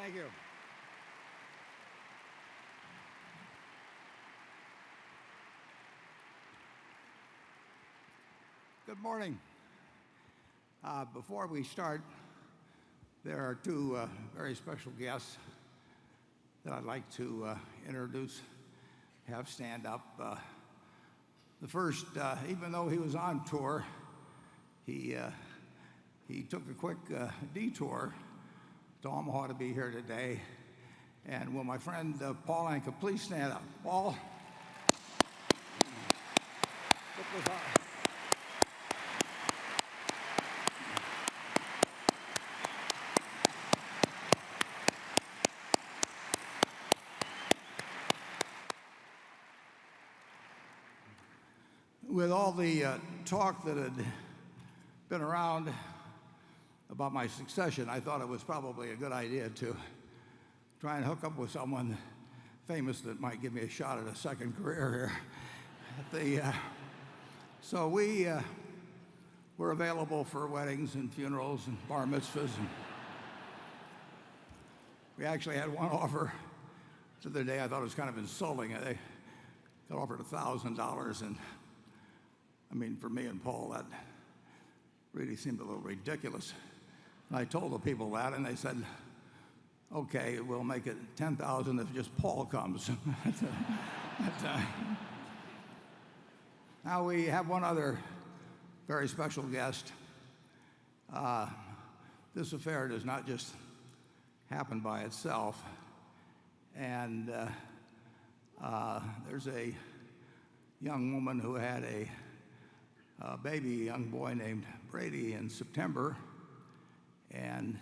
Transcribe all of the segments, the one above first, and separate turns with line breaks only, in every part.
Thank you. Good morning. Before we start, there are two very special guests that I'd like to introduce, have stand up. The first, even though he was on tour, he took a quick detour to Omaha to be here today. And will my friend Paul Anka please stand up? Paul? With all the talk that had been around about my succession, I thought it was probably a good idea to try and hook up with someone famous that might give me a shot at a second career here. So we're available for weddings and funerals and bar mitzvahs. And we actually had one offer the other day. I thought it was kind of insulting. They got offered $1,000, and I mean, for me and Paul, that really seemed a little ridiculous. And I told the people that, and they said, okay, we'll make it $10,000 if just Paul comes. Now we have one other very special guest. This affair does not just happen by itself. And there's a young woman who had a young boy named Brady in September, and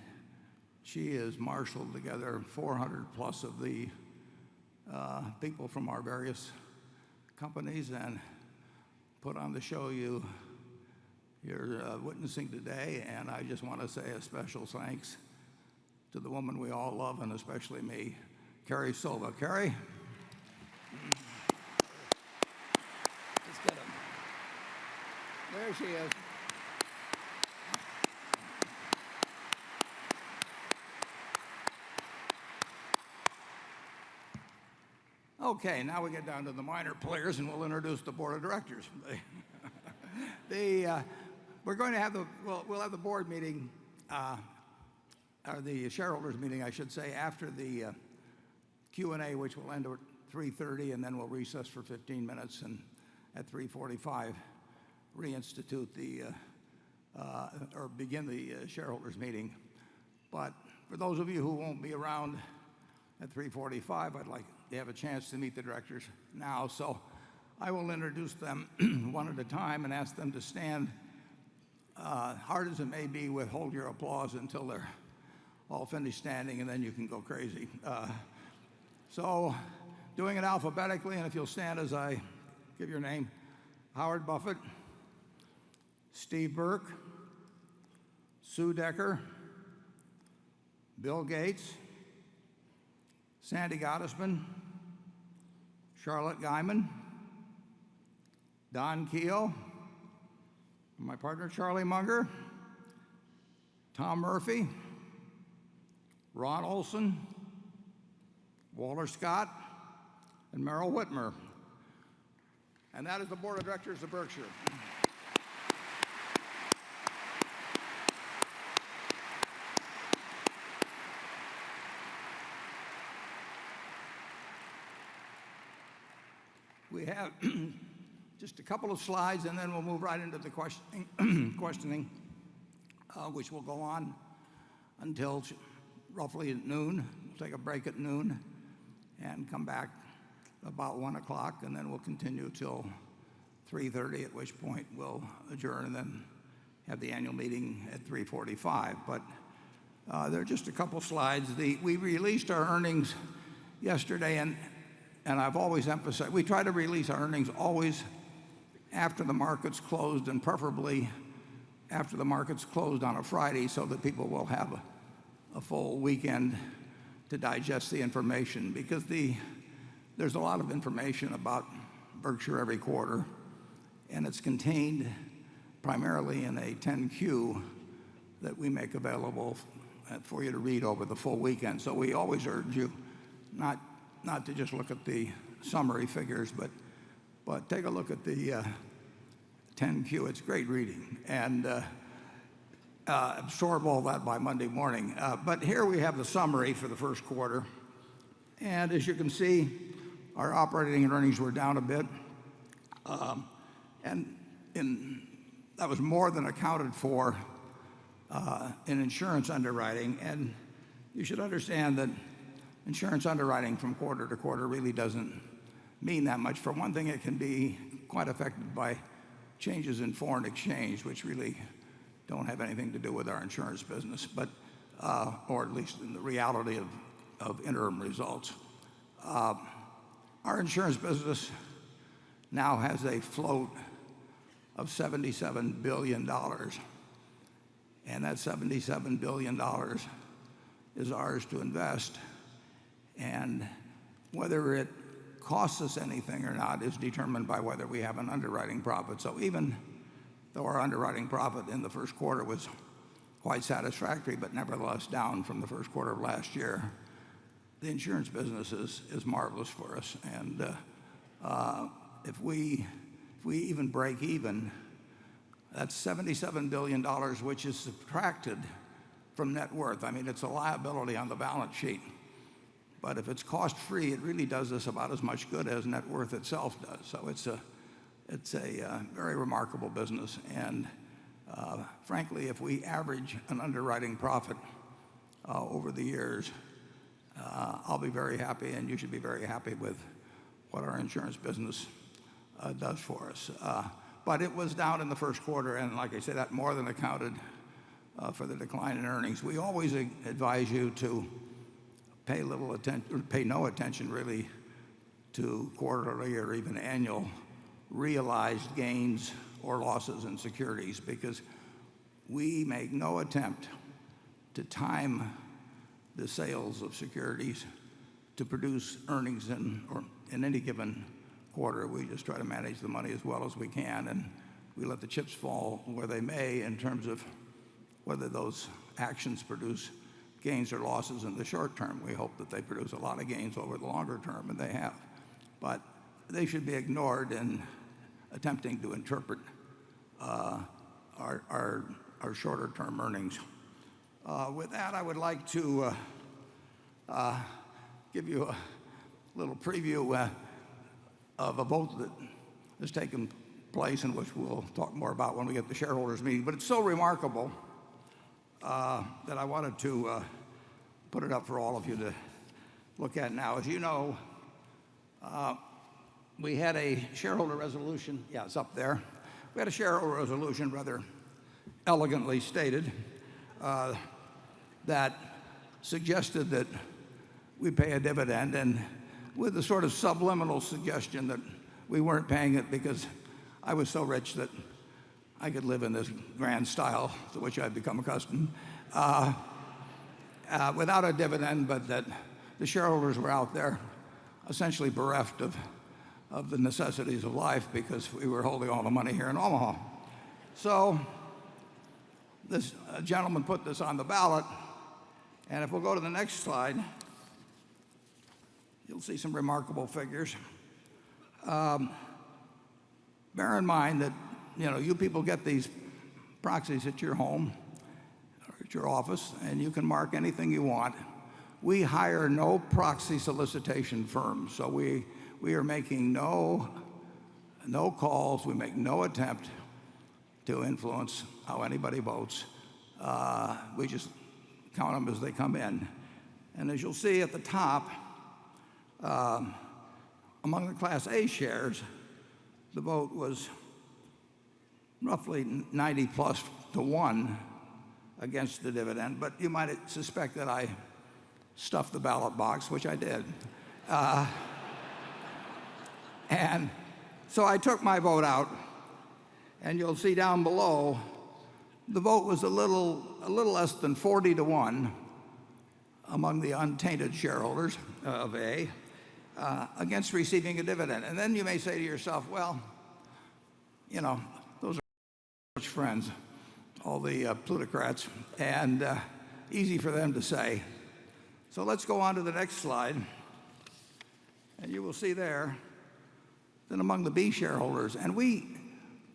she has marshaled together 400 plus of the people from our various companies and put on the show you're witnessing today. And I just want to say a special thanks to the woman we all love, and especially me, Carrie Silva. Carrie? Let's get him. There she is. Okay, now we get down to the minor players, and we'll introduce the board of directors. We're going to have we'll have the board meeting, or the shareholders meeting, I should say, after the Q&A, which will end at 3:30, and then we'll recess for 15 minutes, and at 3:45 reinstitute or begin the shareholders meeting. But for those of you who won't be around at 3:45, I'd like to have a chance to meet the directors now. So I will introduce them one at a time and ask them to stand, hard as it may be, withhold your applause until they're all finished standing, and then you can go crazy. So doing it alphabetically, and if you'll stand as I give your name: Howard Buffett, Steve Burke, Sue Decker, Bill Gates, Sandy Gottesman, Charlotte Guyman, Don Keogh, my partner Charlie Munger, Tom Murphy, Ron Olson, Walter Scott, and Merrill Whitmer. And that is the board of directors of Berkshire. We have just a couple of slides, and then we'll move right into the questioning, which will go on until roughly at noon. We'll take a break at noon and come back about 1 o'clock, and then we'll continue till 3:30, at which point we'll adjourn and then have the annual meeting at 3:45. But there are just a couple slides. We released our earnings yesterday, and I've always emphasized, we try to release our earnings always after the markets closed, and preferably after the markets closed on a Friday, so that people will have a full weekend to digest the information, because there's a lot of information about Berkshire every quarter, and it's contained primarily in a 10-Q that we make available for you to read over the full weekend. So we always urge you not to just look at the summary figures, but take a look at the 10Q. It's great reading, and absorb all that by Monday morning. But here we have the summary for the first quarter, and as you can see, our operating earnings were down a bit, and that was more than accounted for in insurance underwriting. And you should understand that insurance underwriting from quarter to quarter really doesn't mean that much. For one thing, it can be quite affected by changes in foreign exchange, which really don't have anything to do with our insurance business, but or at least in the reality of interim results. Our insurance business now has a float of $77 billion, and that $77 billion is ours to invest, and whether it costs us anything or not is determined by whether we have an underwriting profit. So even though our underwriting profit in the first quarter was quite satisfactory, but nevertheless down from the first quarter of last year, the insurance business is marvelous for us. And if we even break even, that's $77 billion, which is subtracted from net worth. I mean, it's a liability on the balance sheet, but if it's cost-free, it really does us about as much good as net worth itself does. So it's a very remarkable business, and frankly, if we average an underwriting profit over the years, I'll be very happy, and you should be very happy with what our insurance business does for us. But it was down in the first quarter, and like I say, that more than accounted for the decline in earnings. We always advise you to pay little attention, or pay no attention really, to quarterly or even annual realized gains or losses in securities, because we make no attempt to time the sales of securities to produce earnings in any given quarter. We just try to manage the money as well as we can, and we let the chips fall where they may in terms of whether those actions produce gains or losses in the short term. We hope that they produce a lot of gains over the longer term, and they have. But they should be ignored in attempting to interpret our shorter term earnings. With that, I would like to give you a little preview of a vote that has taken place, and which we'll talk more about when we get to the shareholders meeting. But it's so remarkable that I wanted to put it up for all of you to look at now. As you know, we had a shareholder resolution. Yeah, it's up there. We had a shareholder resolution, rather elegantly stated, that suggested that we pay a dividend, and with the sort of subliminal suggestion that we weren't paying it because I was so rich that I could live in this grand style to which I'd become accustomed without a dividend, but that the shareholders were out there essentially bereft of the necessities of life because we were holding all the money here in Omaha. So this gentleman put this on the ballot, and if we'll go to the next slide, you'll see some remarkable figures. Bear in mind that you people get these proxies at your home or at your office, and you can mark anything you want. We hire no proxy solicitation firms, so we are making no calls. We make no attempt to influence how anybody votes. We just count them as they come in. And as you'll see at the top, among the Class A shares, the vote was roughly 90+ to 1 against the dividend, but you might suspect that I stuffed the ballot box, which I did. And so I took my vote out, and you'll see down below, the vote was a little less than 40 to 1 among the untainted shareholders of A against receiving a dividend. And then you may say to yourself, well, those are rich friends, all the plutocrats, and easy for them to say. So let's go on to the next slide. And you will see there that among the B shareholders, and we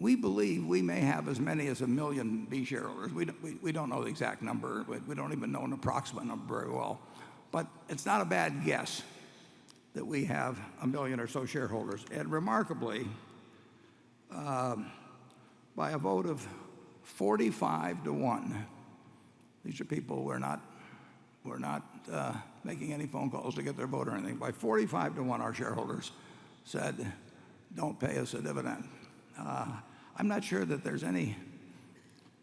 believe we may have as many as 1 million B shareholders. We don't know the exact number. We don't even know an approximate number very well. But it's not a bad guess that we have 1 million or so shareholders. And remarkably, by a vote of 45 to 1, these are people who were not making any phone calls to get their vote or anything. By 45 to 1, our shareholders said, don't pay us a dividend. I'm not sure that there's any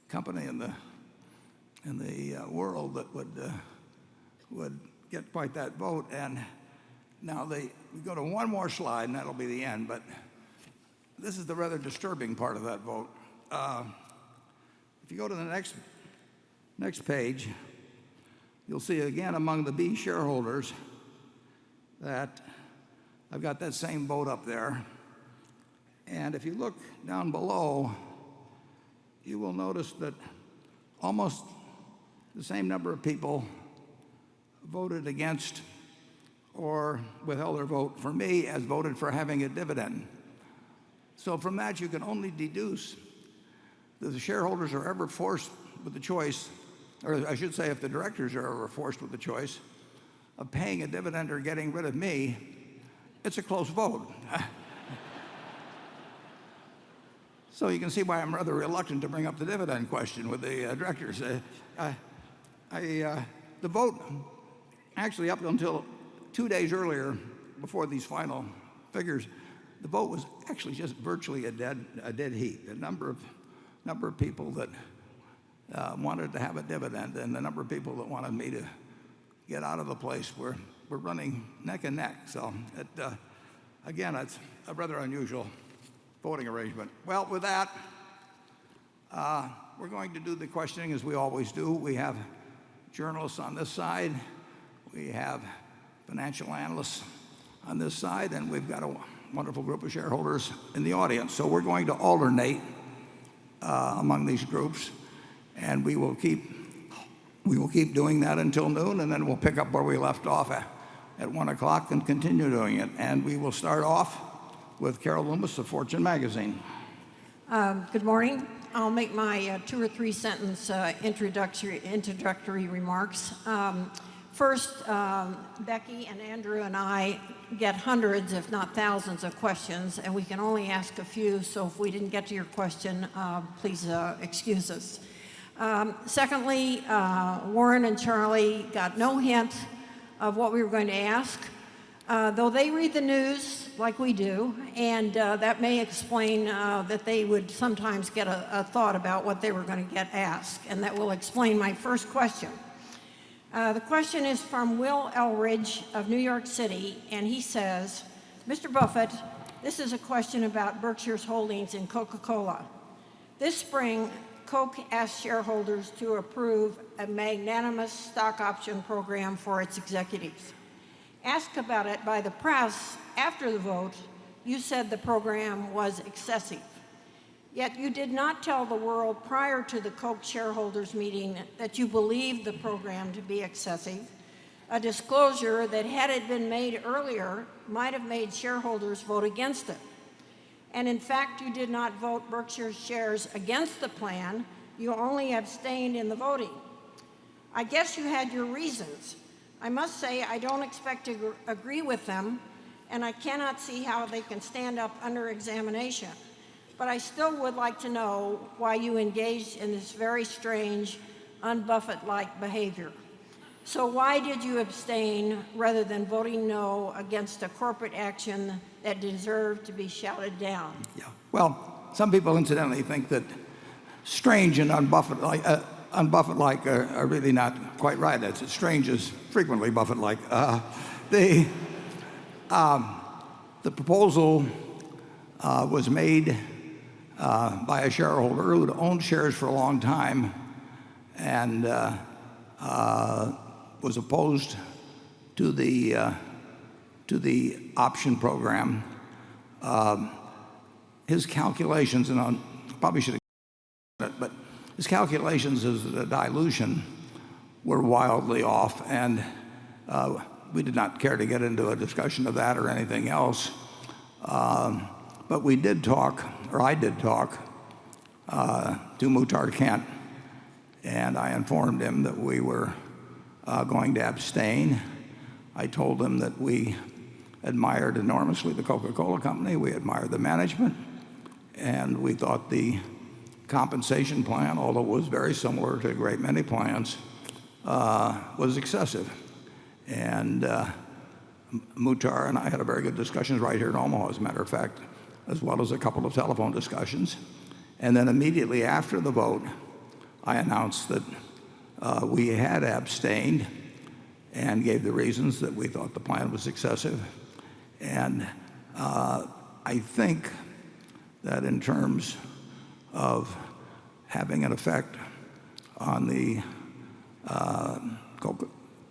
company in the world that would get quite that vote. And now we go to one more slide, and that'll be the end. But this is the rather disturbing part of that vote. If you go to the next page, you'll see again among the B shareholders that I've got that same vote up there. And if you look down below, you will notice that almost the same number of people voted against or withheld their vote for me as voted for having a dividend. So from that, you can only deduce that the shareholders are ever forced with the choice, or I should say if the directors are ever forced with the choice of paying a dividend or getting rid of me, it's a close vote. So you can see why I'm rather reluctant to bring up the dividend question with the directors. The vote, actually up until 2 days earlier, before these final figures, the vote was actually just virtually a dead heat. A number of people that wanted to have a dividend, and the number of people that wanted me to get out of the place were running neck and neck. So again, it's a rather unusual voting arrangement. Well, with that, we're going to do the questioning as we always do. We have journalists on this side, we have financial analysts on this side, and we've got a wonderful group of shareholders in the audience. So we're going to alternate among these groups, and we will keep doing that until noon, and then we'll pick up where we left off at 1 o'clock and continue doing it. And we will start off with Carol Loomis of Fortune magazine.
Good morning. I'll make my 2 or 3 sentence introductory remarks. First, Becky and Andrew and I get hundreds, if not thousands, of questions, and we can only ask a few, so if we didn't get to your question, please excuse us. Secondly, Warren and Charlie got no hint of what we were going to ask, though they read the news like we do, and that may explain that they would sometimes get a thought about what they were going to get asked, and that will explain my first question. The question is from Will Elridge of New York City, and he says, Mr. Buffett, this is a question about Berkshire's holdings in Coca-Cola. This spring, Coke asked shareholders to approve a magnanimous stock option program for its executives. Asked about it by the press after the vote, you said the program was excessive. Yet you did not tell the world prior to the Coke shareholders meeting that you believed the program to be excessive, a disclosure that, had it been made earlier, might have made shareholders vote against it. And in fact, you did not vote Berkshire shares against the plan, you only abstained in the voting. I guess you had your reasons. I must say I don't expect to agree with them, and I cannot see how they can stand up under examination. But I still would like to know why you engaged in this very strange, un-Buffett-like behavior. So why did you abstain rather than voting no against a corporate action that deserved to be shouted down?
Yeah. Well, some people incidentally think that strange and un-Buffett-like are really not quite right. It's strange is frequently Buffett-like. The proposal was made by a shareholder who had owned shares for a long time and was opposed to the option program. His calculations, and I probably should have, but his calculations is that the dilution were wildly off, and we did not care to get into a discussion of that or anything else. But we did talk, or I did talk, to Muhtar Kent, and I informed him that we were going to abstain. I told him that we admired enormously the Coca-Cola Company, we admired the management, and we thought the compensation plan, although it was very similar to a great many plans, was excessive. And Muhtar and I had a very good discussions right here in Omaha, as a matter of fact, as well as a couple of telephone discussions. And then immediately after the vote, I announced that we had abstained and gave the reasons that we thought the plan was excessive. And I think that in terms of having an effect on the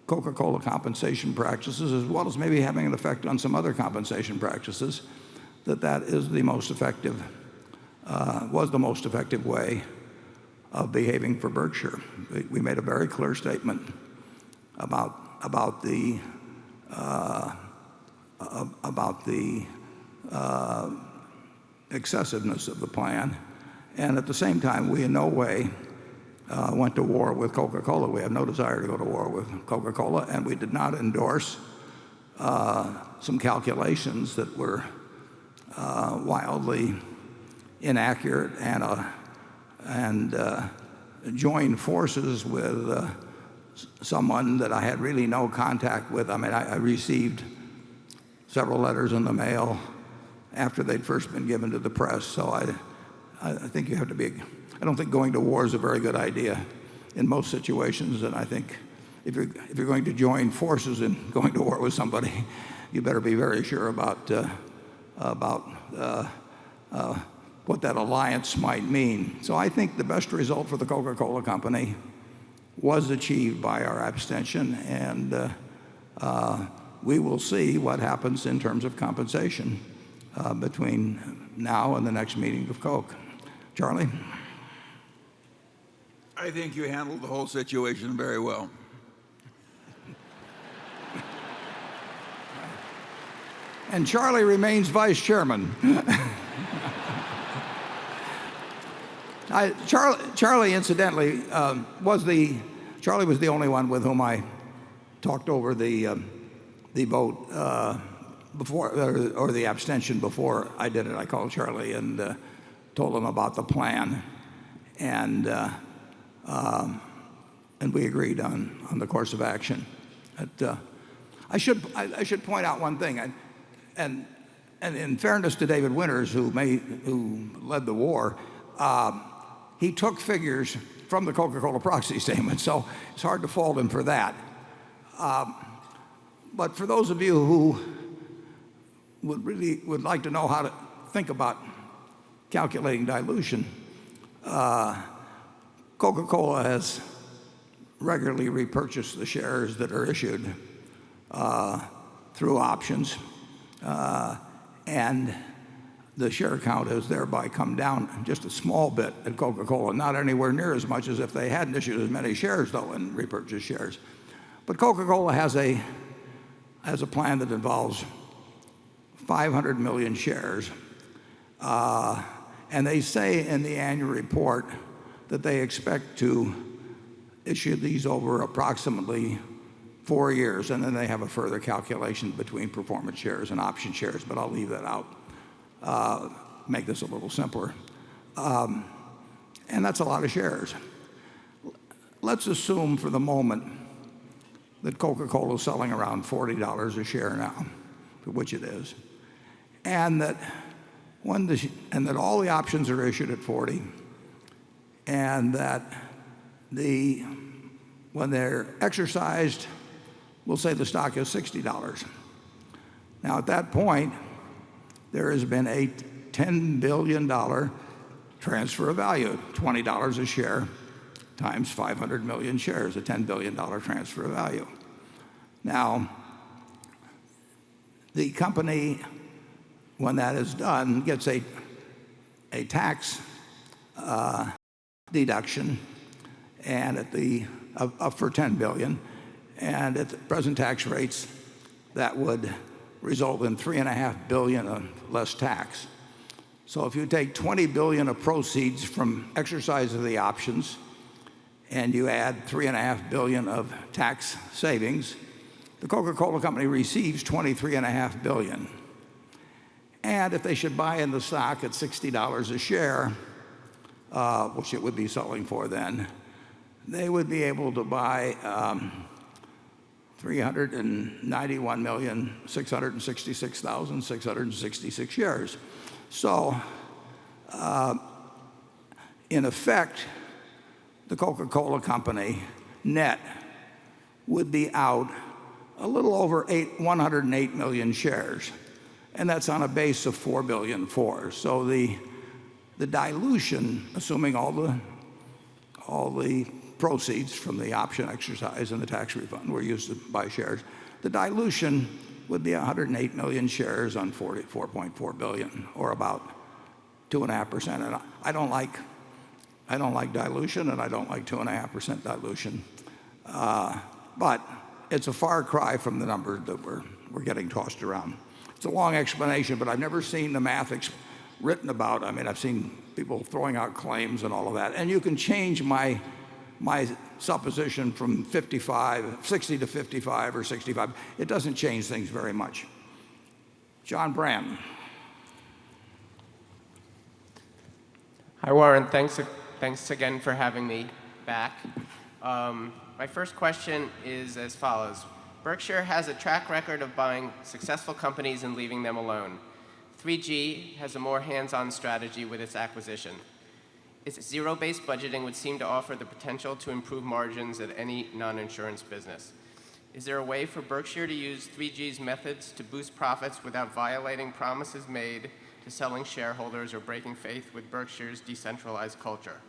Coca-Cola compensation practices, as well as maybe having an effect on some other compensation practices, that is the most effective, was the most effective way of behaving for Berkshire. We made a very clear statement about the excessiveness of the plan, and at the same time, we in no way went to war with Coca-Cola. We have no desire to go to war with Coca-Cola, and we did not endorse some calculations that were wildly inaccurate and joined forces with someone that I had really no contact with. I mean, I received several letters in the mail after they'd first been given to the press. So I think you have to be, I don't think going to war is a very good idea in most situations. And I think if you're going to join forces in going to war with somebody, you better be very sure about what that alliance might mean. So I think the best result for the Coca-Cola Company was achieved by our abstention, and we will see what happens in terms of compensation between now and the next meeting of Coke. Charlie?
I think you handled the whole situation very well.
And Charlie remains vice chairman. Charlie, incidentally, Charlie was the only one with whom I talked over the vote before, or the abstention before I did it. I called Charlie and told him about the plan, and we agreed on the course of action. I should point out one thing, and in fairness to David Winters, who led the war, he took figures from the Coca-Cola proxy statement, so it's hard to fault him for that. But for those of you who would like to know how to think about calculating dilution, Coca-Cola has regularly repurchased the shares that are issued through options, and the share count has thereby come down just a small bit at Coca-Cola, not anywhere near as much as if they hadn't issued as many shares, though, and repurchased shares. But Coca-Cola has a plan that involves 500 million shares, and they say in the annual report that they expect to issue these over approximately 4 years, and then they have a further calculation between performance shares and option shares, but I'll leave that out. Make this a little simpler. And that's a lot of shares. Let's assume for the moment that Coca-Cola is selling around $40 a share now, which it is, and that all the options are issued at 40, and that when they're exercised, we'll say the stock is $60. Now, at that point, there has been a $10 billion transfer of value, $20 a share times 500 million shares, a $10 billion transfer of value. Now, the company, when that is done, gets a tax deduction, and at the for $10 billion. And at the present tax rates, that would result in $3.5 billion of less tax. So if you take $20 billion of proceeds from exercise of the options and you add $3.5 billion of tax savings, the Coca-Cola Company receives $23.5 billion. And if they should buy in the stock at $60 a share, which it would be selling for then, they would be able to buy 391,666,666 shares. So, in effect, the Coca-Cola Company net would be out a little over 108 million shares, and that's on a base of 4 billion. So the dilution, assuming all the proceeds from the option exercise and the tax refund were used to buy shares, the dilution would be 108 million shares on 44.4 billion, or about 2.5%. And I don't like dilution, and I don't like 2.5% dilution. But it's a far cry from the numbers that we're getting tossed around. It's a long explanation, but I've never seen the math written about. I mean, I've seen people throwing out claims and all of that. And you can change my supposition from 60 to 55 or 65. It doesn't change things very much. John Brandt.
Hi, Warren. Thanks again for having me back. My first question is as follows. Berkshire has a track record of buying successful companies and leaving them alone. 3G has a more hands-on strategy with its acquisition. Its zero-based budgeting would seem to offer the potential to improve margins at any non-insurance business. Is there a way for Berkshire to use 3G's methods to boost profits without violating promises made to selling shareholders or breaking faith with Berkshire's decentralized culture?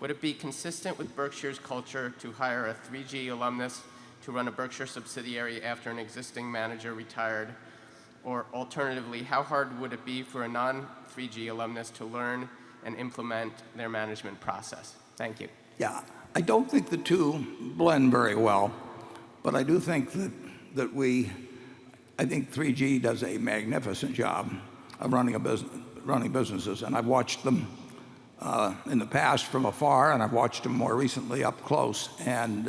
Would it be consistent with Berkshire's culture to hire a 3G alumnus to run a Berkshire subsidiary after an existing manager retired? Or alternatively, how hard would it be for a non-3G alumnus to learn and implement their management process? Thank you.
Yeah, I don't think the two blend very well, but I do think that I think 3G does a magnificent job of running businesses, and I've watched them in the past from afar, and I've watched them more recently up close, and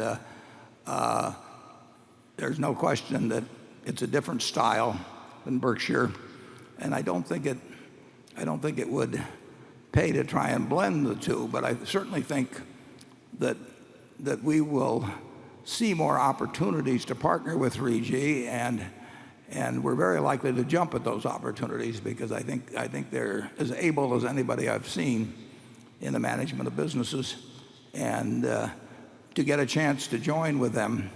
there's no question that it's a different style than Berkshire, and I don't think it would pay to try and blend the two, but I certainly think that we will see more opportunities to partner with 3G, and we're very likely to jump at those opportunities because I think they're as able as anybody I've seen in the management of businesses, and to get a chance to join with them.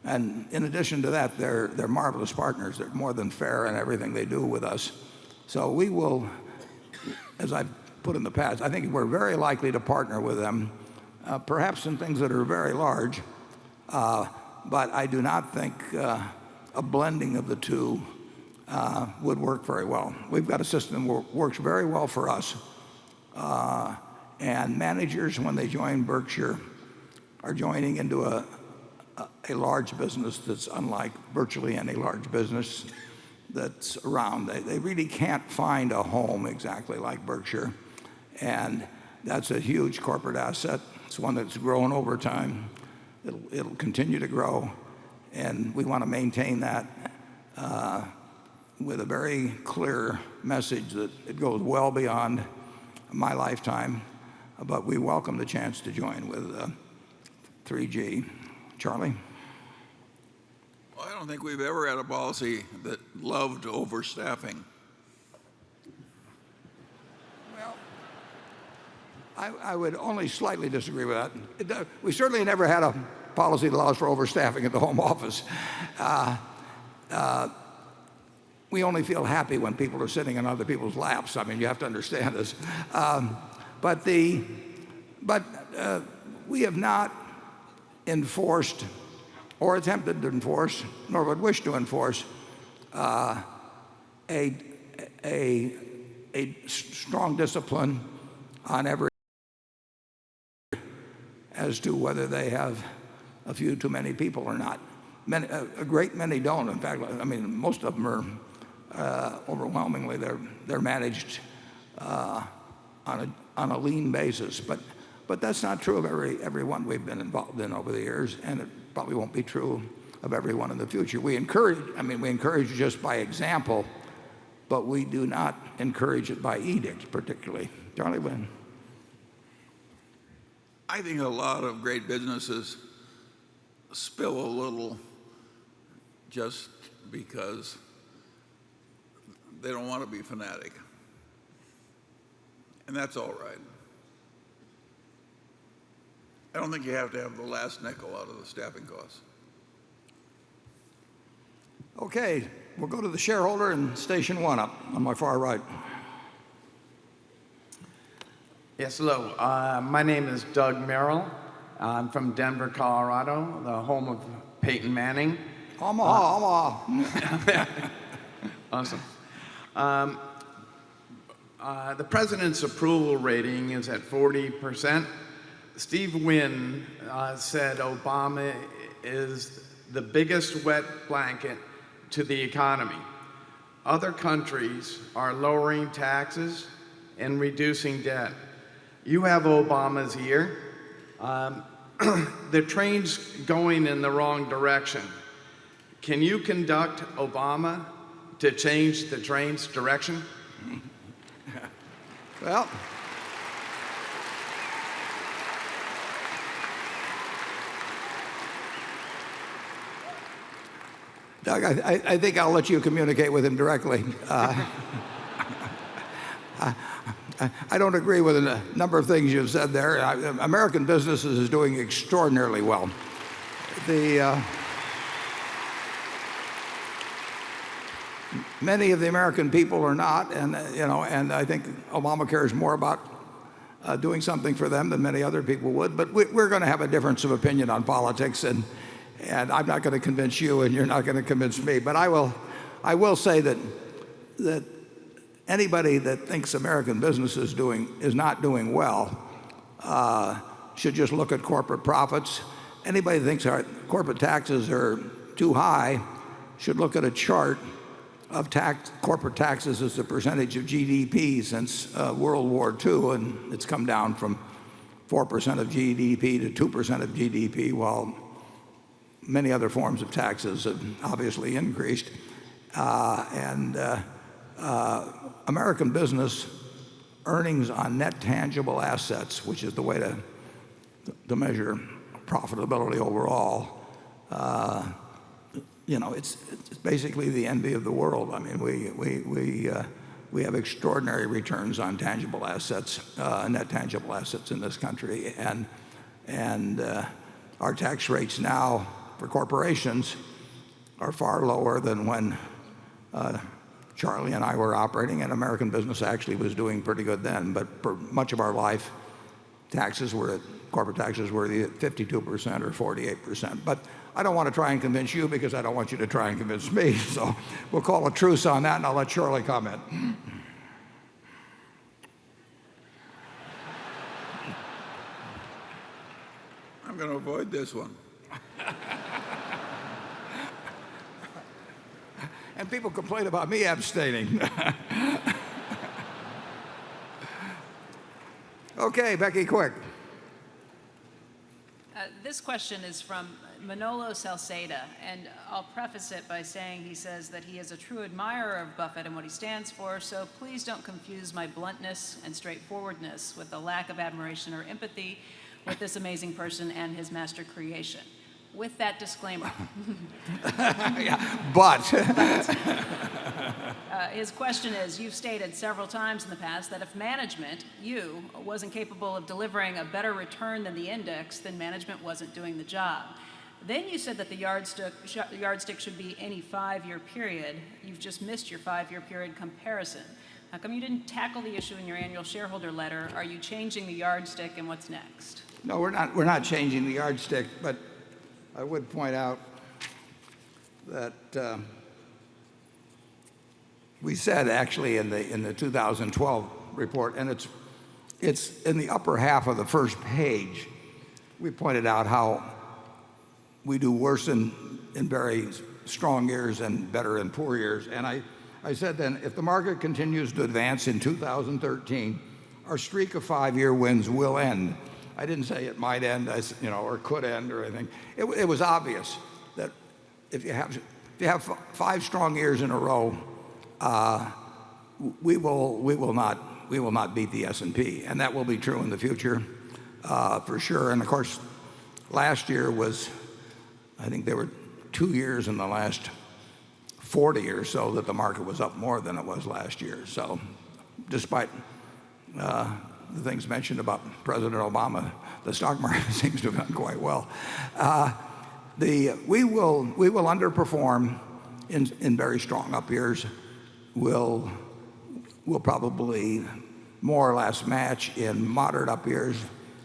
And in addition to that, they're marvelous partners. They're more than fair in everything they do with us. So we will, as I've put in the past, I think we're very likely to partner with them, perhaps in things that are very large, but I do not think a blending of the two would work very well. We've got a system that works very well for us, and managers, when they join Berkshire, are joining into a large business that's unlike virtually any large business that's around. They really can't find a home exactly like Berkshire, and that's a huge corporate asset. It's one that's grown over time. It'll continue to grow, and we want to maintain that with a very clear message that it goes well beyond my lifetime, but we welcome the chance to join with 3G. Charlie?
Well, I don't think we've ever had a policy that loved overstaffing.
Well, I would only slightly disagree with that. We certainly never had a policy that allows for overstaffing at the home office. We only feel happy when people are sitting in other people's laps. I mean, you have to understand this. But we have not enforced or attempted to enforce, nor would wish to enforce, a strong discipline on every as to whether they have a few too many people or not. A great many don't. In fact, I mean, most of them are overwhelmingly they're managed on a lean basis. But that's not true of every one we've been involved in over the years, and it probably won't be true of everyone in the future. We encourage just by example, but we do not encourage it by edict particularly. Charlie Wynn.
I think a lot of great businesses spill a little just because they don't want to be fanatic. And that's all right. I don't think you have to have the last nickel out of the staffing costs.
Okay, we'll go to the shareholder in station 1 up on my far right.
Yes, hello. My name is Doug Merrill. I'm from Denver, Colorado, the home of Peyton Manning.
Omaha.
Awesome. The president's approval rating is at 40%. Steve Wynn said Obama is the biggest wet blanket to the economy. Other countries are lowering taxes and reducing debt. You have Obama's ear. The train's going in the wrong direction. Can you conduct Obama to change the train's direction?
Well, Doug, I think I'll let you communicate with him directly. I don't agree with a number of things you've said there. American businesses is doing extraordinarily well. Many of the American people are not, and I think Obamacare is more about doing something for them than many other people would. But we're going to have a difference of opinion on politics, and I'm not going to convince you, and you're not going to convince me. But I will say that anybody that thinks American business is not doing well should just look at corporate profits. Anybody that thinks our corporate taxes are too high should look at a chart of corporate taxes as a percentage of GDP since World War II, and it's come down from 4% of GDP to 2% of GDP, while many other forms of taxes have obviously increased. American business earnings on net tangible assets, which is the way to measure profitability overall, it's basically the envy of the world. I mean, we have extraordinary returns on tangible assets, net tangible assets in this country, and our tax rates now for corporations are far lower than when Charlie and I were operating, and American business actually was doing pretty good then. But for much of our life, corporate taxes were either 52% or 48%. But I don't want to try and convince you because I don't want you to try and convince me. So we'll call a truce on that, and I'll let Charlie comment.
I'm going to avoid this one.
And people complain about me abstaining. Okay, Becky, quick.
This question is from Manolo Salceda, and I'll preface it by saying he says that he is a true admirer of Buffett and what he stands for, so please don't confuse my bluntness and straightforwardness with a lack of admiration or empathy with this amazing person and his master creation. With that disclaimer. His question is, you've stated several times in the past that if management, you, wasn't capable of delivering a better return than the index, then management wasn't doing the job. Then you said that the yardstick should be any 5-year period. You've just missed your 5-year period comparison. How come you didn't tackle the issue in your annual shareholder letter? Are you changing the yardstick, and what's next?
No, we're not changing the yardstick, but I would point out that we said actually in the 2012 report, and it's in the upper half of the first page, we pointed out how we do worse in very strong years and better in poor years. And I said then, if the market continues to advance in 2013, our streak of 5-year wins will end. I didn't say it might end, or could end or anything. It was obvious that if you have 5 strong years in a row, we will not beat the S&P, and that will be true in the future, for sure. And of course, last year was, I think there were 2 years in the last 40 or so that the market was up more than it was last year. So, despite the things mentioned about President Obama, the stock market seems to have done quite well. We will underperform in very strong up years. We'll probably more or less match in moderate up years.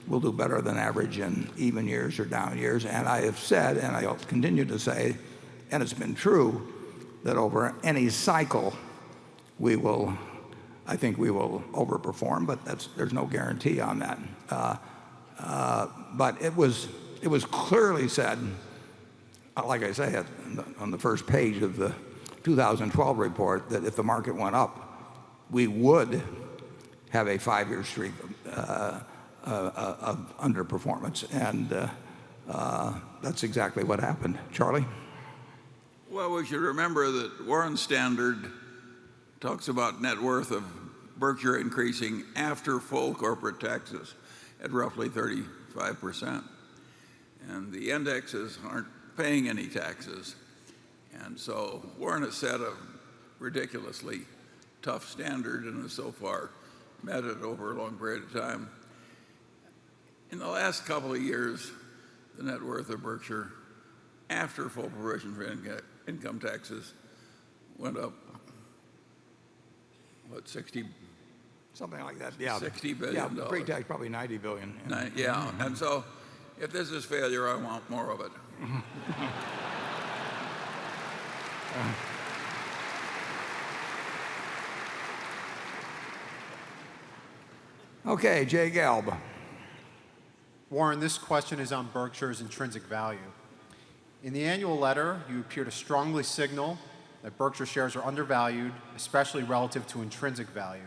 We'll do better than average in even years or down years. And I have said, and I'll continue to say, and it's been true, that over any cycle, I think we will overperform, but there's no guarantee on that. But it was clearly said, like I say, on the first page of the 2012 report, that if the market went up, we would have a 5-year streak of underperformance, and that's exactly what happened. Charlie?
Well, we should remember that Warren's standard talks about net worth of Berkshire increasing after full corporate taxes at roughly 35%. And the indexes aren't paying any taxes. And so Warren has set a ridiculously tough standard and has so far met it over a long period of time. In the last couple of years, the net worth of Berkshire after full provision for income taxes went up, what, 60?
Something like that, yeah.
$60 billion.
Yeah, pre-tax probably $90 billion.
Yeah, and so if this is failure, I want more of it.
Okay, Jay Gelb.
Warren, this question is on Berkshire's intrinsic value. In the annual letter, you appear to strongly signal that Berkshire shares are undervalued, especially relative to intrinsic value.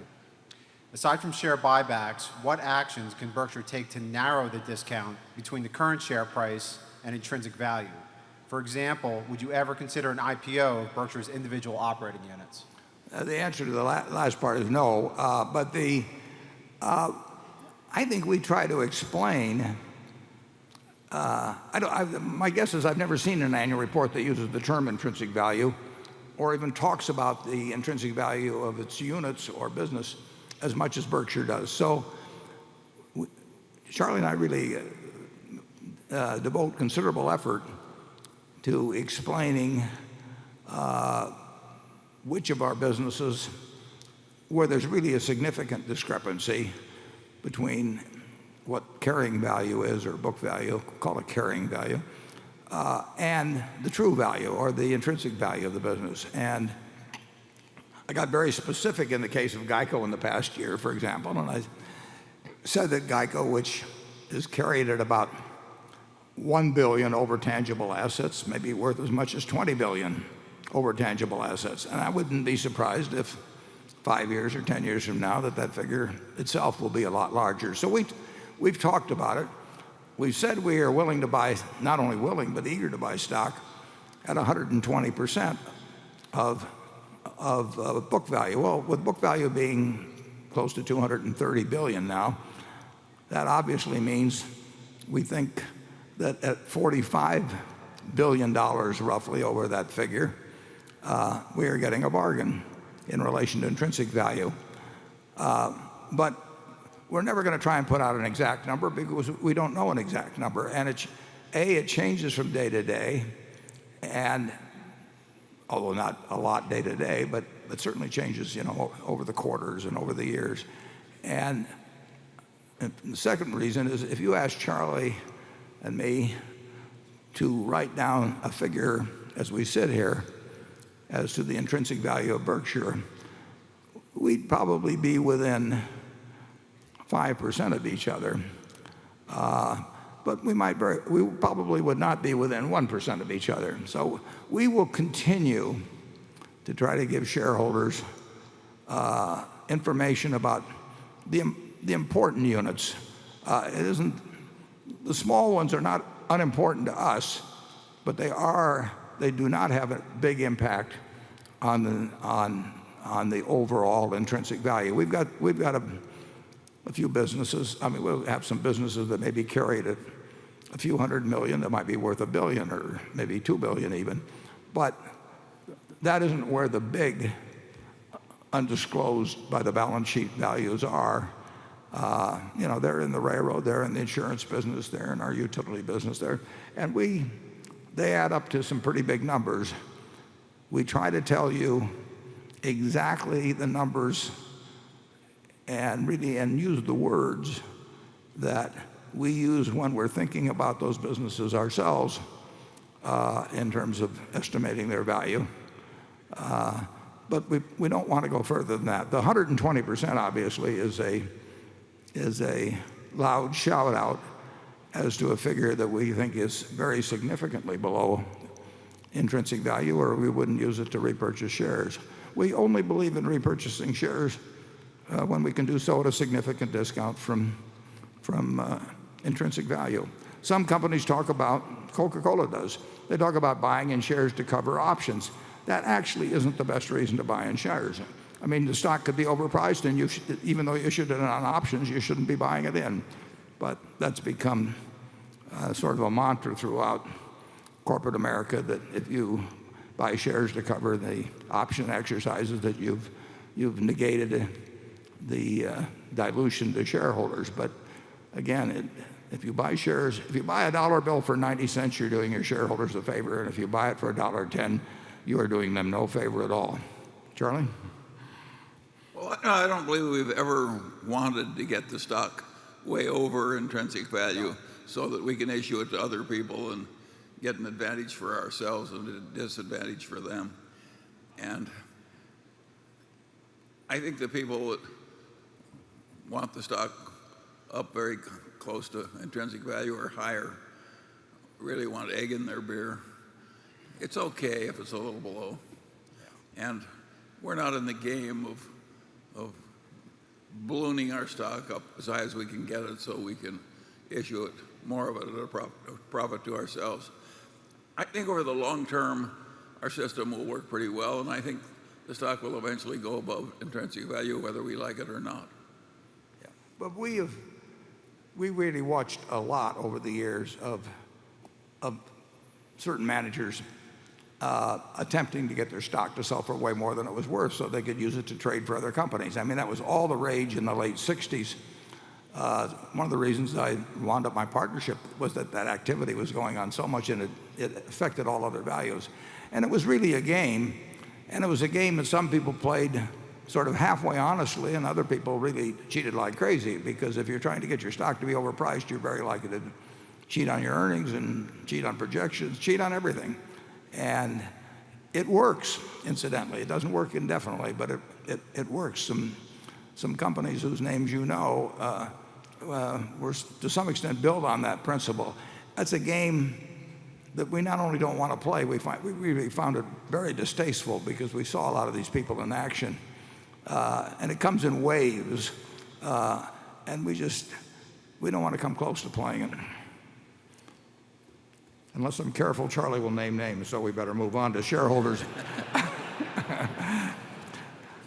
Aside from share buybacks, what actions can Berkshire take to narrow the discount between the current share price and intrinsic value? For example, would you ever consider an IPO of Berkshire's individual operating units?
The answer to the last part is no, but I think we try to explain. My guess is I've never seen an annual report that uses the term intrinsic value or even talks about the intrinsic value of its units or business as much as Berkshire does. So Charlie and I really devote considerable effort to explaining which of our businesses, where there's really a significant discrepancy between what carrying value is, or book value, call it carrying value, and the true value or the intrinsic value of the business. And I got very specific in the case of GEICO in the past year, for example, and I said that GEICO, which is carried at about $1 billion over tangible assets, may be worth as much as $20 billion over tangible assets. And I wouldn't be surprised if 5 years or 10 years from now that figure itself will be a lot larger. So we've talked about it. We've said we are willing to buy, not only willing, but eager to buy stock at 120% of book value. Well, with book value being close to $230 billion now, that obviously means we think that at $45 billion roughly over that figure, we are getting a bargain in relation to intrinsic value. But we're never going to try and put out an exact number because we don't know an exact number. And it changes from day to day, and although not a lot day to day, but it certainly changes, over the quarters and over the years. And the second reason is if you ask Charlie and me to write down a figure as we sit here as to the intrinsic value of Berkshire, we'd probably be within 5% of each other. but we probably would not be within 1% of each other. So we will continue to try to give shareholders information about the important units. The small ones are not unimportant to us, but they do not have a big impact on the overall intrinsic value. We've got a few businesses. I mean, we'll have some businesses that may be carried at a few $100 million that might be worth $1 billion or maybe $2 billion even, but that isn't where the big undisclosed by the balance sheet values are. They're in the railroad, they're in the insurance business, they're in our utility business there, and they add up to some pretty big numbers. We try to tell you exactly the numbers and use the words that we use when we're thinking about those businesses ourselves in terms of estimating their value. But we don't want to go further than that. The 120% obviously is a loud shout out as to a figure that we think is very significantly below intrinsic value, or we wouldn't use it to repurchase shares. We only believe in repurchasing shares when we can do so at a significant discount from intrinsic value. Some companies talk about, Coca-Cola does, they talk about buying in shares to cover options. That actually isn't the best reason to buy in shares. I mean, the stock could be overpriced, and even though you issued it on options, you shouldn't be buying it in. But that's become sort of a mantra throughout corporate America, that if you buy shares to cover the option exercises, that you've negated the dilution to shareholders. But again, if you buy shares, if you buy a dollar bill for 90 cents, you're doing your shareholders a favor, and if you buy it for $1.10, you are doing them no favor at all. Charlie?
Well, I don't believe we've ever wanted to get the stock way over intrinsic value so that we can issue it to other people and get an advantage for ourselves and a disadvantage for them. And I think the people that want the stock up very close to intrinsic value or higher really want egg in their beer. It's okay if it's a little below. And we're not in the game of ballooning our stock up as high as we can get it so we can issue it, more of it at a profit to ourselves. I think over the long term, our system will work pretty well, and I think the stock will eventually go above intrinsic value whether we like it or not.
Yeah. But we really watched a lot over the years of certain managers attempting to get their stock to sell for way more than it was worth so they could use it to trade for other companies. I mean, that was all the rage in the late 60s. One of the reasons I wound up my partnership was that activity was going on so much, and it affected all other values. And it was really a game, and it was a game that some people played sort of halfway honestly, and other people really cheated like crazy, because if you're trying to get your stock to be overpriced, you're very likely to cheat on your earnings and cheat on projections, cheat on everything. And it works, incidentally. It doesn't work indefinitely, but it works. Some companies whose names you know were to some extent built on that principle. That's a game that we not only don't want to play, we really found it very distasteful because we saw a lot of these people in action. And it comes in waves, and we don't want to come close to playing it. Unless I'm careful, Charlie will name names, so we better move on to shareholders.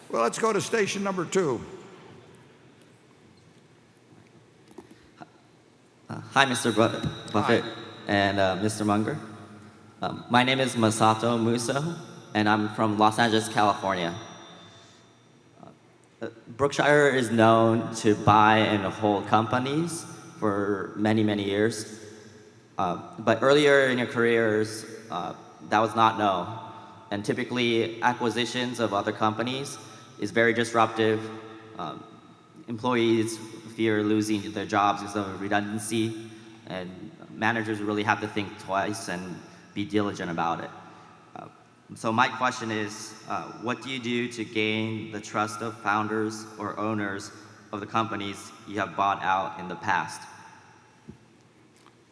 Well, let's go to station number 2.
Hi, Mr. Buffett.
Hi.
And Mr. Munger. My name is Masato Muso, and I'm from Los Angeles, California. Berkshire is known to buy and hold companies for many, many years. But earlier in your careers, that was not known. And typically, acquisitions of other companies is very disruptive. Employees fear losing their jobs because of redundancy, and managers really have to think twice and be diligent about it. So my question is, what do you do to gain the trust of founders or owners of the companies you have bought out in the past?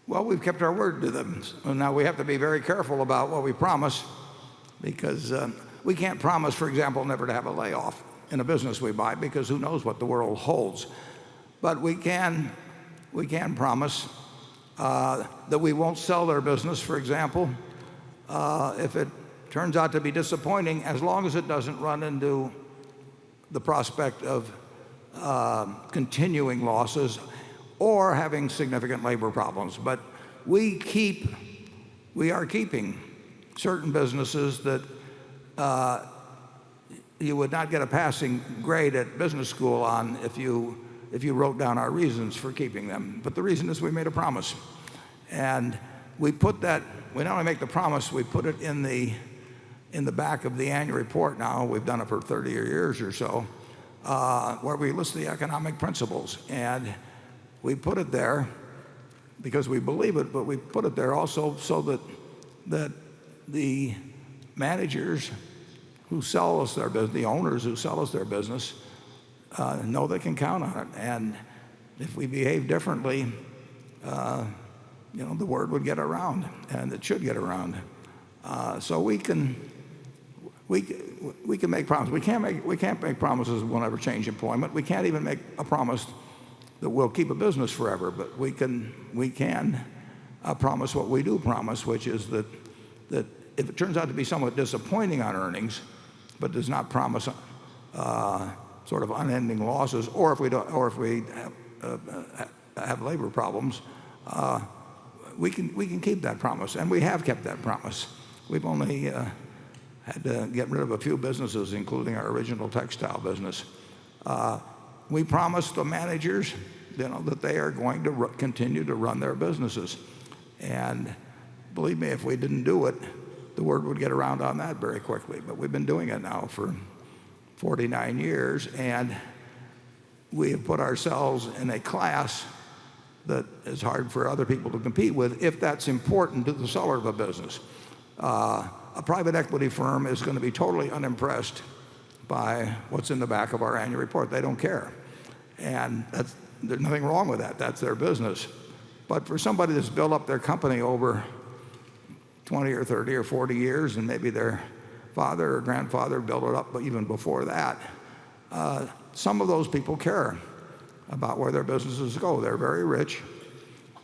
Well, we've kept our word to them. So now we have to be very careful about what we promise because we can't promise, for example, never to have a layoff in a business we buy because who knows what the world holds. But we can promise that we won't sell their business, for example, if it turns out to be disappointing, as long as it doesn't run into the prospect of continuing losses or having significant labor problems. But we are keeping certain businesses that you would not get a passing grade at business school on if you wrote down our reasons for keeping them. But the reason is we made a promise. And we not only make the promise, we put it in the back of the annual report now. We've done it for 30 years or so, where we list the economic principles. And we put it there because we believe it, but we put it there also so that the managers who sell us their business, the owners who sell us their business, know they can count on it. And if we behave differently, the word would get around, and it should get around. So we can make promises. We can't make promises we'll never change employment. We can't even make a promise that we'll keep a business forever. But we can promise what we do promise, which is that if it turns out to be somewhat disappointing on earnings, but does not promise sort of unending losses, or if we have labor problems, we can keep that promise, and we have kept that promise. We've only had to get rid of a few businesses, including our original textile business. We promised the managers, that they are going to continue to run their businesses, and believe me, if we didn't do it, the word would get around on that very quickly. But we've been doing it now for 49 years, and we have put ourselves in a class that is hard for other people to compete with if that's important to the seller of a business. A private equity firm is going to be totally unimpressed by what's in the back of our annual report. They don't care. And there's nothing wrong with that. That's their business. But for somebody that's built up their company over 20 or 30 or 40 years, and maybe their father or grandfather built it up even before that, some of those people care about where their businesses go. They're very rich.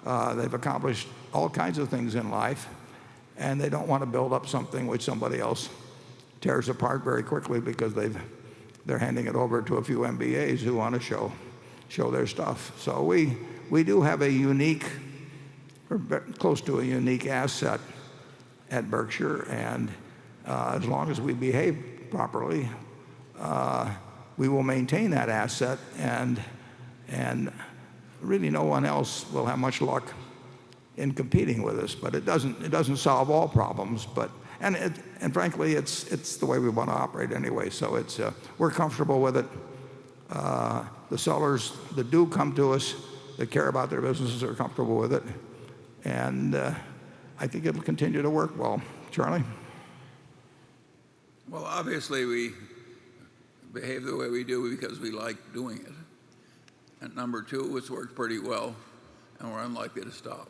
They've accomplished all kinds of things in life, and they don't want to build up something which somebody else tears apart very quickly because they're handing it over to a few MBAs who want to show their stuff. So we do have a unique, or close to a unique asset at Berkshire, and as long as we behave properly, we will maintain that asset, and really no one else will have much luck in competing with us. But it doesn't solve all problems. And frankly, it's the way we want to operate anyway. So we're comfortable with it. The sellers that do come to us, that care about their businesses, are comfortable with it, and I think it'll continue to work well. Charlie?
Well, obviously we behave the way we do because we like doing it. And number two, it's worked pretty well, and we're unlikely to stop.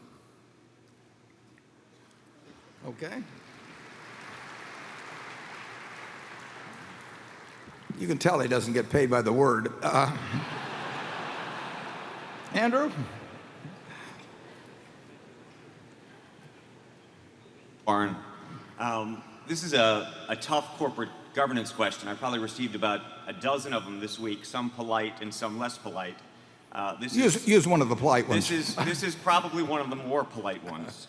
Okay. You can tell he doesn't get paid by the word. Andrew?
Warren, this is a tough corporate governance question. I probably received about a dozen of them this week, some polite and some less polite.
Use one of the polite ones.
This is probably one of the more polite ones.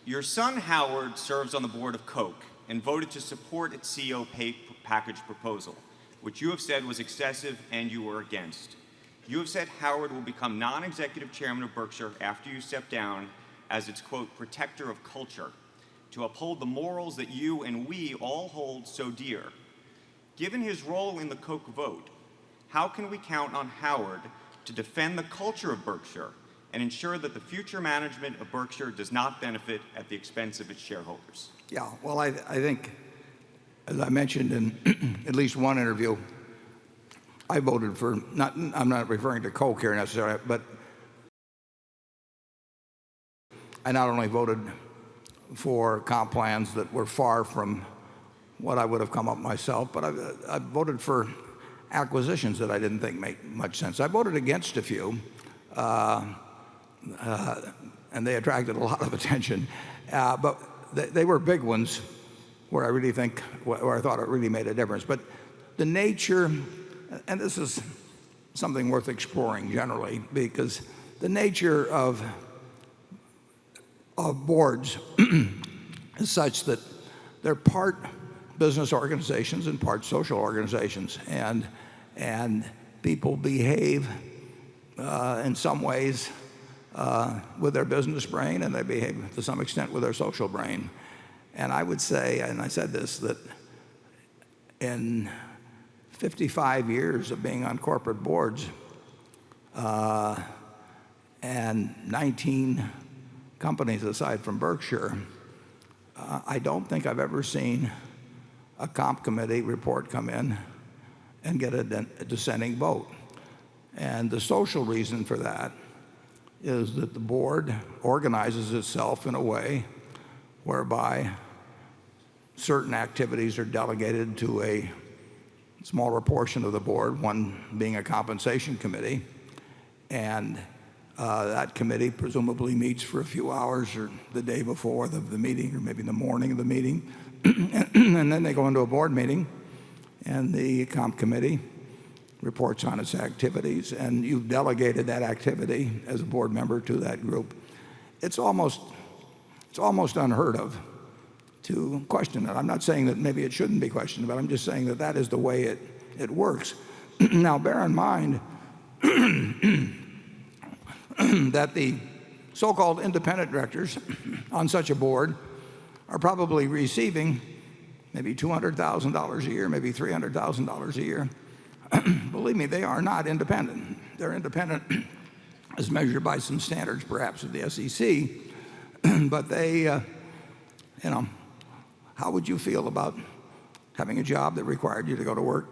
Your son Howard serves on the board of Coke and voted to support its CEO pay package proposal, which you have said was excessive and you were against. You have said Howard will become non-executive chairman of Berkshire after you step down as its, quote, protector of culture, to uphold the morals that you and we all hold so dear. Given his role in the Coke vote, how can we count on Howard to defend the culture of Berkshire and ensure that the future management of Berkshire does not benefit at the expense of its shareholders?
Yeah, well, I think, as I mentioned in at least one interview, I voted for, I'm not referring to Coke here necessarily, but I not only voted for comp plans that were far from what I would have come up myself, but I voted for acquisitions that I didn't think make much sense. I voted against a few, and they attracted a lot of attention, but they were big ones where I thought it really made a difference. But the nature, and this is something worth exploring generally, because the nature of boards is such that they're part business organizations and part social organizations, and people behave in some ways with their business brain, and they behave to some extent with their social brain. And I would say, and I said this, that in 55 years of being on corporate boards and 19 companies aside from Berkshire, I don't think I've ever seen a comp committee report come in and get a dissenting vote. And the social reason for that is that the board organizes itself in a way whereby certain activities are delegated to a smaller portion of the board, one being a compensation committee, and that committee presumably meets for a few hours or the day before the meeting, or maybe the morning of the meeting, and then they go into a board meeting, and the comp committee reports on its activities, and you've delegated that activity as a board member to that group. It's almost unheard of to question it. I'm not saying that maybe it shouldn't be questioned, but I'm just saying that that is the way it works. Now, bear in mind that the so-called independent directors on such a board are probably receiving maybe $200,000 a year, maybe $300,000 a year. Believe me, they are not independent. They're independent as measured by some standards, perhaps, of the SEC. But they, how would you feel about having a job that required you to go to work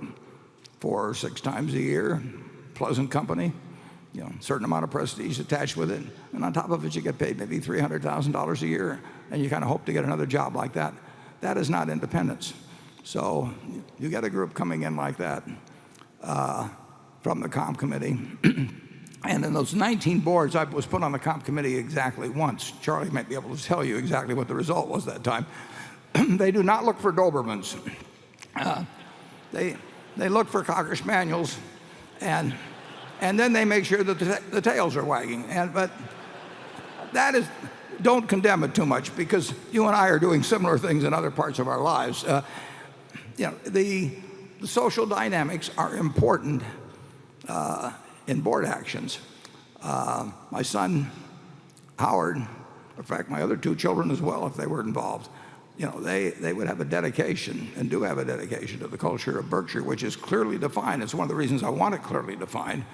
4 or 6 times a year, pleasant company, a certain amount of prestige attached with it, and on top of it you get paid maybe $300,000 a year, and you kind of hope to get another job like that? That is not independence. So you get a group coming in like that from the comp committee. And in those 19 boards, I was put on the comp committee exactly once. Charlie might be able to tell you exactly what the result was that time. They do not look for Dobermans. They look for Cocker Spaniels, and then they make sure that the tails are wagging. But that is, don't condemn it too much, because you and I are doing similar things in other parts of our lives. The social dynamics are important in board actions. My son, Howard, in fact, my other 2 children as well, if they were involved, they would have a dedication, and do have a dedication, to the culture of Berkshire, which is clearly defined. It's one of the reasons I want it clearly defined,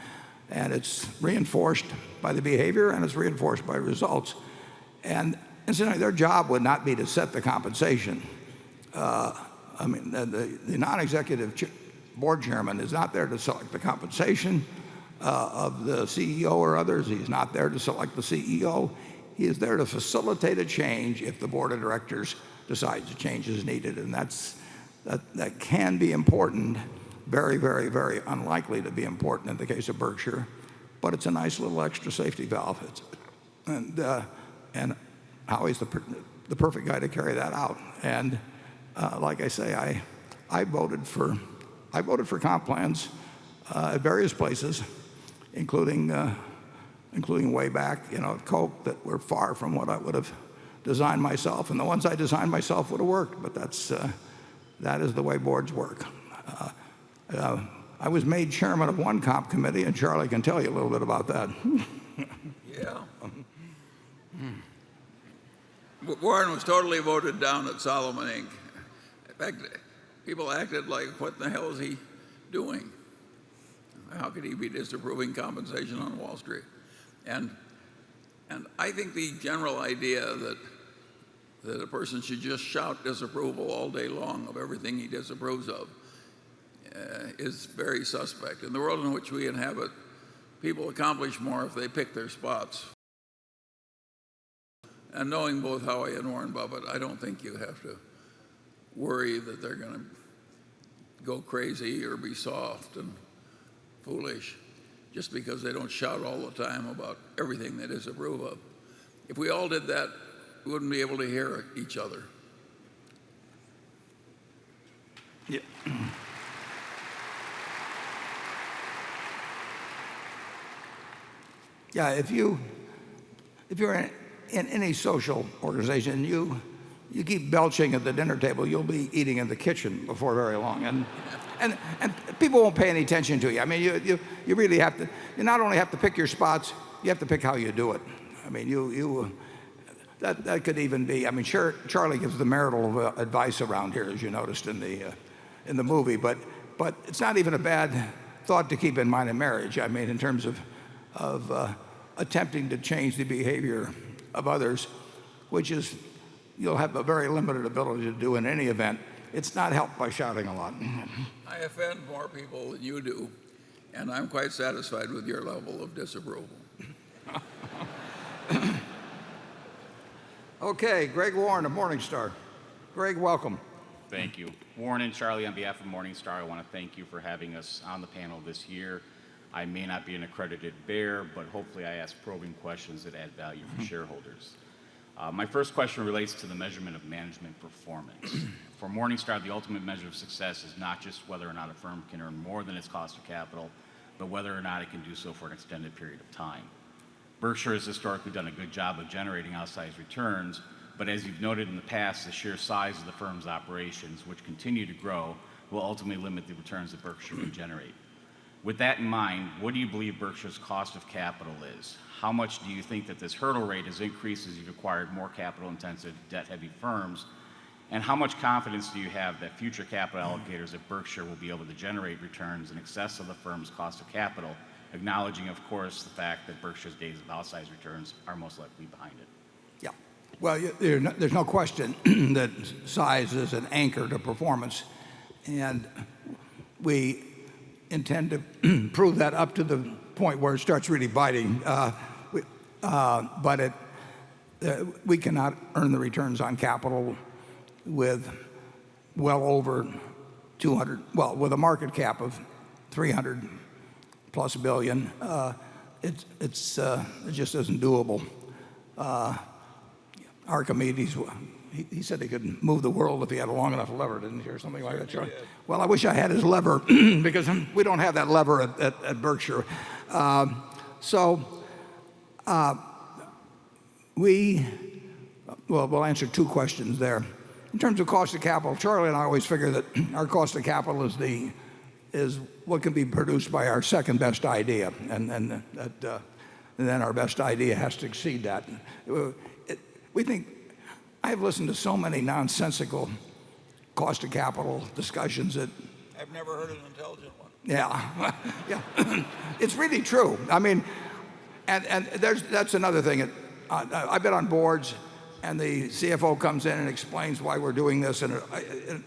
and it's reinforced by the behavior, and it's reinforced by results. And incidentally, their job would not be to set the compensation. The non-executive board chairman is not there to select the compensation of the CEO or others. He's not there to select the CEO. He is there to facilitate a change if the board of directors decides a change is needed, and that can be important. Very, very, very unlikely to be important in the case of Berkshire, but it's a nice little extra safety valve. And Howie's the perfect guy to carry that out. And like I say, I voted for comp plans at various places, including way back, at Coke, that were far from what I would have designed myself, and the ones I designed myself would have worked. But that is the way boards work. I was made chairman of one comp committee, and Charlie can tell you a little bit about that.
Yeah. Warren was totally voted down at Solomon Inc. In fact, people acted like, what the hell is he doing? How could he be disapproving compensation on Wall Street? And I think the general idea that a person should just shout disapproval all day long of everything he disapproves of is very suspect. In the world in which we inhabit, people accomplish more if they pick their spots. And knowing both Howie and Warren Buffett, I don't think you have to worry that they're going to go crazy or be soft and foolish just because they don't shout all the time about everything they disapprove of. If we all did that, we wouldn't be able to hear each other.
Yeah. Yeah, if you're in any social organization, you keep belching at the dinner table, you'll be eating in the kitchen before very long, and people won't pay any attention to you. I mean, you really have to. You not only have to pick your spots, you have to pick how you do it. I mean, that could even be. I mean, sure, Charlie gives the marital advice around here, as you noticed in the movie, but it's not even a bad thought to keep in mind in marriage. I mean, in terms of attempting to change the behavior of others, which is you'll have a very limited ability to do in any event. It's not helped by shouting a lot.
I offend more people than you do, and I'm quite satisfied with your level of disapproval.
Okay, Greg Warren of Morningstar. Greg, welcome.
Thank you. Warren and Charlie, on behalf of Morningstar, I want to thank you for having us on the panel this year. I may not be an accredited bear, but hopefully I ask probing questions that add value for shareholders. My first question relates to the measurement of management performance. For Morningstar, the ultimate measure of success is not just whether or not a firm can earn more than its cost of capital, but whether or not it can do so for an extended period of time. Berkshire has historically done a good job of generating outsized returns, but as you've noted in the past, the sheer size of the firm's operations, which continue to grow, will ultimately limit the returns that Berkshire can generate. With that in mind, what do you believe Berkshire's cost of capital is? How much do you think that this hurdle rate has increased as you've acquired more capital-intensive, debt-heavy firms? And how much confidence do you have that future capital allocators at Berkshire will be able to generate returns in excess of the firm's cost of capital, acknowledging, of course, the fact that Berkshire's days of outsized returns are most likely behind it?
Yeah. Well, there's no question that size is an anchor to performance, and we intend to prove that up to the point where it starts really biting. But we cannot earn the returns on capital with well over 200, well, with a market cap of 300 plus billion. It just isn't doable. Archimedes, he said he could move the world if he had a long enough lever, didn't he, or something like that, Charlie? Well, I wish I had his lever because we don't have that lever at Berkshire. We'll answer two questions there. In terms of cost of capital, Charlie and I always figure that our cost of capital is what can be produced by our second best idea, and then our best idea has to exceed that. We think, I've listened to so many nonsensical cost of capital discussions that
I've never heard an intelligent one.
yeah, yeah, it's really true. I mean, and that's another thing. I've been on boards, and the CFO comes in and explains why we're doing this, and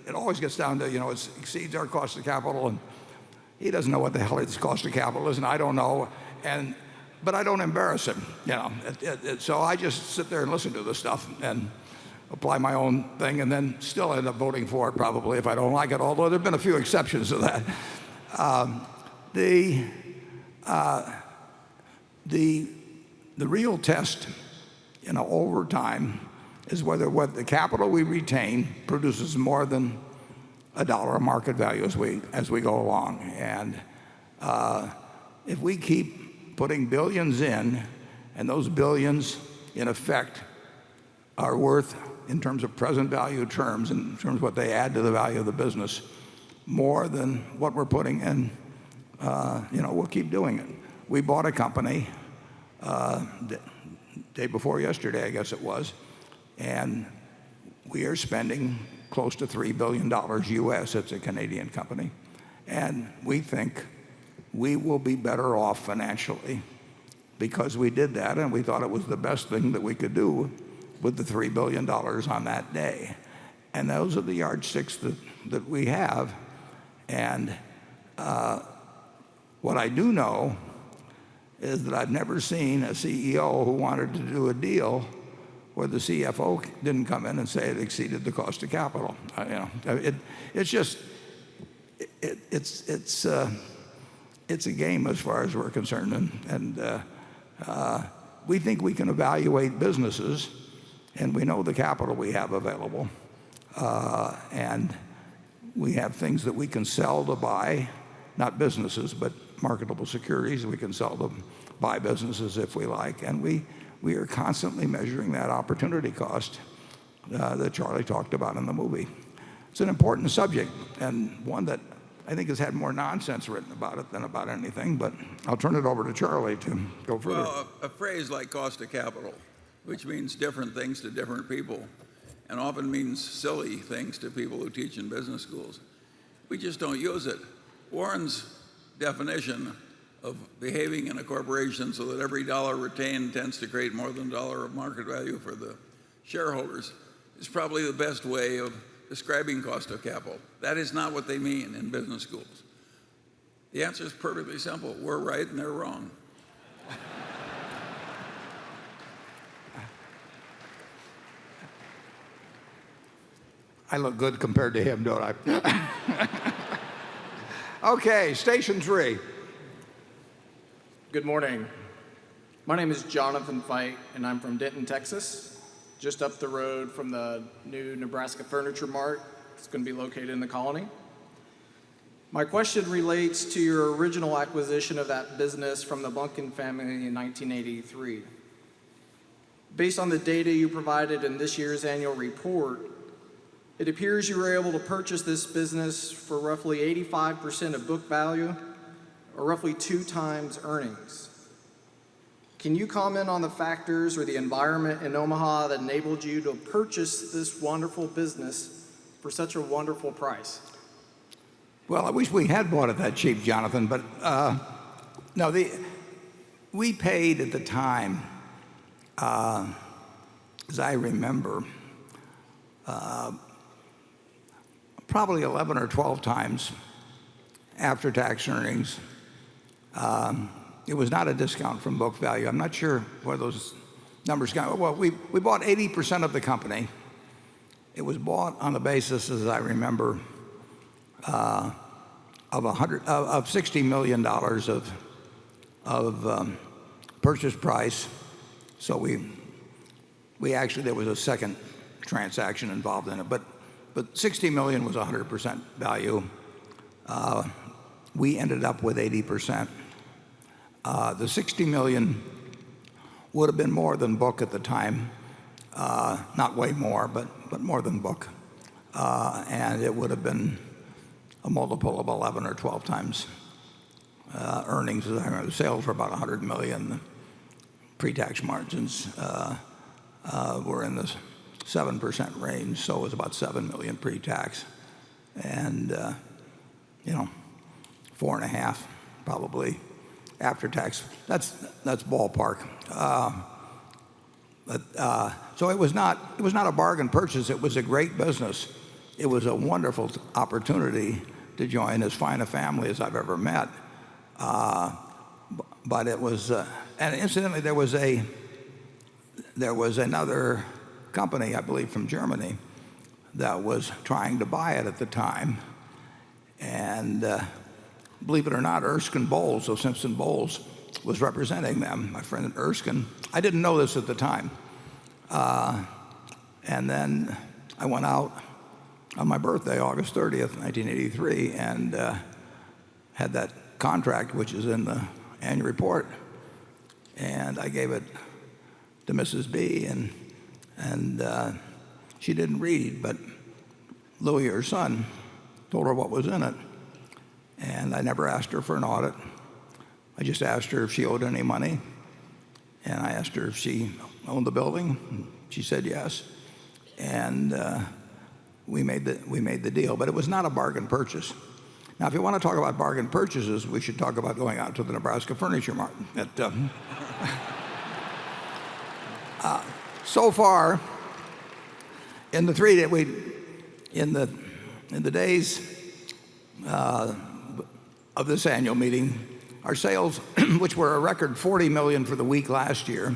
it always gets down to, it exceeds our cost of capital, and he doesn't know what the hell his cost of capital is, and I don't know, but I don't embarrass him, so I just sit there and listen to the stuff and apply my own thing, and then still end up voting for it probably if I don't like it, although there have been a few exceptions to that. The real test, over time, is whether what the capital we retain produces more than $1 of market value as we go along. And if we keep putting billions in, and those billions, in effect, are worth, in terms of present value terms, in terms of what they add to the value of the business, more than what we're putting in, we'll keep doing it. We bought a company day before yesterday, I guess it was, and we are spending close to $3 billion US. It's a Canadian company, and we think we will be better off financially because we did that, and we thought it was the best thing that we could do with the $3 billion on that day. And those are the yardsticks that we have. And what I do know is that I've never seen a CEO who wanted to do a deal where the CFO didn't come in and say it exceeded the cost of capital. It's just it's a game as far as we're concerned, and we think we can evaluate businesses, and we know the capital we have available, and we have things that we can sell to buy, not businesses, but marketable securities. We can sell to buy businesses if we like, and we are constantly measuring that opportunity cost that Charlie talked about in the movie. It's an important subject, and one that I think has had more nonsense written about it than about anything, but I'll turn it over to Charlie to go further.
Well, a phrase like cost of capital, which means different things to different people, and often means silly things to people who teach in business schools. We just don't use it. Warren's definition of behaving in a corporation so that every dollar retained tends to create more than a dollar of market value for the shareholders is probably the best way of describing cost of capital. That is not what they mean in business schools. The answer is perfectly simple. We're right and they're wrong.
I look good compared to him, don't I? Okay, station 3.
Good morning. My name is Jonathan Fite, and I'm from Denton, Texas, just up the road from the new Nebraska Furniture Mart. It's going to be located in the Colony. My question relates to your original acquisition of that business from the Bunkin family in 1983. Based on the data you provided in this year's annual report, it appears you were able to purchase this business for roughly 85% of book value, or roughly 2 times earnings. Can you comment on the factors or the environment in Omaha that enabled you to purchase this wonderful business for such a wonderful price?
Well, I wish we had bought it that cheap, Jonathan, but no, we paid at the time, as I remember, probably 11 or 12 times after-tax earnings. It was not a discount from book value. I'm not sure where those numbers got. Well, we bought 80% of the company. It was bought on the basis, as I remember, of $60 million of purchase price. So we actually, there was a second transaction involved in it, but 60 million was 100% value. We ended up with 80%. The 60 million would have been more than book at the time, not way more, but more than book, and it would have been a multiple of 11 or 12 times earnings. As I remember, the sales were about 100 million. Pre-tax margins were in the 7% range, so it was about 7 million pre-tax, and 4.5 probably after tax. That's ballpark. So it was not a bargain purchase. It was a great business. It was a wonderful opportunity to join as fine a family as I've ever met. But it was, and incidentally, there was another company, I believe, from Germany that was trying to buy it at the time, and believe it or not, Erskine Bowles of Simpson Bowles was representing them. My friend Erskine. I didn't know this at the time, and then I went out on my birthday, August 30th, 1983, and had that contract, which is in the annual report, and I gave it to Mrs. B, and she didn't read, but Louis, her son, told her what was in it, and I never asked her for an audit. I just asked her if she owed any money, and I asked her if she owned the building. She said yes, and we made the deal. But it was not a bargain purchase. Now, if you want to talk about bargain purchases, we should talk about going out to the Nebraska Furniture Mart. So far, in the days of this annual meeting, our sales, which were a record 40 million for the week last year,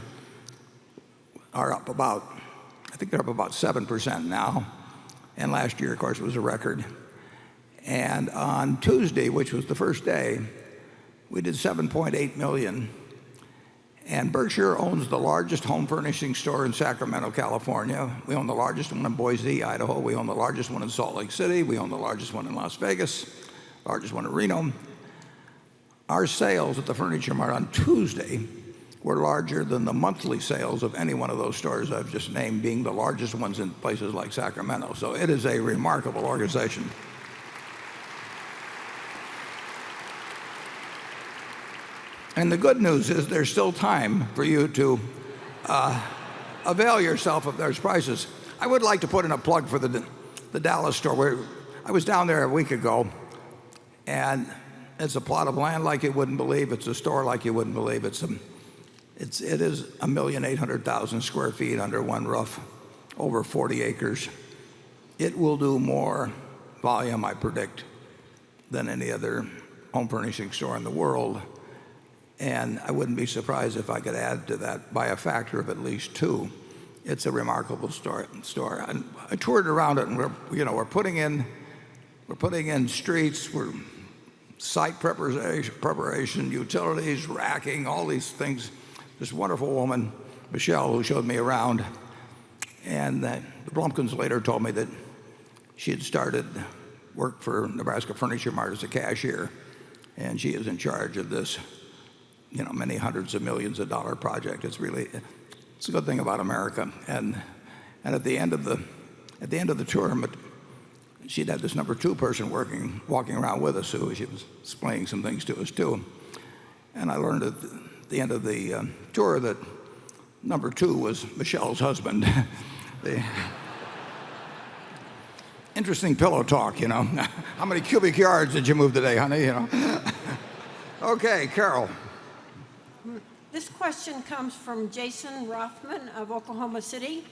are up about think they're up about 7% now. And last year, of course, was a record. And on Tuesday, which was the first day, we did 7.8 million. And Berkshire owns the largest home furnishing store in Sacramento, California. We own the largest one in Boise, Idaho. We own the largest one in Salt Lake City. We own the largest one in Las Vegas, largest one in Reno. Our sales at the Furniture Mart on Tuesday were larger than the monthly sales of any one of those stores I've just named, being the largest ones in places like Sacramento. So it is a remarkable organization. And the good news is there's still time for you to avail yourself of those prices. I would like to put in a plug for the Dallas store. Where I was down there a week ago, and it's a plot of land like you wouldn't believe. It's a store like you wouldn't believe. It is 1,800,000 square feet under one roof, over 40 acres. It will do more volume, I predict, than any other home furnishing store in the world. And I wouldn't be surprised if I could add to that by a factor of at least 2. It's a remarkable store. And I toured around it, and we're putting in streets, we're site preparation, utilities, racking, all these things. This wonderful woman, Michelle, who showed me around, and the Blumkins later told me that she had started work for Nebraska Furniture Mart as a cashier, and she is in charge of this many hundreds of millions of dollar project. It's a good thing about America. And at the end of the tour, she'd had this number 2 person walking around with us, who she was explaining some things to us too. And I learned at the end of the tour that number 2 was Michelle's husband. Interesting pillow talk, How many cubic yards did you move today, honey? Okay, Carol.
This question comes from Jason Rothman of Oklahoma City,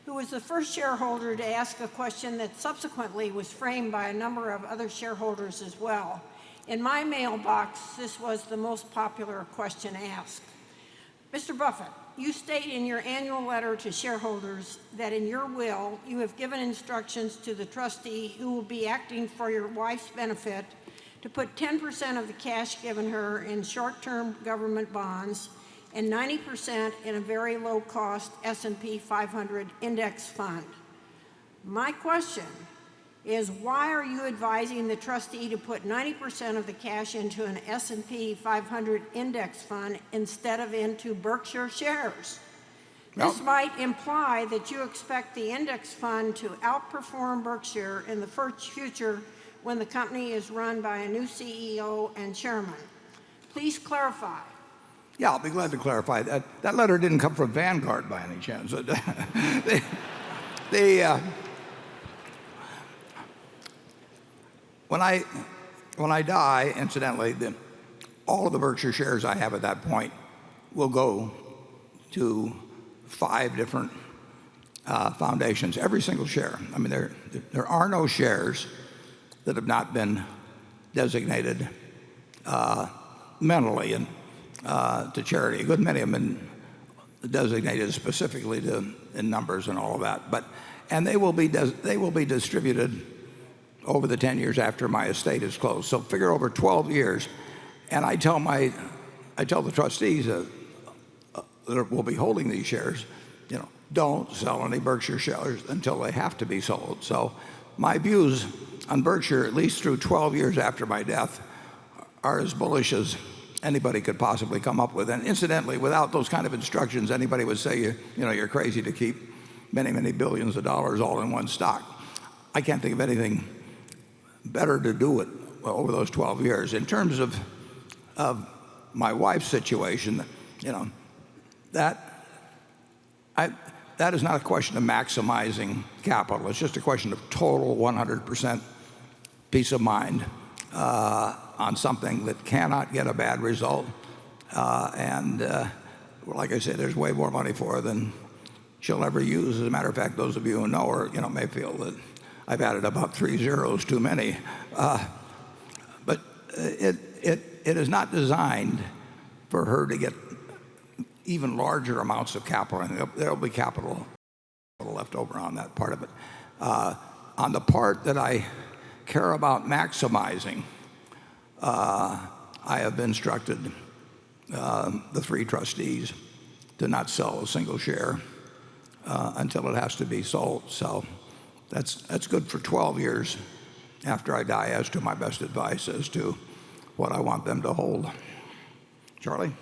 who was the first shareholder to ask a question that subsequently was framed by a number of other shareholders as well. In my mailbox, this was the most popular question asked. Mr. Buffett, you state in your annual letter to shareholders that in your will, you have given instructions to the trustee who will be acting for your wife's benefit to put 10% of the cash given her in short-term government bonds and 90% in a very low-cost S&P 500 index fund. My question is, why are you advising the trustee to put 90% of the cash into an S&P 500 index fund instead of into Berkshire shares? This might imply that you expect the index fund to outperform Berkshire in the future when the company is run by a new CEO and chairman. Please clarify.
Yeah, I'll be glad to clarify that. That letter didn't come from Vanguard by any chance. When I die, incidentally, all of the Berkshire shares I have at that point will go to 5 different foundations. Every single share. I mean, there are no shares that have not been designated mentally and to charity. A good many have been designated specifically in numbers and all of that. And they will be distributed over the 10 years after my estate is closed. So figure over 12 years. And I tell the trustees that will be holding these shares, don't sell any Berkshire shares until they have to be sold. So my views on Berkshire, at least through 12 years after my death, are as bullish as anybody could possibly come up with. And incidentally, without those kind of instructions, anybody would say you're crazy to keep many, many billions of dollars all in one stock. I can't think of anything better to do it over those 12 years. In terms of my wife's situation, that is not a question of maximizing capital. It's just a question of total 100% peace of mind on something that cannot get a bad result. Like I said, there's way more money for her than she'll ever use. As a matter of fact, those of you who know her, may feel that I've added about 3 zeros too many. But it is not designed for her to get even larger amounts of capital. And there'll be capital left over on that part of it. On the part that I care about maximizing, I have instructed the 3 trustees to not sell a single share until it has to be sold. So that's good for 12 years after I die as to my best advice as to what I want them to hold. Charlie?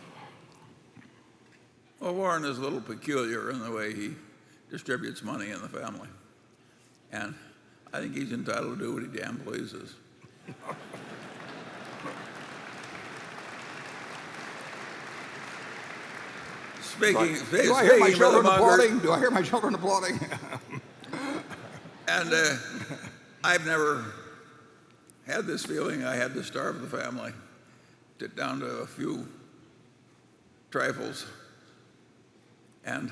Well, Warren is a little peculiar in the way he distributes money in the family. And I think he's entitled to do what he damn pleases.
Do I hear my children applauding? Do I hear my children applauding?
And I've never had this feeling I had to starve the family down to a few trifles. And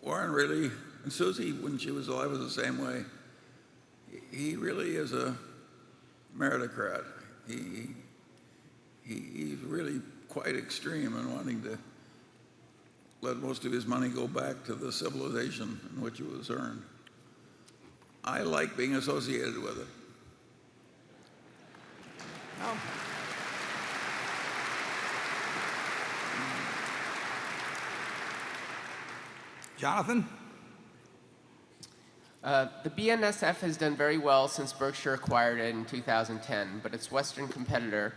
Warren really, and Susie, when she was alive, was the same way. He really is a meritocrat. He's really quite extreme in wanting to let most of his money go back to the civilization in which it was earned. I like being associated with it.
Jonathan?
The BNSF has done very well since Berkshire acquired it in 2010, but its Western competitor,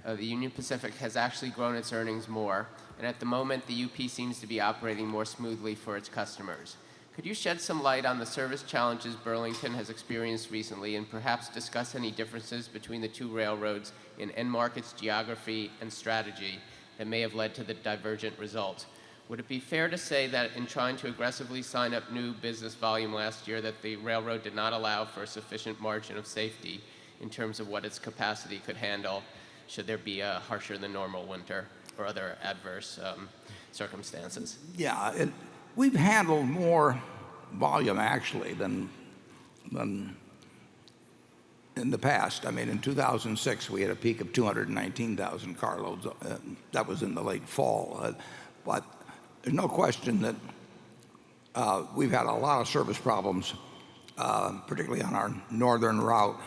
the Union Pacific, has actually grown its earnings more, and at the moment the UP seems to be operating more smoothly for its customers. Could you shed some light on the service challenges Burlington has experienced recently and perhaps discuss any differences between the 2 railroads in end markets, geography, and strategy that may have led to the divergent results? Would it be fair to say that in trying to aggressively sign up new business volume last year that the railroad did not allow for a sufficient margin of safety in terms of what its capacity could handle should there be a harsher than normal winter or other adverse circumstances?
Yeah, we've handled more volume actually than in the past. I mean, in 2006 we had a peak of 219,000 carloads. That was in the late fall. But there's no question that we've had a lot of service problems, particularly on our northern route.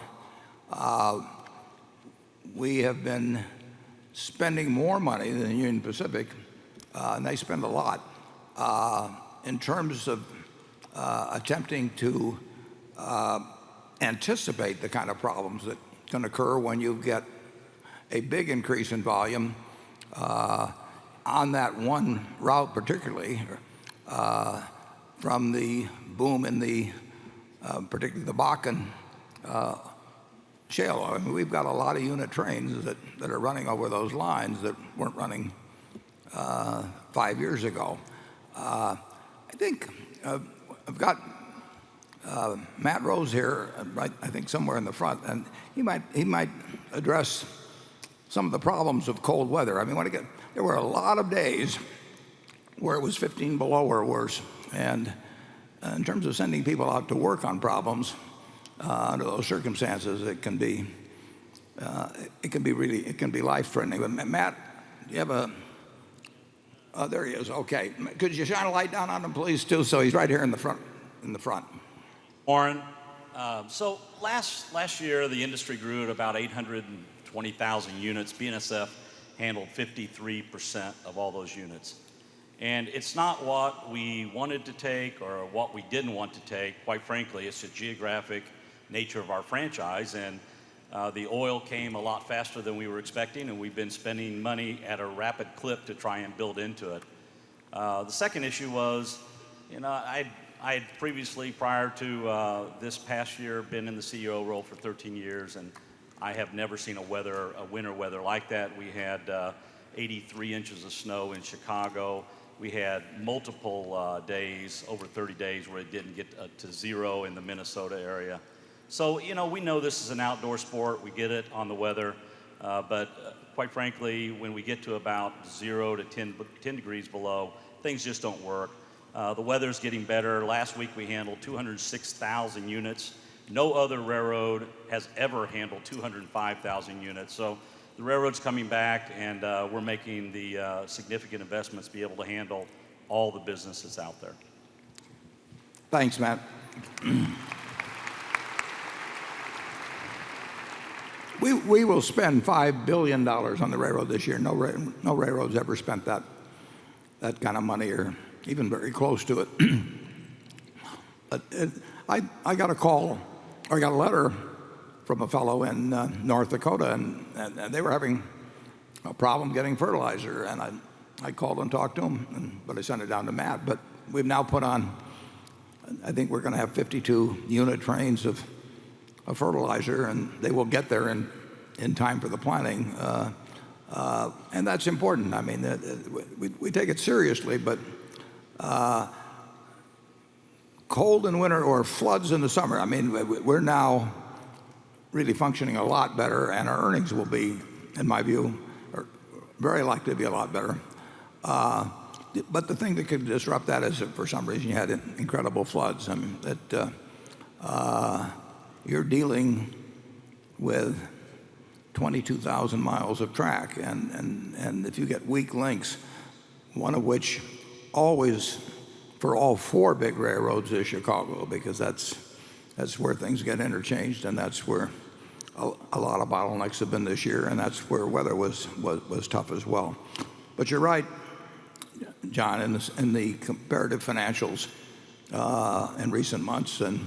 We have been spending more money than Union Pacific, and they spend a lot, in terms of attempting to anticipate the kind of problems that can occur when you get a big increase in volume on that one route, particularly from the boom in the particularly the Bakken shale. I mean, we've got a lot of unit trains that are running over those lines that weren't running 5 years ago. I think I've got Matt Rose here, right, I think somewhere in the front, and he might address some of the problems of cold weather. I mean, there were a lot of days where it was 15 below or worse, and in terms of sending people out to work on problems under those circumstances, it can be life-threatening. But Matt, do you have a? Oh, there he is. Okay, could you shine a light down on him, please, too? So he's right here in the front.
Warren, so last year the industry grew at about 820,000 units. BNSF handled 53% of all those units. And it's not what we wanted to take or what we didn't want to take. Quite frankly, it's the geographic nature of our franchise. And the oil came a lot faster than we were expecting, and we've been spending money at a rapid clip to try and build into it. The second issue was, I had previously, prior to this past year, been in the CEO role for 13 years, and I have never seen a winter weather like that. We had 83 inches of snow in Chicago. We had multiple days, over 30 days, where it didn't get to zero in the Minnesota area. So, we know this is an outdoor sport. We get it on the weather. But quite frankly, when we get to about 0 to 10 degrees below, things just don't work. The weather's getting better. Last week we handled 206,000 units. No other railroad has ever handled 205,000 units. So the railroad's coming back, and we're making the significant investments to be able to handle all the business that's out there.
Thanks, Matt. We will spend $5 billion on the railroad this year. No railroad's ever spent that kind of money or even very close to it. But I got a call, or I got a letter from a fellow in North Dakota, and they were having a problem getting fertilizer. And I called and talked to him, but I sent it down to Matt. But we've now put on, I think we're going to have 52 unit trains of fertilizer, and they will get there in time for the planting. And that's important. I mean, we take it seriously, but cold in winter or floods in the summer, I mean, we're now really functioning a lot better, and our earnings will be, in my view, very likely to be a lot better. But the thing that could disrupt that is if for some reason you had incredible floods. I mean, you're dealing with 22,000 miles of track, and if you get weak links, one of which always for all four big railroads is Chicago, because that's where things get interchanged, and that's where a lot of bottlenecks have been this year, and that's where weather was tough as well. But you're right, John, in the comparative financials in recent months, and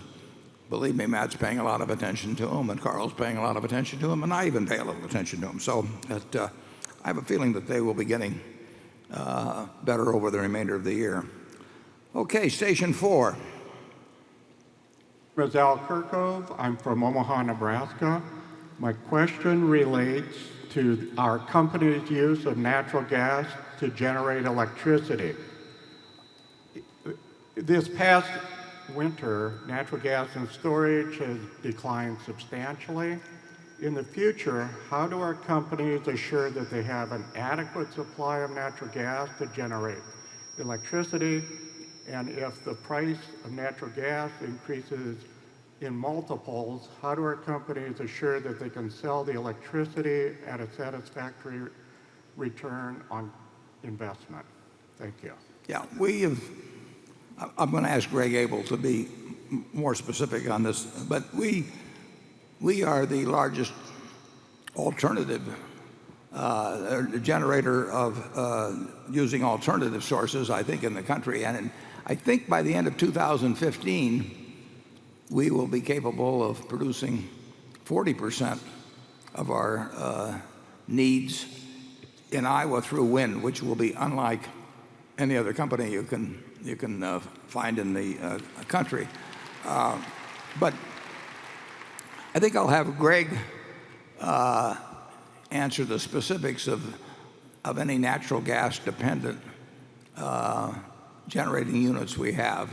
believe me, Matt's paying a lot of attention to them, and Carl's paying a lot of attention to them, and I even pay a little attention to them. So I have a feeling that they will be getting better over the remainder of the year. Okay, station 4.
Rosal Kirkove, I'm from Omaha, Nebraska. My question relates to our company's use of natural gas to generate electricity. This past winter, natural gas and storage has declined substantially. In the future, how do our companies assure that they have an adequate supply of natural gas to generate electricity? And if the price of natural gas increases in multiples, how do our companies assure that they can sell the electricity at a satisfactory return on investment? Thank you.
Yeah, I'm going to ask Greg Abel to be more specific on this, but we are the largest alternative generator of using alternative sources, I think, in the country. And I think by the end of 2015, we will be capable of producing 40% of our needs in Iowa through wind, which will be unlike any other company you can find in the country. But I think I'll have Greg answer the specifics of any natural gas dependent generating units we have.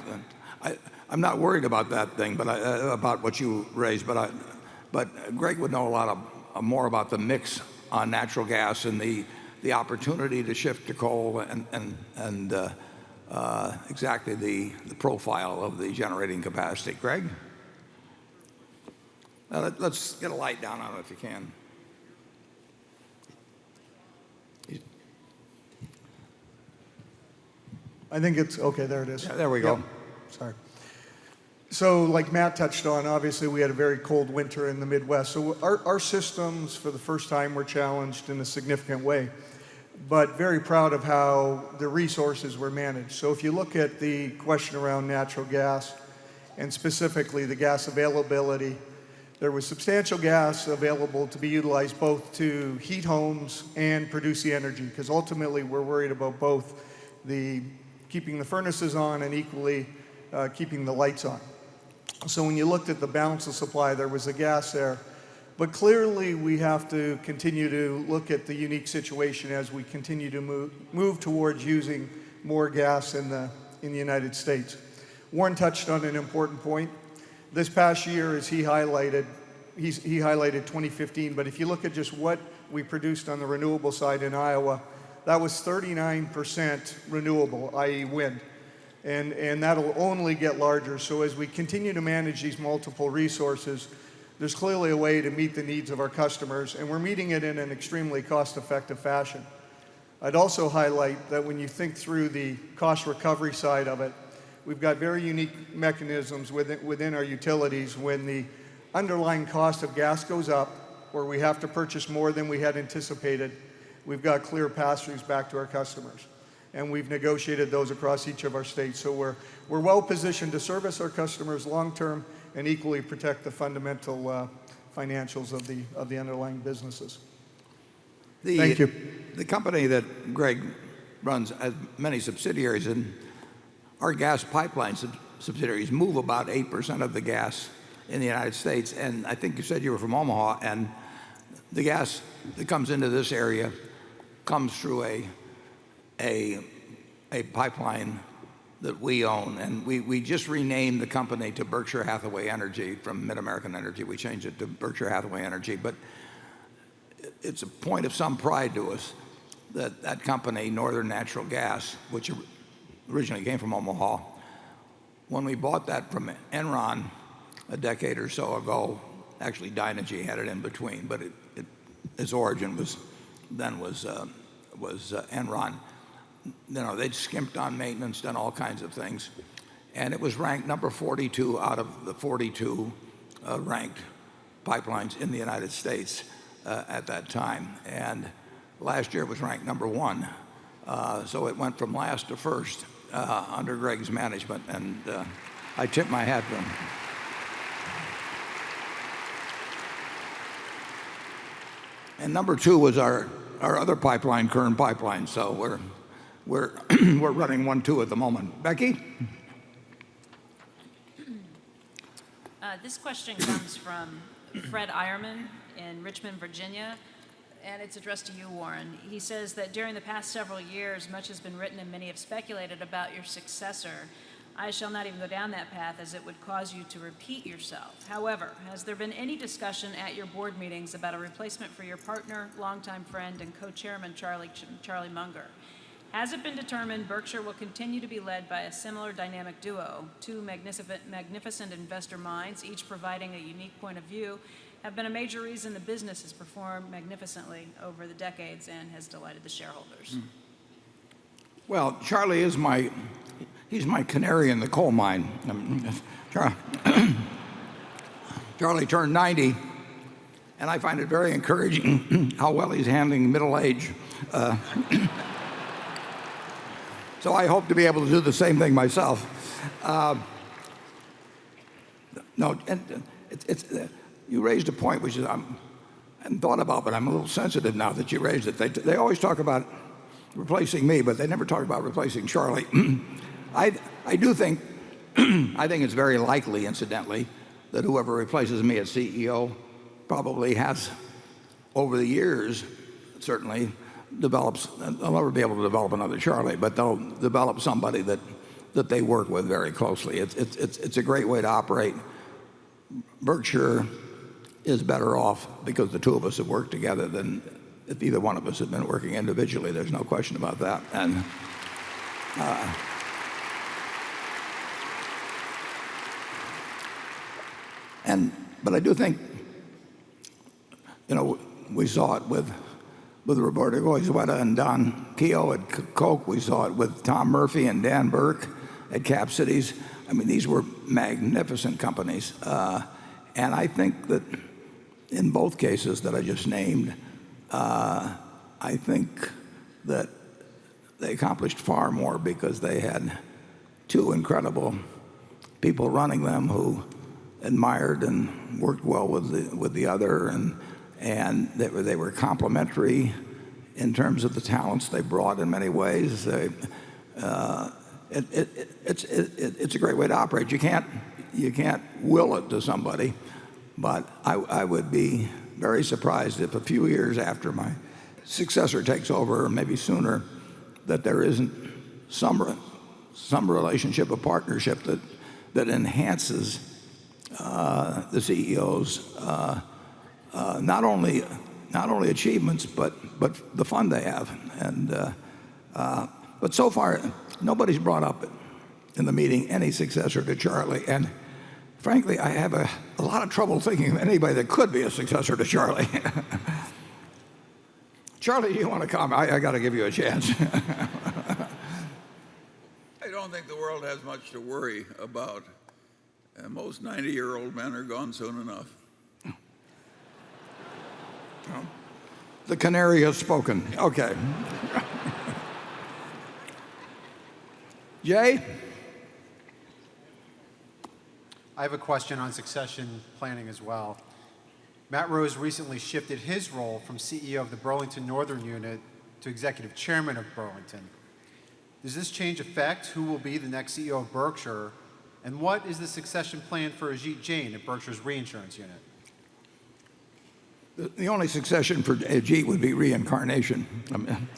I'm not worried about that thing, but about what you raised. But Greg would know a lot more about the mix on natural gas and the opportunity to shift to coal and exactly the profile of the generating capacity. Greg? Let's get a light down on it if you can.
I think it's okay. There it is.
Yeah, there we go.
Yep. Sorry. So, like Matt touched on, obviously we had a very cold winter in the Midwest. So our systems, for the first time, were challenged in a significant way. But very proud of how the resources were managed. So if you look at the question around natural gas, and specifically the gas availability, there was substantial gas available to be utilized both to heat homes and produce the energy, because ultimately we're worried about both the keeping the furnaces on and equally keeping the lights on. So when you looked at the balance of supply, there was the gas there. But clearly we have to continue to look at the unique situation as we continue to move towards using more gas in the United States. Warren touched on an important point. This past year, as he highlighted 2015, but if you look at just what we produced on the renewable side in Iowa, that was 39% renewable, i.e. wind. And that'll only get larger. So as we continue to manage these multiple resources, there's clearly a way to meet the needs of our customers, and we're meeting it in an extremely cost-effective fashion. I'd also highlight that when you think through the cost recovery side of it, we've got very unique mechanisms within our utilities. When the underlying cost of gas goes up, or we have to purchase more than we had anticipated, we've got clear pass-throughs back to our customers. And we've negotiated those across each of our states. So we're well positioned to service our customers long-term and equally protect the fundamental financials of the underlying businesses. Thank you.
The company that Greg runs has many subsidiaries, and our gas pipeline subsidiaries move about 8% of the gas in the United States. And I think you said you were from Omaha, and the gas that comes into this area comes through a pipeline that we own. And we just renamed the company to Berkshire Hathaway Energy from Mid-American Energy. We changed it to Berkshire Hathaway Energy. But it's a point of some pride to us that that company, Northern Natural Gas, which originally came from Omaha, when we bought that from Enron a decade or so ago, actually Dynegy had it in between, but its origin was Enron. They'd skimped on maintenance, done all kinds of things, and it was ranked number 42 out of the 42 ranked pipelines in the United States at that time. And last year it was ranked number 1. So it went from last to first under Greg's management, and I tip my hat to him. And number 2 was our other pipeline, Kern Pipeline. So we're running 1-2 at the moment. Becky?
This question comes from Fred Eierman in Richmond, Virginia, and it's addressed to you, Warren. He says that during the past several years, much has been written and many have speculated about your successor. I shall not even go down that path, as it would cause you to repeat yourself. However, has there been any discussion at your board meetings about a replacement for your partner, longtime friend, and co-chairman Charlie Munger? Has it been determined Berkshire will continue to be led by a similar dynamic duo? Two magnificent investor minds, each providing a unique point of view, have been a major reason the business has performed magnificently over the decades and has delighted the shareholders.
Well, Charlie is he's my canary in the coal mine. Charlie turned 90, and I find it very encouraging how well he's handling middle age. So I hope to be able to do the same thing myself. You raised a point which I hadn't thought about, but I'm a little sensitive now that you raised it. They always talk about replacing me, but they never talk about replacing Charlie. I do think, I think it's very likely, incidentally, that whoever replaces me as CEO probably has, over the years, certainly develops. They'll never be able to develop another Charlie, but they'll develop somebody that they work with very closely. It's a great way to operate. Berkshire is better off because the two of us have worked together than if either one of us had been working individually. There's no question about that. But I do think, we saw it with Roberto Goizueta and Don Keogh at Coke. We saw it with Tom Murphy and Dan Burke at Cap Cities. I mean, these were magnificent companies. And I think that in both cases that I just named, I think that they accomplished far more because they had two incredible people running them who admired and worked well with the other, and they were complementary in terms of the talents they brought in many ways. It's a great way to operate. You can't will it to somebody, but I would be very surprised if a few years after my successor takes over, or maybe sooner, that there isn't some relationship, a partnership that enhances the CEO's not only achievements but the fun they have. But so far nobody's brought up in the meeting any successor to Charlie, and frankly I have a lot of trouble thinking of anybody that could be a successor to Charlie. Charlie, you want to comment? I got to give you a chance.
I don't think the world has much to worry about. Most 90-year-old men are gone soon enough.
The canary has spoken. Okay. Jay?
I have a question on succession planning as well. Matt Rose recently shifted his role from CEO of the Burlington Northern Unit to Executive Chairman of Burlington. Does this change affect who will be the next CEO of Berkshire? And what is the succession plan for Ajit Jain at Berkshire's reinsurance unit?
The only succession for Ajit would be reincarnation. I mean,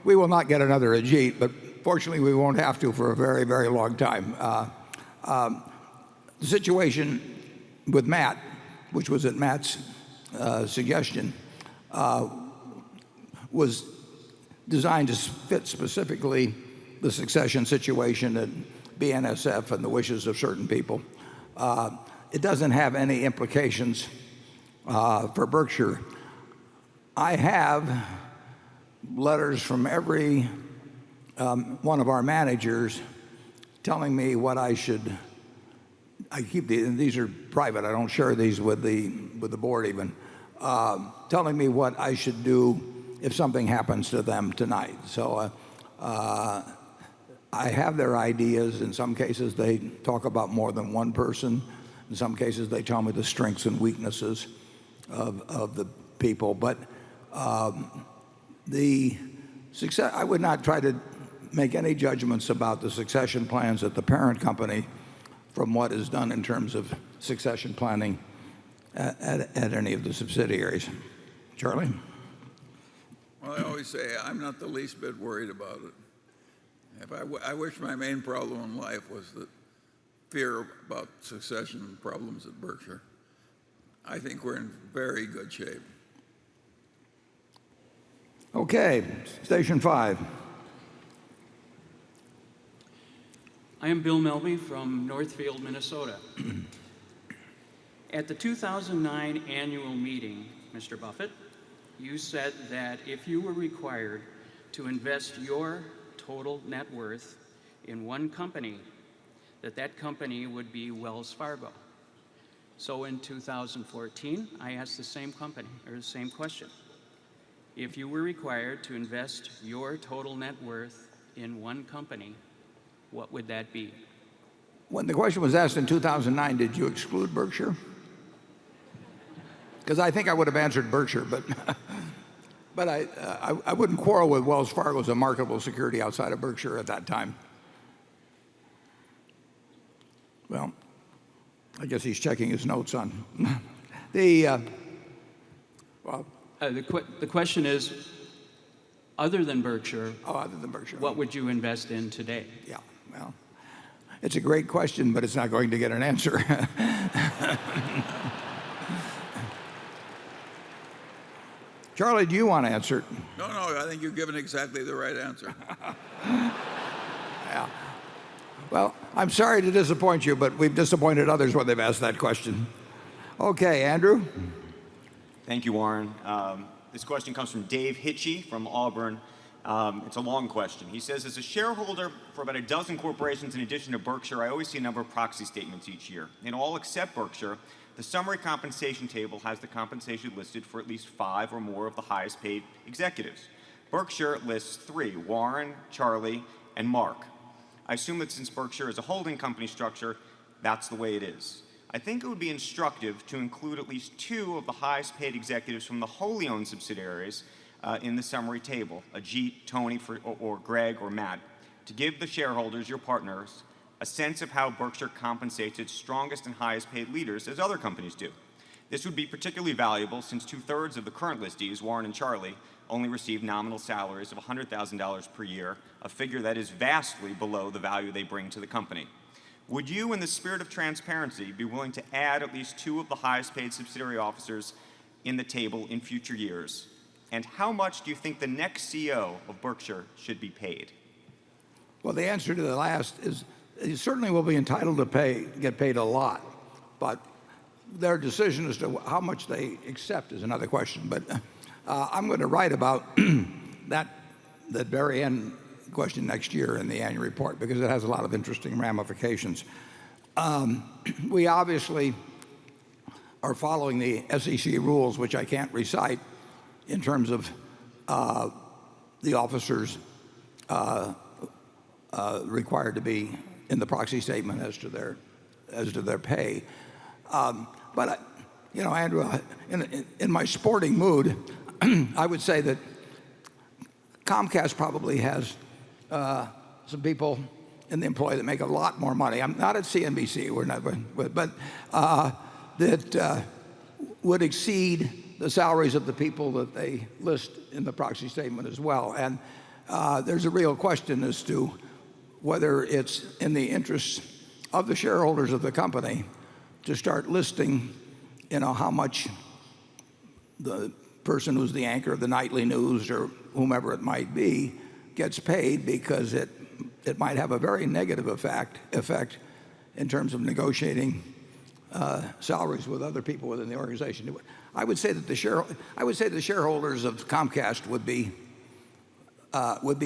we will not get another Ajit, but fortunately we won't have to for a very, very long time. The situation with Matt, which was at Matt's suggestion, was designed to fit specifically the succession situation at BNSF and the wishes of certain people. It doesn't have any implications for Berkshire. I have letters from every one of our managers telling me what I should. I keep these are private. I don't share these with the board even. Telling me what I should do if something happens to them tonight. So I have their ideas. In some cases, they talk about more than one person. In some cases, they tell me the strengths and weaknesses of the people. But the success, I would not try to make any judgments about the succession plans at the parent company from what is done in terms of succession planning at any of the subsidiaries. Charlie?
Well, I always say I'm not the least bit worried about it. I wish my main problem in life was the fear about succession problems at Berkshire. I think we're in very good shape.
Okay, Station 5.
I am Bill Melby from Northfield, Minnesota. At the 2009 annual meeting, Mr. Buffett, you said that if you were required to invest your total net worth in one company, that company would be Wells Fargo. So in 2014, I asked the same question. If you were required to invest your total net worth in one company, what would that be?
When the question was asked in 2009, did you exclude Berkshire? Because I think I would have answered Berkshire, but I wouldn't quarrel with Wells Fargo as a marketable security outside of Berkshire at that time. Well, I guess he's checking his notes on the
question is, other than Berkshire, what would you invest in today?
Yeah, well, it's a great question, but it's not going to get an answer. Charlie, do you want to answer it?
No, I think you've given exactly the right answer.
Yeah. Well, I'm sorry to disappoint you, but we've disappointed others when they've asked that question. Okay, Andrew?
Thank you, Warren. This question comes from Dave Hitchie from Auburn. It's a long question. He says, as a shareholder for about a dozen corporations in addition to Berkshire, I always see a number of proxy statements each year. In all except Berkshire, the summary compensation table has the compensation listed for at least 5 or more of the highest paid executives. Berkshire lists 3, Warren, Charlie, and Mark. I assume that since Berkshire is a holding company structure, that's the way it is. I think it would be instructive to include at least 2 of the highest paid executives from the wholly owned subsidiaries in the summary table, Ajit, Tony, or Greg, or Matt, to give the shareholders, your partners, a sense of how Berkshire compensates its strongest and highest paid leaders as other companies do. This would be particularly valuable since 2/3 of the current listees, Warren and Charlie, only receive nominal salaries of $100,000 per year, a figure that is vastly below the value they bring to the company. Would you, in the spirit of transparency, be willing to add at least 2 of the highest paid subsidiary officers in the table in future years? And how much do you think the next CEO of Berkshire should be paid?
Well, the answer to the last is you certainly will be entitled to get paid a lot, but their decision as to how much they accept is another question. But I'm going to write about that very end question next year in the annual report because it has a lot of interesting ramifications. We obviously are following the SEC rules, which I can't recite, in terms of the officers required to be in the proxy statement as to their pay. But Andrew, in my sporting mood, I would say that Comcast probably has some people in the employ that make a lot more money. I'm not at CNBC, we're not, but that would exceed the salaries of the people that they list in the proxy statement as well. And there's a real question as to whether it's in the interests of the shareholders of the company to start listing, how much the person who's the anchor of the nightly news or whomever it might be gets paid, because it might have a very negative effect in terms of negotiating salaries with other people within the organization. I would say that the shareholders of Comcast would be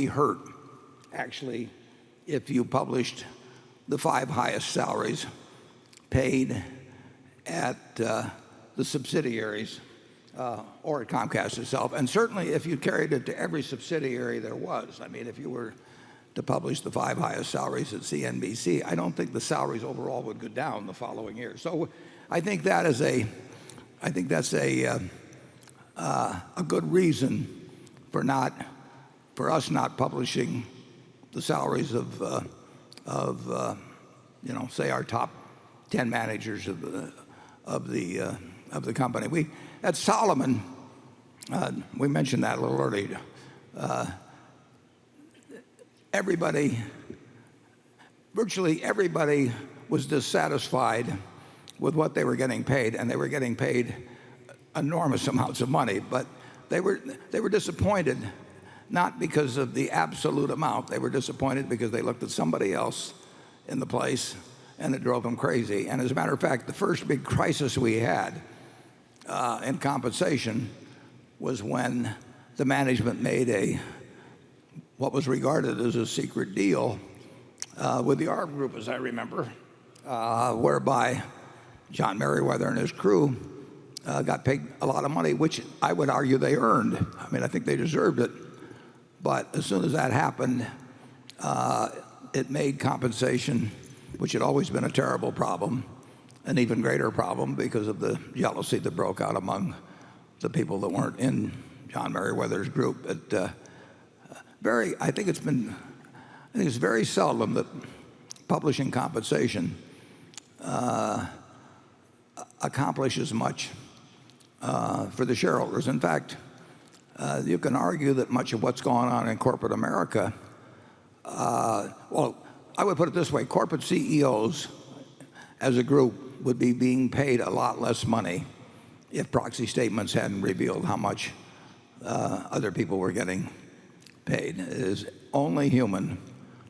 hurt, actually, if you published the 5 highest salaries paid at the subsidiaries or at Comcast itself, and certainly if you carried it to every subsidiary there was. I mean, if you were to publish the 5 highest salaries at CNBC, I don't think the salaries overall would go down the following year. So I think that's a good reason for us not publishing the salaries of say our top 10 managers of the company. At Solomon, we mentioned that a little earlier. Virtually everybody was dissatisfied with what they were getting paid, and they were getting paid enormous amounts of money. But they were disappointed, not because of the absolute amount. They were disappointed because they looked at somebody else in the place, and it drove them crazy. And as a matter of fact, the first big crisis we had in compensation was when the management made what was regarded as a secret deal with the ARB Group, as I remember, whereby John Merriweather and his crew got paid a lot of money, which I would argue they earned. I mean, I think they deserved it. But as soon as that happened, it made compensation, which had always been a terrible problem, an even greater problem because of the jealousy that broke out among the people that weren't in John Merriweather's group. I think it's very seldom that publishing compensation accomplishes much for the shareholders. In fact, you can argue that much of what's going on in corporate America, well, I would put it this way: corporate CEOs as a group would be being paid a lot less money if proxy statements hadn't revealed how much other people were getting paid. It is only human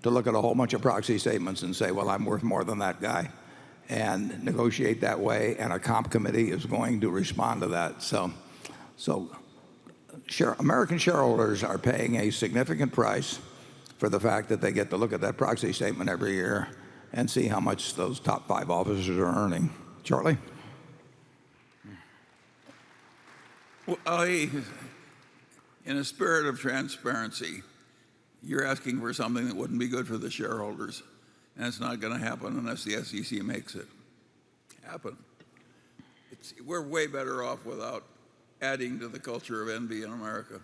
to look at a whole bunch of proxy statements and say, well, I'm worth more than that guy, and negotiate that way, and a comp committee is going to respond to that. So American shareholders are paying a significant price for the fact that they get to look at that proxy statement every year and see how much those top 5 officers are earning. Charlie?
Well, in a spirit of transparency, you're asking for something that wouldn't be good for the shareholders, and it's not going to happen unless the SEC makes it happen. We're way better off without adding to the culture of envy in America.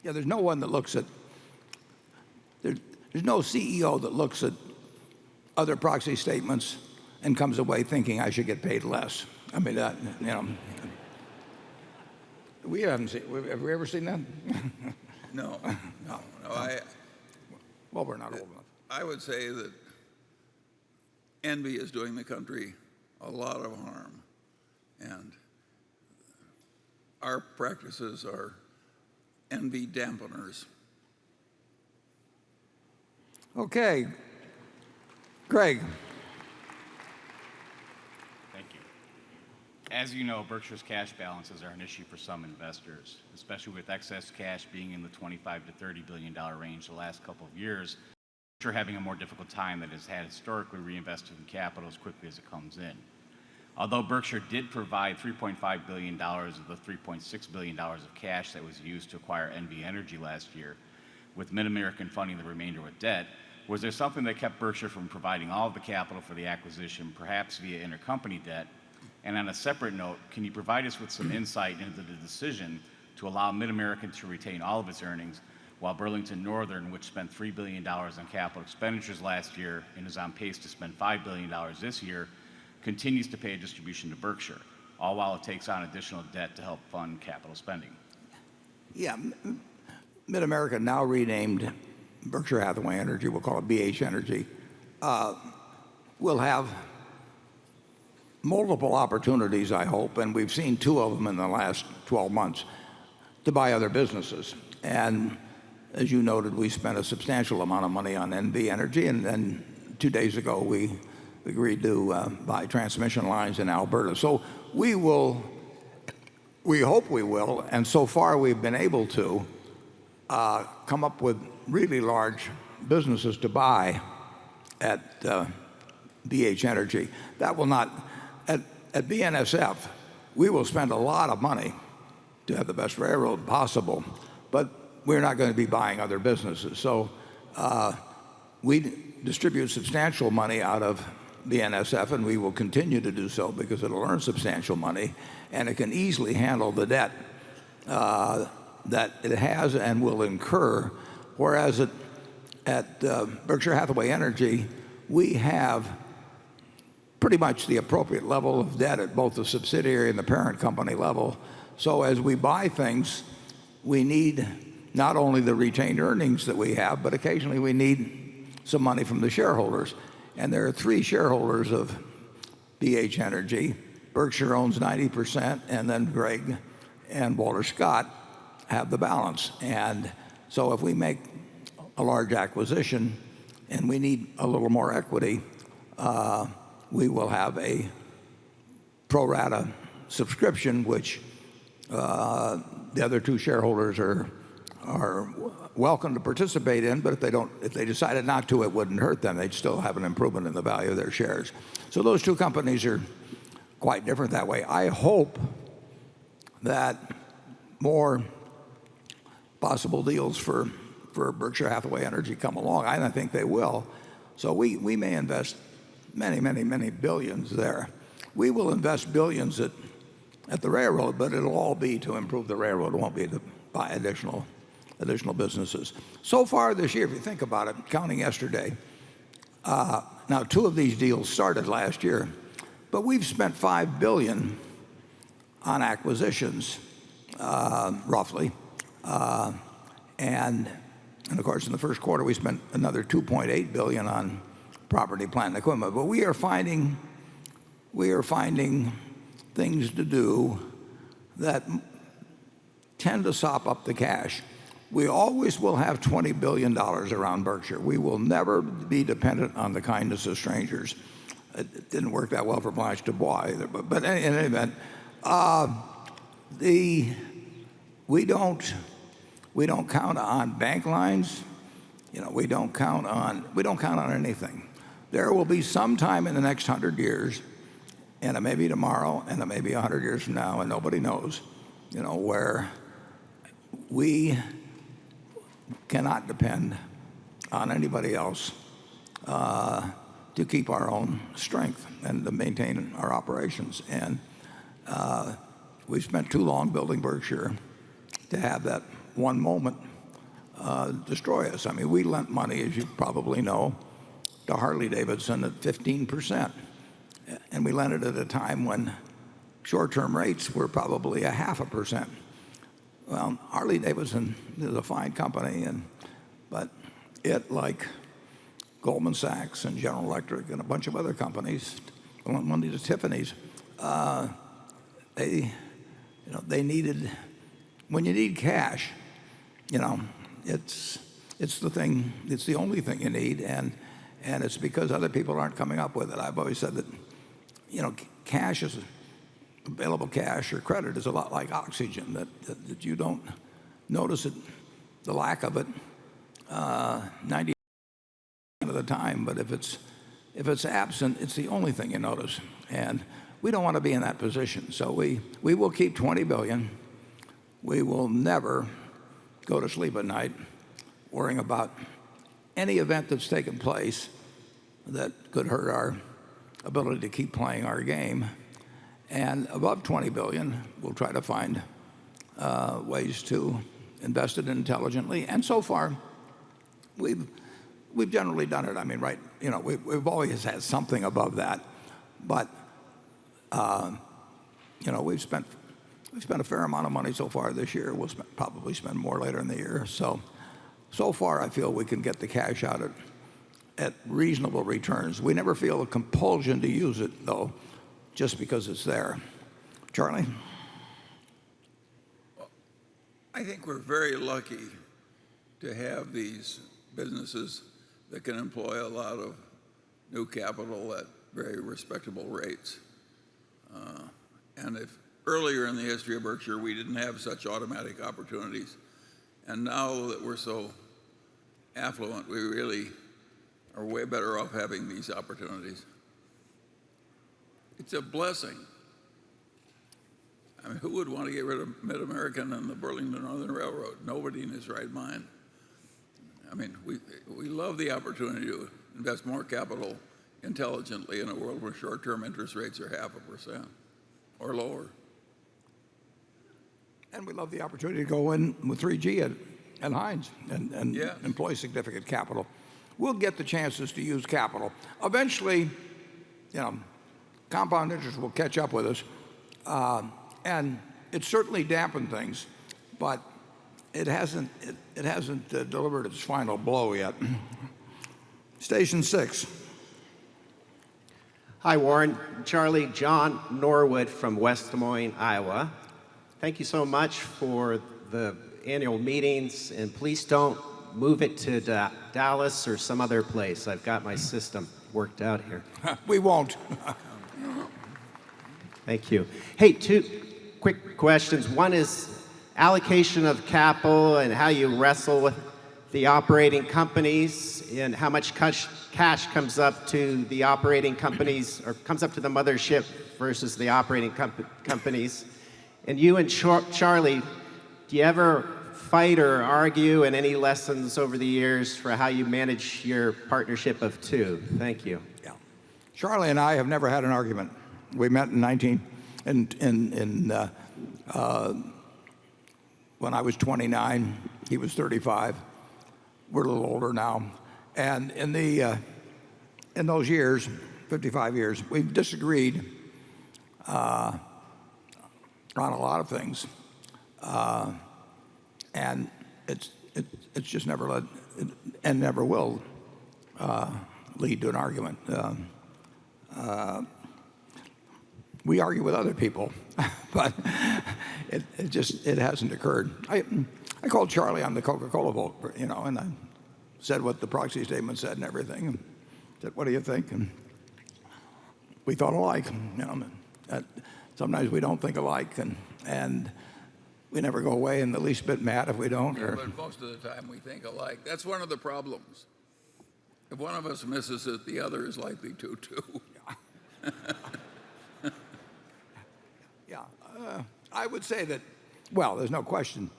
Yeah, there's no one that looks at, there's no CEO that looks at other proxy statements and comes away thinking I should get paid less. I mean, we haven't seen, have we ever seen that?
No.
Well, we're not old enough.
I would say that envy is doing the country a lot of harm, and our practices are envy dampeners.
Okay. Greg.
Thank you. As you know, Berkshire's cash balances are an issue for some investors, especially with excess cash being in the $25 to $30 billion range the last couple of years. Berkshire having a more difficult time than it has had historically reinvesting in capital as quickly as it comes in. Although Berkshire did provide $3.5 billion of the $3.6 billion of cash that was used to acquire NV Energy last year, with Mid-American funding the remainder with debt, was there something that kept Berkshire from providing all of the capital for the acquisition, perhaps via intercompany debt? And on a separate note, can you provide us with some insight into the decision to allow Mid-American to retain all of its earnings, while Burlington Northern, which spent $3 billion on capital expenditures last year and is on pace to spend $5 billion this year, continues to pay a distribution to Berkshire, all while it takes on additional debt to help fund capital spending?
Yeah, Mid-America, now renamed Berkshire Hathaway Energy, we'll call it BH Energy, will have multiple opportunities, I hope, and we've seen two of them in the last 12 months, to buy other businesses. And as you noted, we spent a substantial amount of money on NV Energy, and then 2 days ago we agreed to buy transmission lines in Alberta. So we hope we will, and so far we've been able to come up with really large businesses to buy at BH Energy. That will not, at BNSF, we will spend a lot of money to have the best railroad possible, but we're not going to be buying other businesses. So we distribute substantial money out of BNSF, and we will continue to do so because it'll earn substantial money, and it can easily handle the debt that it has and will incur. Whereas at Berkshire Hathaway Energy, we have pretty much the appropriate level of debt at both the subsidiary and the parent company level. So as we buy things, we need not only the retained earnings that we have, but occasionally we need some money from the shareholders. And there are three shareholders of BH Energy. Berkshire owns 90%, and then Greg and Walter Scott have the balance. And so if we make a large acquisition and we need a little more equity, we will have a pro rata subscription, which the other two shareholders are welcome to participate in, but if they decided not to, it wouldn't hurt them. They'd still have an improvement in the value of their shares. So those two companies are quite different that way. I hope that more possible deals for Berkshire Hathaway Energy come along. I think they will. So we may invest many billions there. We will invest billions at the railroad, but it'll all be to improve the railroad. It won't be to buy additional businesses. So far this year, if you think about it, counting yesterday, now two of these deals started last year, but we've spent $5 billion on acquisitions, roughly. And of course, in the first quarter, we spent another $2.8 billion on property, plant, and equipment. But we are finding things to do that tend to sop up the cash. We always will have $20 billion around Berkshire. We will never be dependent on the kindness of strangers. It didn't work that well for Blanche Dubois either. But in any event, we don't count on bank lines. We don't count on anything. There will be some time in the next 100 years, and it may be tomorrow, and it may be 100 years from now, and nobody knows, where we cannot depend on anybody else to keep our own strength and to maintain our operations. And we've spent too long building Berkshire to have that one moment destroy us. I mean, we lent money, as you probably know, to Harley-Davidson at 15%. And we lent it at a time when short-term rates were probably 0.5%. Well, Harley-Davidson is a fine company, but it, like Goldman Sachs and General Electric and a bunch of other companies, one of these Tiffany's, they needed, when you need cash, it's the only thing you need, and it's because other people aren't coming up with it. I've always said that, cash is available cash or credit is a lot like oxygen, that you don't notice it, the lack of it, 90% of the time. But if it's absent, it's the only thing you notice. And we don't want to be in that position. So we will keep $20 billion. We will never go to sleep at night worrying about any event that's taken place that could hurt our ability to keep playing our game. And above $20 billion, we'll try to find ways to invest it intelligently. And so far, we've generally done it. I mean, right? We've always had something above that, but we've spent a fair amount of money so far this year. We'll probably spend more later in the year. So far, I feel we can get the cash out at reasonable returns. We never feel a compulsion to use it, though, just because it's there. Charlie?
I think we're very lucky to have these businesses that can employ a lot of new capital at very respectable rates. And if earlier in the history of Berkshire we didn't have such automatic opportunities, and now that we're so affluent, we really are way better off having these opportunities. It's a blessing. I mean, who would want to get rid of Mid-American and the Burlington Northern Railroad? Nobody in his right mind. I mean, we love the opportunity to invest more capital intelligently in a world where short-term interest rates are 0.5% or lower.
And we love the opportunity to go in with 3G at Heinz and
Yes.
employ significant capital. We'll get the chances to use capital. Eventually, compound interest will catch up with us. And it certainly dampened things, but it hasn't delivered its final blow yet. Station 6.
Hi, Warren. Charlie, John Norwood from West Des Moines, Iowa. Thank you so much for the annual meetings, and please don't move it to Dallas or some other place. I've got my system worked out here.
We won't.
Thank you. Hey, two quick questions. One is allocation of capital and how you wrestle with the operating companies and how much cash comes up to the operating companies or comes up to the mothership versus the operating companies. And you and Charlie, do you ever fight or argue, and any lessons over the years for how you manage your partnership of two? Thank you.
Yeah. Charlie and I have never had an argument. We met when I was 29, he was 35. We're a little older now. And in those years, 55 years, we've disagreed on a lot of things. And it's just never led and never will lead to an argument. We argue with other people, but it hasn't occurred. I called Charlie on the Coca-Cola vote, and I said what the proxy statement said and everything. And said, "What do you think?" And we thought alike. Sometimes we don't think alike, and we never go away in the least bit mad if we don't.
Yeah, but most of the time we think alike. That's one of the problems. If one of us misses it, the other is likely to too.
Yeah, I would say that. Well, there's no question.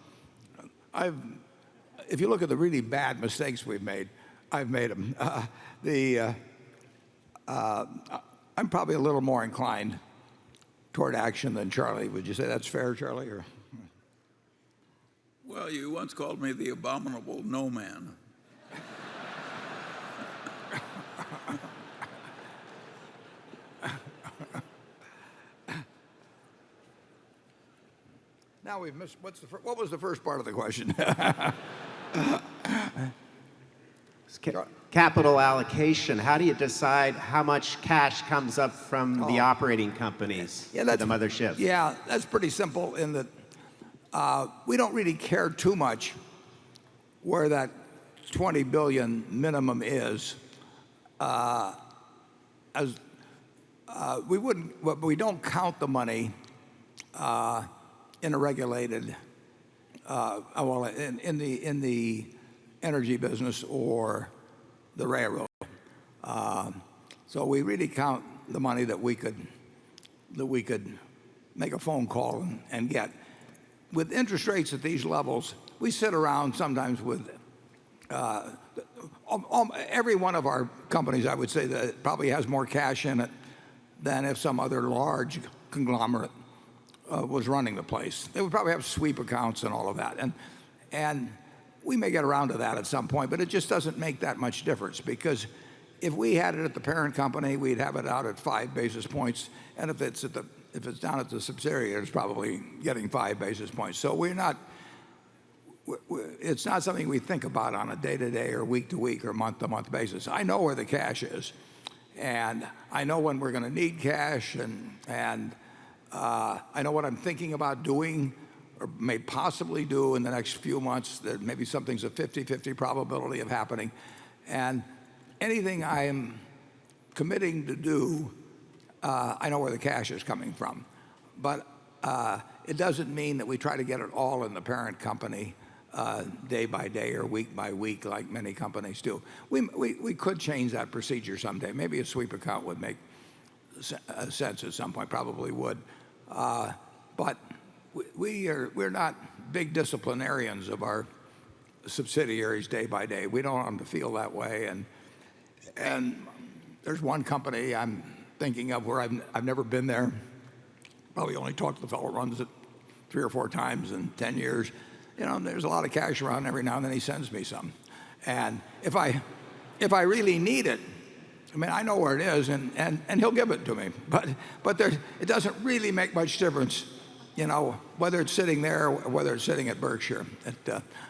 If you look at the really bad mistakes we've made, I've made them. I'm probably a little more inclined toward action than Charlie. Would you say that's fair, Charlie? Or?
Well, you once called me the abominable no man.
Now we've missed. What was the first part of the question?
Capital allocation. How do you decide how much cash comes up from the operating companies to the mothership?
Yeah, that's pretty simple in that we don't really care too much where that $20 billion minimum is. We don't count the money in a regulated, well, in the energy business or the railroad. So we really count the money that we could make a phone call and get. With interest rates at these levels, we sit around sometimes with every one of our companies, I would say, that probably has more cash in it than if some other large conglomerate was running the place. They would probably have sweep accounts and all of that. And we may get around to that at some point, but it just doesn't make that much difference, because if we had it at the parent company, we'd have it out at 5 basis points, and if it's down at the subsidiary, it's probably getting 5 basis points. So it's not something we think about on a day-to-day or week-to-week or month-to-month basis. I know where the cash is, and I know when we're going to need cash, and I know what I'm thinking about doing or may possibly do in the next few months. That maybe something's a 50-50 probability of happening, and anything I am committing to do, I know where the cash is coming from. But it doesn't mean that we try to get it all in the parent company day by day or week by week like many companies do. We could change that procedure someday. Maybe a sweep account would make sense at some point, probably would. But we're not big disciplinarians of our subsidiaries day by day. We don't want them to feel that way. And there's one company I'm thinking of where I've never been there. Probably only talked to the fellow who runs it 3 or 4 times in 10 years. You know, there's a lot of cash around. Every now and then he sends me some. And if I really need it, I mean, I know where it is, and he'll give it to me. But it doesn't really make much difference, you know, whether it's sitting there or whether it's sitting at Berkshire.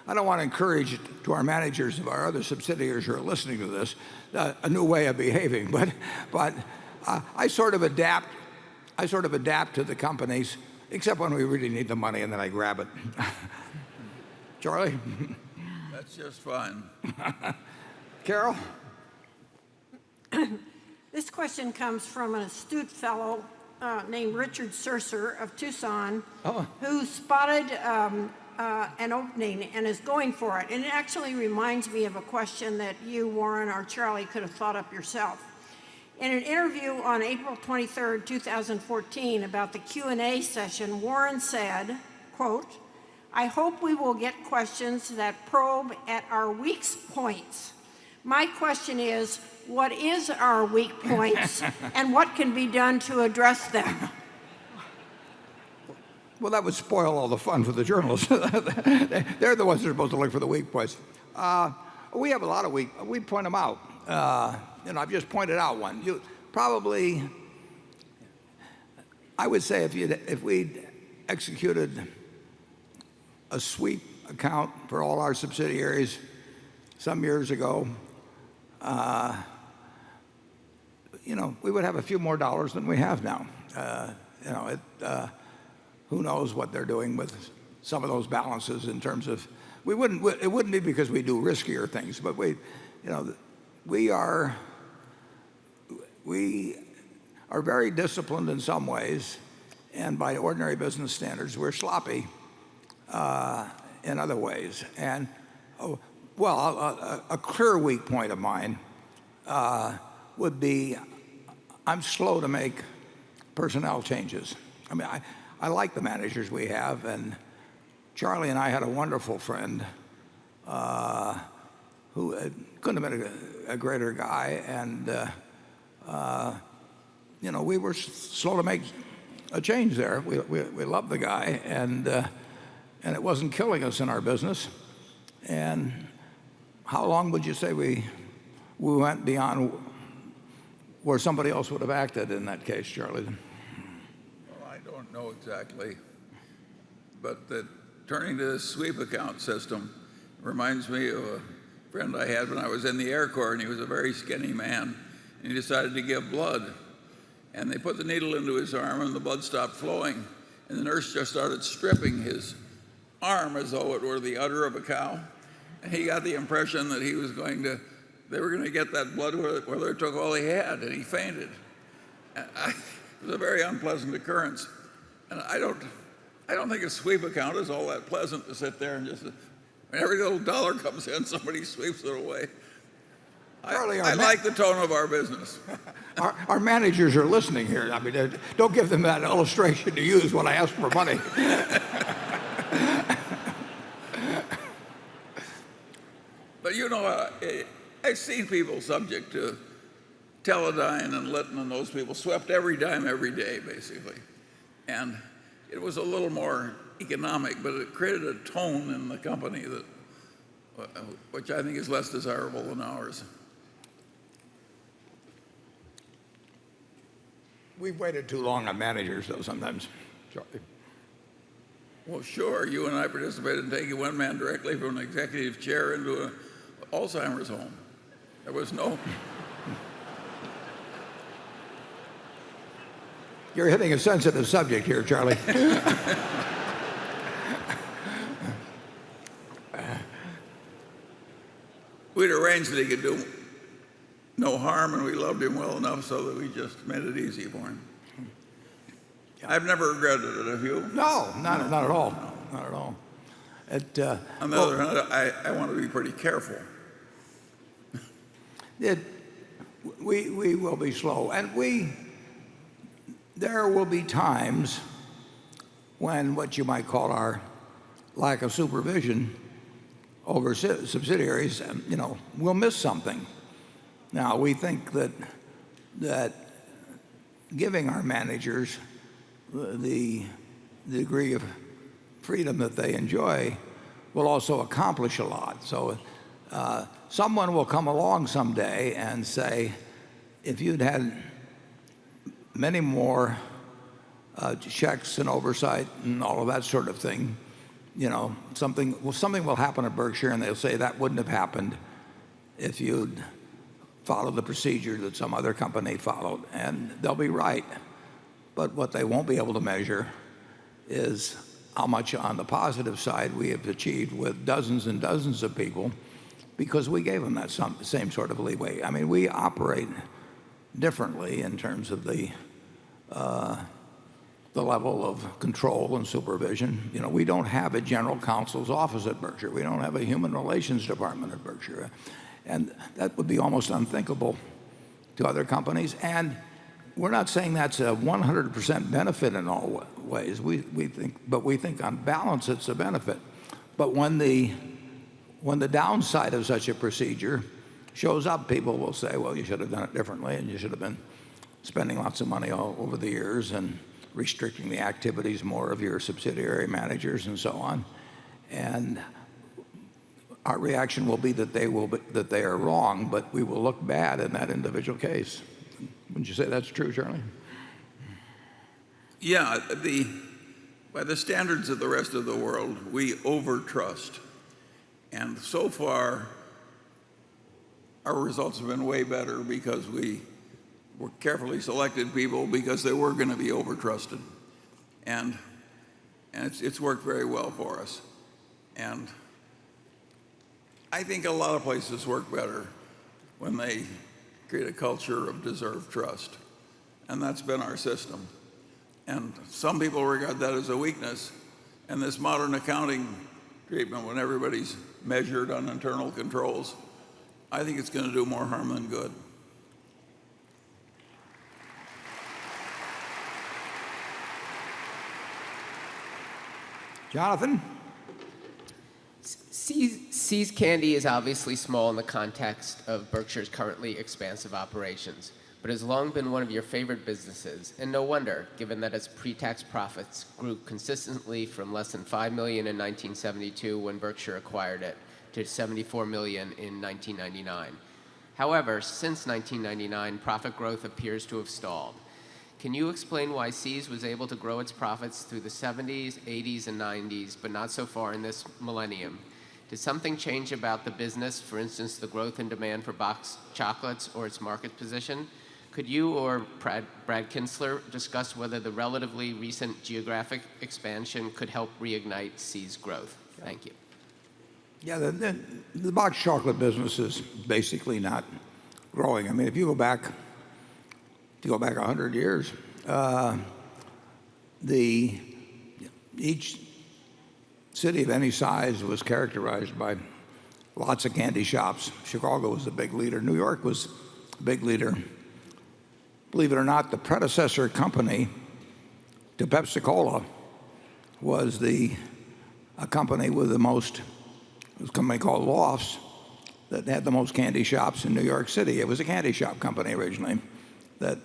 I don't want to encourage to our managers of our other subsidiaries who are listening to this a new way of behaving. But I sort of adapt to the companies, except when we really need the money, and then I grab it. Charlie?
That's just fine.
Carol?
This question comes from an astute fellow named Richard Surser of Tucson, who spotted an opening and is going for it. And it actually reminds me of a question that you, Warren, or Charlie could have thought up yourself. In an interview on April 23rd, 2014, about the Q&A session, Warren said, quote, "I hope we will get questions that probe at our weak points. My question is, what is our weak points and what can be done to address them?"
Well, that would spoil all the fun for the journalists. They're the ones that are supposed to look for the weak points. We have a lot of we point them out. You know, I've just pointed out one. You probably, I would say, if we'd executed a sweep account for all our subsidiaries some years ago, you know, we would have a few more dollars than we have now. You know, who knows what they're doing with some of those balances in terms of, it wouldn't be because we do riskier things, but you know, we are very disciplined in some ways, and by ordinary business standards, we're sloppy in other ways. And a clear weak point of mine would be I'm slow to make personnel changes. I mean, I like the managers we have, and Charlie and I had a wonderful friend who couldn't have been a greater guy, and you know, we were slow to make a change there. We loved the guy, and it wasn't killing us in our business. And how long would you say we went beyond where somebody else would have acted in that case, Charlie?
Well, I don't know exactly, but turning to the sweep account system reminds me of a friend I had when I was in the Air Corps, and he was a very skinny man, and he decided to give blood. And they put the needle into his arm, and the blood stopped flowing, and the nurse just started stripping his arm as though it were the udder of a cow. And he got the impression that they were going to get that blood whether it took all he had, and he fainted. It was a very unpleasant occurrence. And I don't think a sweep account is all that pleasant to sit there and just, every little dollar comes in, somebody sweeps it away.
Charlie,
I like the tone of our business.
Our managers are listening here. I mean, don't give them that illustration to use when I ask for money.
But you know, I've seen people subject to Teledyne and Litton and those people swept every dime every day, basically. And it was a little more economic, but it created a tone in the company that, which I think is less desirable than ours.
We've waited too long on managers, though, sometimes. Charlie.
Well, sure, you and I participated in taking one man directly from an executive chair into an Alzheimer's home. There was no...
You're hitting a sensitive subject here, Charlie.
We'd arranged that he could do no harm, and we loved him well enough so that we just made it easy for him. I've never regretted it, have you?
No, not at all. No. Not at all.
On the other hand, I want to be pretty careful.
We will be slow. And there will be times when what you might call our lack of supervision over subsidiaries, we'll miss something. Now, we think that giving our managers the degree of freedom that they enjoy will also accomplish a lot. So someone will come along someday and say, if you'd had many more checks and oversight and all of that sort of thing, something will happen at Berkshire, and they'll say that wouldn't have happened if you'd followed the procedure that some other company followed, and they'll be right. But what they won't be able to measure is how much on the positive side we have achieved with dozens and dozens of people because we gave them that same sort of leeway. I mean, we operate differently in terms of the level of control and supervision. We don't have a general counsel's office at Berkshire. We don't have a human relations department at Berkshire. And that would be almost unthinkable to other companies. And we're not saying that's a 100% benefit in all ways. We think on balance it's a benefit. But when the downside of such a procedure shows up, people will say, well, you should have done it differently, and you should have been spending lots of money all over the years and restricting the activities more of your subsidiary managers and so on. And our reaction will be that they are wrong, but we will look bad in that individual case. Wouldn't you say that's true, Charlie?
Yeah, by the standards of the rest of the world, we overtrust. And so far, our results have been way better because we were carefully selected people because they were going to be overtrusted. And it's worked very well for us. And I think a lot of places work better when they create a culture of deserved trust. And that's been our system. And some people regard that as a weakness. And this modern accounting treatment, when everybody's measured on internal controls, I think it's going to do more harm than good.
Jonathan?
See's Candy is obviously small in the context of Berkshire's currently expansive operations, but has long been one of your favorite businesses, and no wonder, given that its pre-tax profits grew consistently from less than $5 million in 1972 when Berkshire acquired it to $74 million in 1999. However, since 1999, profit growth appears to have stalled. Can you explain why See's was able to grow its profits through the 70s, 80s, and 90s, but not so far in this millennium? Did something change about the business, for instance, the growth in demand for boxed chocolates or its market position? Could you or Brad Kinsler discuss whether the relatively recent geographic expansion could help reignite See's growth? Thank you.
Yeah, the boxed chocolate business is basically not growing. I mean, if you go back 100 years, each city of any size was characterized by lots of candy shops. Chicago was a big leader. New York was a big leader. Believe it or not, the predecessor company to Pepsi-Cola was a company with the most, it was a company called Lofts that had the most candy shops in New York City. It was a candy shop company originally that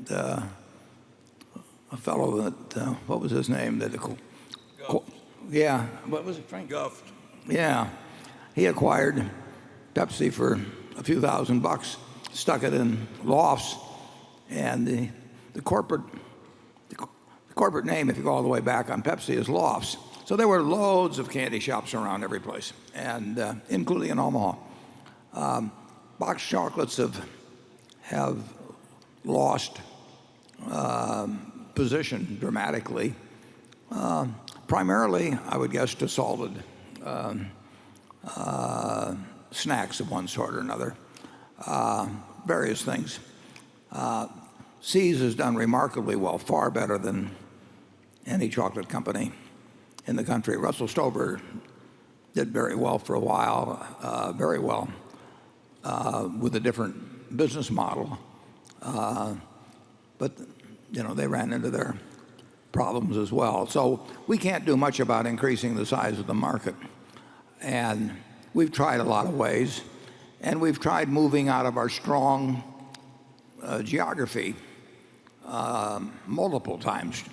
a fellow that, what was his name? Yeah, what was it, Frank?
Guft.
Yeah, he acquired Pepsi for a few $1,000, stuck it in Lofts, and the corporate name, if you go all the way back on Pepsi, is Lofts. So there were loads of candy shops around every place, and including in Omaha. Boxed chocolates have lost position dramatically. Primarily, I would guess, to salted snacks of one sort or another, various things. See's has done remarkably well, far better than any chocolate company in the country. Russell Stover did very well for a while, very well, with a different business model. But, they ran into their problems as well. So we can't do much about increasing the size of the market. And we've tried a lot of ways. And we've tried moving out of our strong geography multiple times.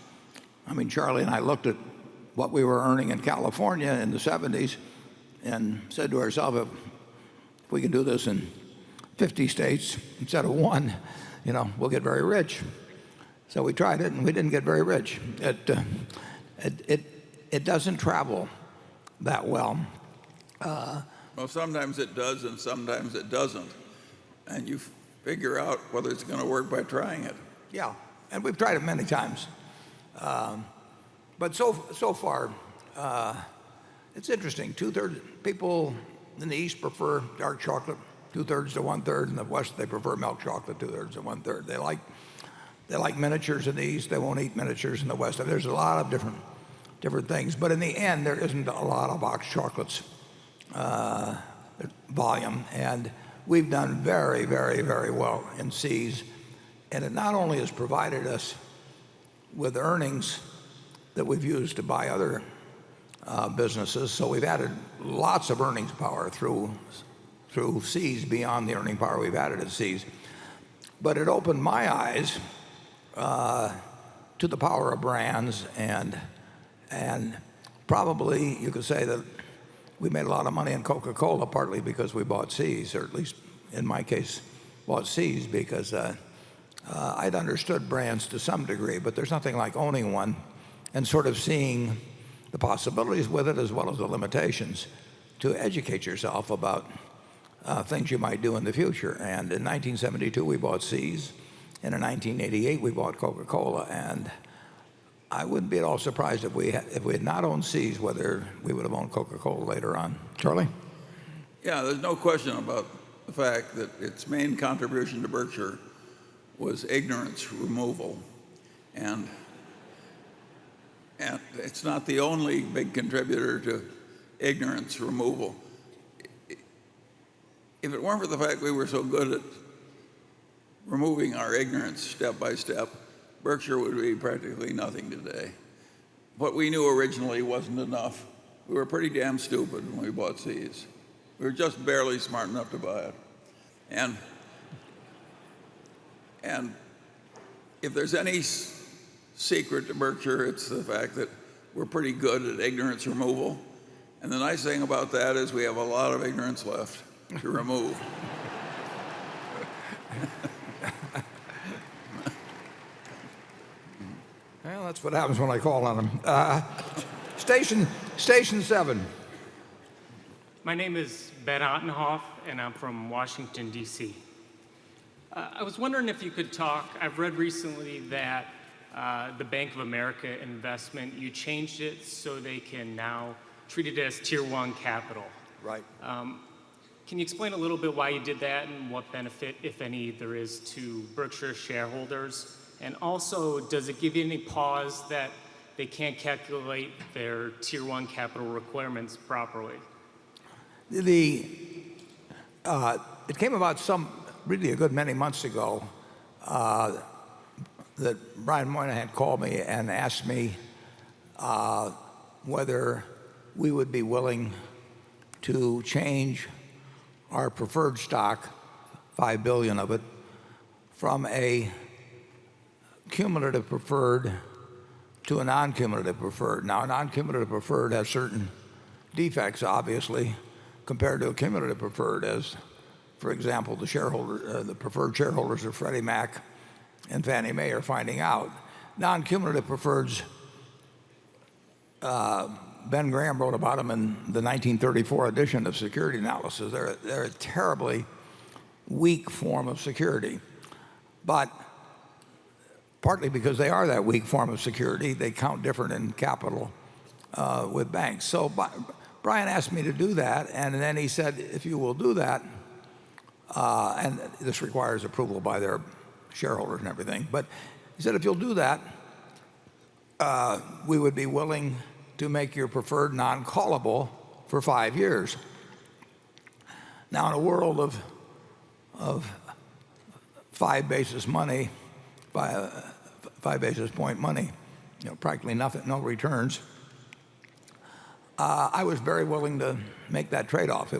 I mean, Charlie and I looked at what we were earning in California in the 70s and said to ourselves, if we can do this in 50 states instead of one, we'll get very rich. So we tried it, and we didn't get very rich. It doesn't travel that well.
Well, sometimes it does, and sometimes it doesn't. And you figure out whether it's going to work by trying it.
Yeah, and we've tried it many times. But so far, it's interesting. 2/3 people in the East prefer dark chocolate, 2/3 to 1/3. In the West, they prefer milk chocolate, 2/3 to 1/3. They like miniatures in the East. They won't eat miniatures in the West. There's a lot of different things. But in the end, there isn't a lot of boxed chocolates volume. And we've done very, very, very well in C's. And it not only has provided us with earnings that we've used to buy other businesses, so we've added lots of earnings power through C's beyond the earning power we've added at C's. But it opened my eyes to the power of brands, and probably you could say that we made a lot of money in Coca-Cola partly because we bought C's, or at least in my case bought C's because I'd understood brands to some degree, but there's nothing like owning one and sort of seeing the possibilities with it as well as the limitations to educate yourself about things you might do in the future. And in 1972 we bought C's, and in 1988 we bought Coca-Cola, and I wouldn't be at all surprised if we had not owned C's, whether we would have owned Coca-Cola later on. Charlie?
Yeah, there's no question about the fact that its main contribution to Berkshire was ignorance removal. And it's not the only big contributor to ignorance removal. If it weren't for the fact we were so good at removing our ignorance step by step, Berkshire would be practically nothing today. What we knew originally wasn't enough. We were pretty damn stupid when we bought C's. We were just barely smart enough to buy it. And if there's any secret to Berkshire, it's the fact that we're pretty good at ignorance removal. And the nice thing about that is we have a lot of ignorance left to remove.
Well, that's what happens when I call on them. Station 7.
My name is Ben Ottenhoff, and I'm from Washington, D.C. I was wondering if you could talk. I've read recently that the Bank of America investment, you changed it so they can now treat it as Tier 1 capital.
Right.
Can you explain a little bit why you did that and what benefit, if any, there is to Berkshire shareholders? And also, does it give you any pause that they can't calculate their Tier 1 capital requirements properly?
It came about really a good many months ago that Brian Moynihan called me and asked me whether we would be willing to change our preferred stock, $5 billion of it, from a cumulative preferred to a non-cumulative preferred. Now, a non-cumulative preferred has certain defects, obviously, compared to a cumulative preferred, as, for example, the preferred shareholders of Freddie Mac and Fannie Mae are finding out. Non-cumulative preferreds, Ben Graham wrote about them in the 1934 edition of Security Analysis. They're a terribly weak form of security. But partly because they are that weak form of security, they count different in capital with banks. So Brian asked me to do that, and then he said, if you will do that, and this requires approval by their shareholders and everything, but he said, if you'll do that, we would be willing to make your preferred non-callable for 5 years. Now, in a world of 5 basis money, 5 basis point money, practically nothing, no returns, I was very willing to make that trade-off.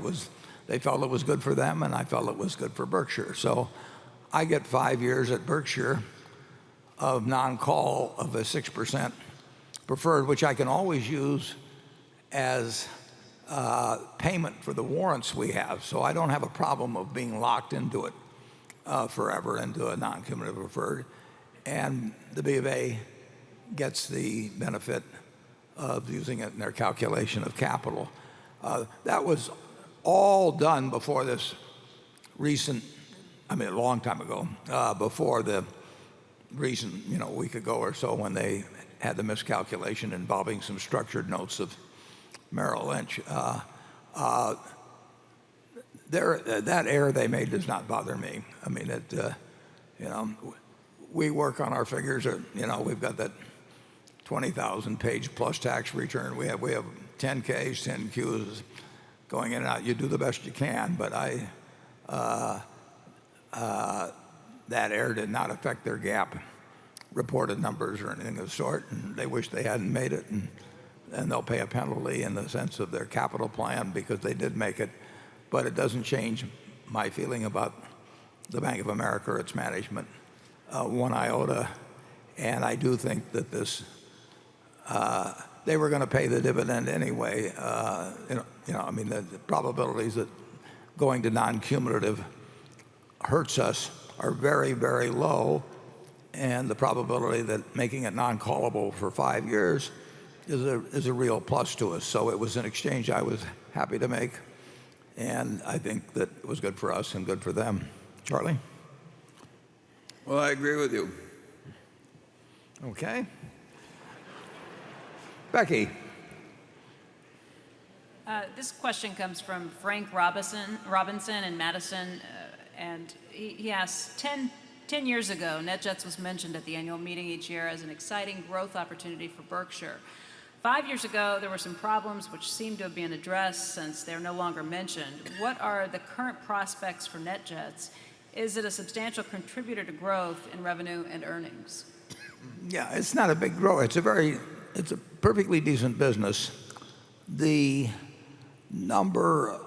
They felt it was good for them, and I felt it was good for Berkshire. So I get 5 years at Berkshire of non-call of a 6% preferred, which I can always use as payment for the warrants we have. So I don't have a problem of being locked into it forever into a non-cumulative preferred. And the B of A gets the benefit of using it in their calculation of capital. That was all done before this recent, a long time ago, before the recent, a week ago or so, when they had the miscalculation involving some structured notes of Merrill Lynch. That error they made does not bother me. We work on our figures. We've got that 20,000 page plus tax return. We have 10Ks, 10Qs going in and out. You do the best you can, but that error did not affect their GAAP reported numbers or anything of the sort, and they wish they hadn't made it, and they'll pay a penalty in the sense of their capital plan because they did make it. But it doesn't change my feeling about the Bank of America or its management one iota. And I do think that they were going to pay the dividend anyway. The probabilities that going to non-cumulative hurts us are very, very low. And the probability that making it non-callable for 5 years is a real plus to us. So it was an exchange I was happy to make. And I think that it was good for us and good for them. Charlie?
Well, I agree with you.
Okay. Becky?
This question comes from Frank Robinson in Madison, and he asks, 10 years ago, NetJets was mentioned at the annual meeting each year as an exciting growth opportunity for Berkshire. 5 years ago, there were some problems which seem to have been addressed since they're no longer mentioned. What are the current prospects for NetJets? Is it a substantial contributor to growth in revenue and earnings?
Yeah, it's not a big growth. It's a perfectly decent business. The number,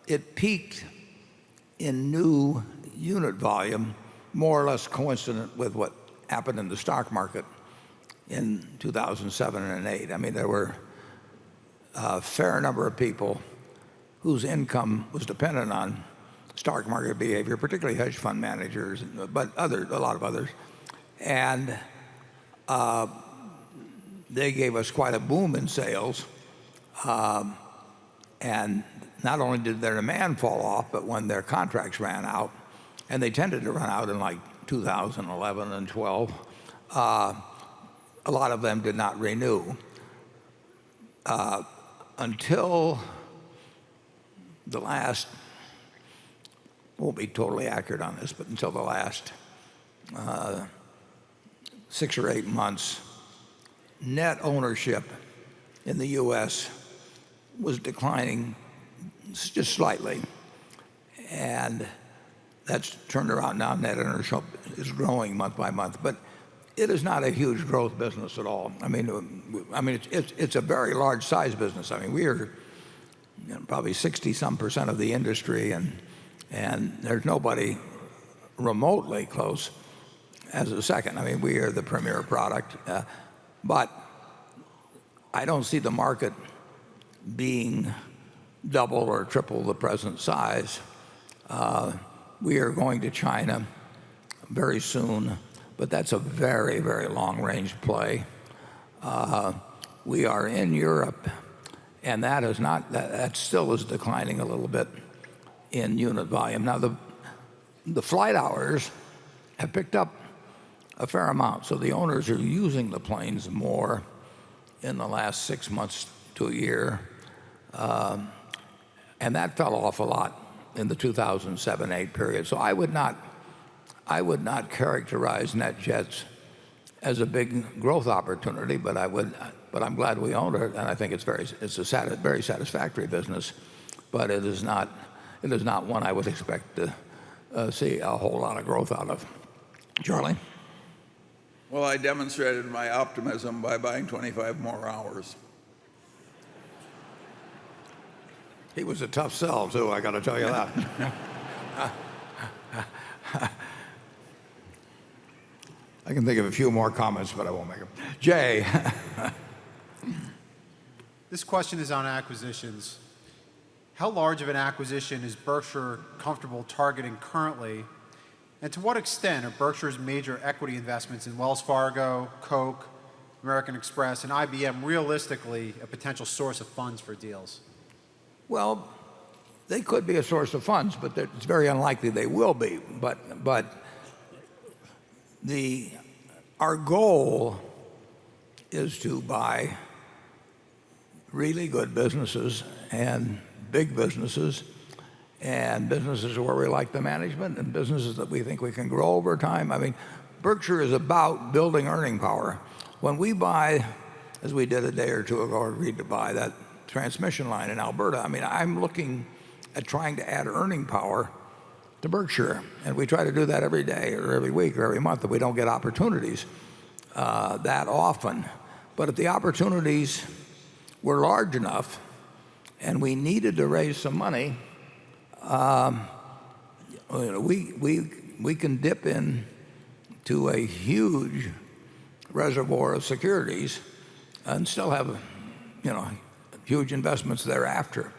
it peaked in new unit volume, more or less coincident with what happened in the stock market in 2007 and 2008. There were a fair number of people whose income was dependent on stock market behavior, particularly hedge fund managers, but a lot of others. And they gave us quite a boom in sales. And not only did their demand fall off, but when their contracts ran out, and they tended to run out in like 2011 and 12, a lot of them did not renew until the last, won't be totally accurate on this, but until the last 6 or 8 months, net ownership in the U.S. was declining just slightly. And that's turned around now. Net ownership is growing month by month. But it is not a huge growth business at all. I mean, it's a very large size business. I mean, we are probably 60-some% of the industry, and there's nobody remotely close as a second. I mean, we are the premier product. But I don't see the market being double or triple the present size. We are going to China very soon, but that's a very, very long-range play. We are in Europe, and that still is declining a little bit in unit volume. Now, the flight hours have picked up a fair amount, so the owners are using the planes more in the last 6 months to a year, and that fell off a lot in the 2007-8 period. So I would not characterize NetJets as a big growth opportunity, but I'm glad we own it, and I think it's a very satisfactory business. But it is not one I would expect to see a whole lot of growth out of. Charlie?
Well, I demonstrated my optimism by buying 25 more hours.
He was a tough sell, too, I got to tell you that. I can think of a few more comments, but I won't make them. Jay.
This question is on acquisitions. How large of an acquisition is Berkshire comfortable targeting currently? And to what extent are Berkshire's major equity investments in Wells Fargo, Coke, American Express, and IBM realistically a potential source of funds for deals?
Well, they could be a source of funds, but it's very unlikely they will be. But our goal is to buy really good businesses and big businesses and businesses where we like the management and businesses that we think we can grow over time. I mean, Berkshire is about building earning power. When we buy, as we did a day or two ago, agreed to buy that transmission line in Alberta, I mean, I'm looking at trying to add earning power to Berkshire. And we try to do that every day or every week or every month, that we don't get opportunities that often. But if the opportunities were large enough and we needed to raise some money, we can dip into a huge reservoir of securities and still have, huge investments thereafter.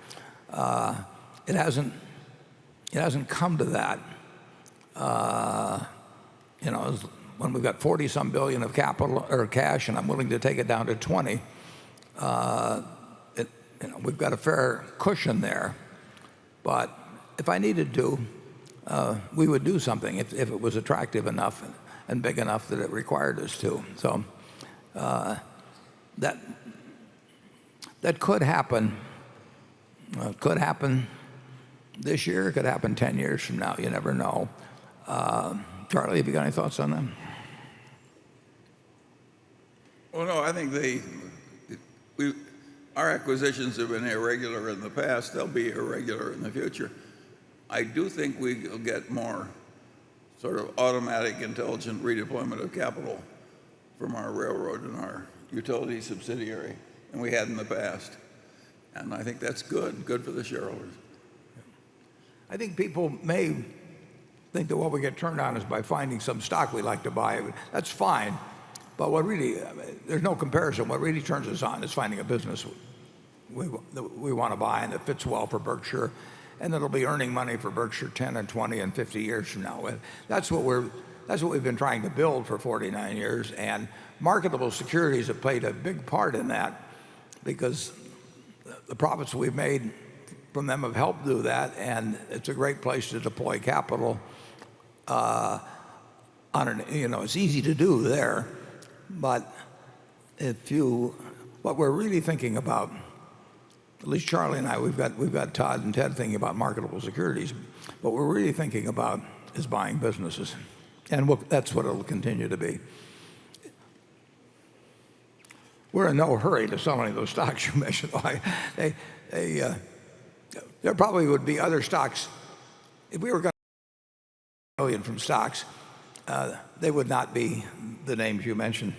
It hasn't come to that. When we've got 40-some billion of capital or cash, and I'm willing to take it down to 20, we've got a fair cushion there. But if I needed to, we would do something if it was attractive enough and big enough that it required us to. So that could happen. Could happen this year. It could happen 10 years from now. You never know. Charlie, have you got any thoughts on that?
Well, no, I think our acquisitions have been irregular in the past. They'll be irregular in the future. I do think we'll get more sort of automatic, intelligent redeployment of capital from our railroad and our utility subsidiary than we had in the past. And I think that's good for the shareholders.
I think people may think that what we get turned on is by finding some stock we like to buy. That's fine. But there's no comparison. What really turns us on is finding a business we want to buy and that fits well for Berkshire, and that'll be earning money for Berkshire 10 and 20 and 50 years from now. That's what we've been trying to build for 49 years, and marketable securities have played a big part in that, because the profits we've made from them have helped do that, and it's a great place to deploy capital. It's easy to do there, but what we're really thinking about, at least Charlie and I, we've got Todd and Ted thinking about marketable securities. What we're really thinking about is buying businesses, and that's what it'll continue to be. we're in no hurry to sell any of those stocks you mentioned. There probably would be other stocks. If we were going to million from stocks, they would not be the names you mentioned.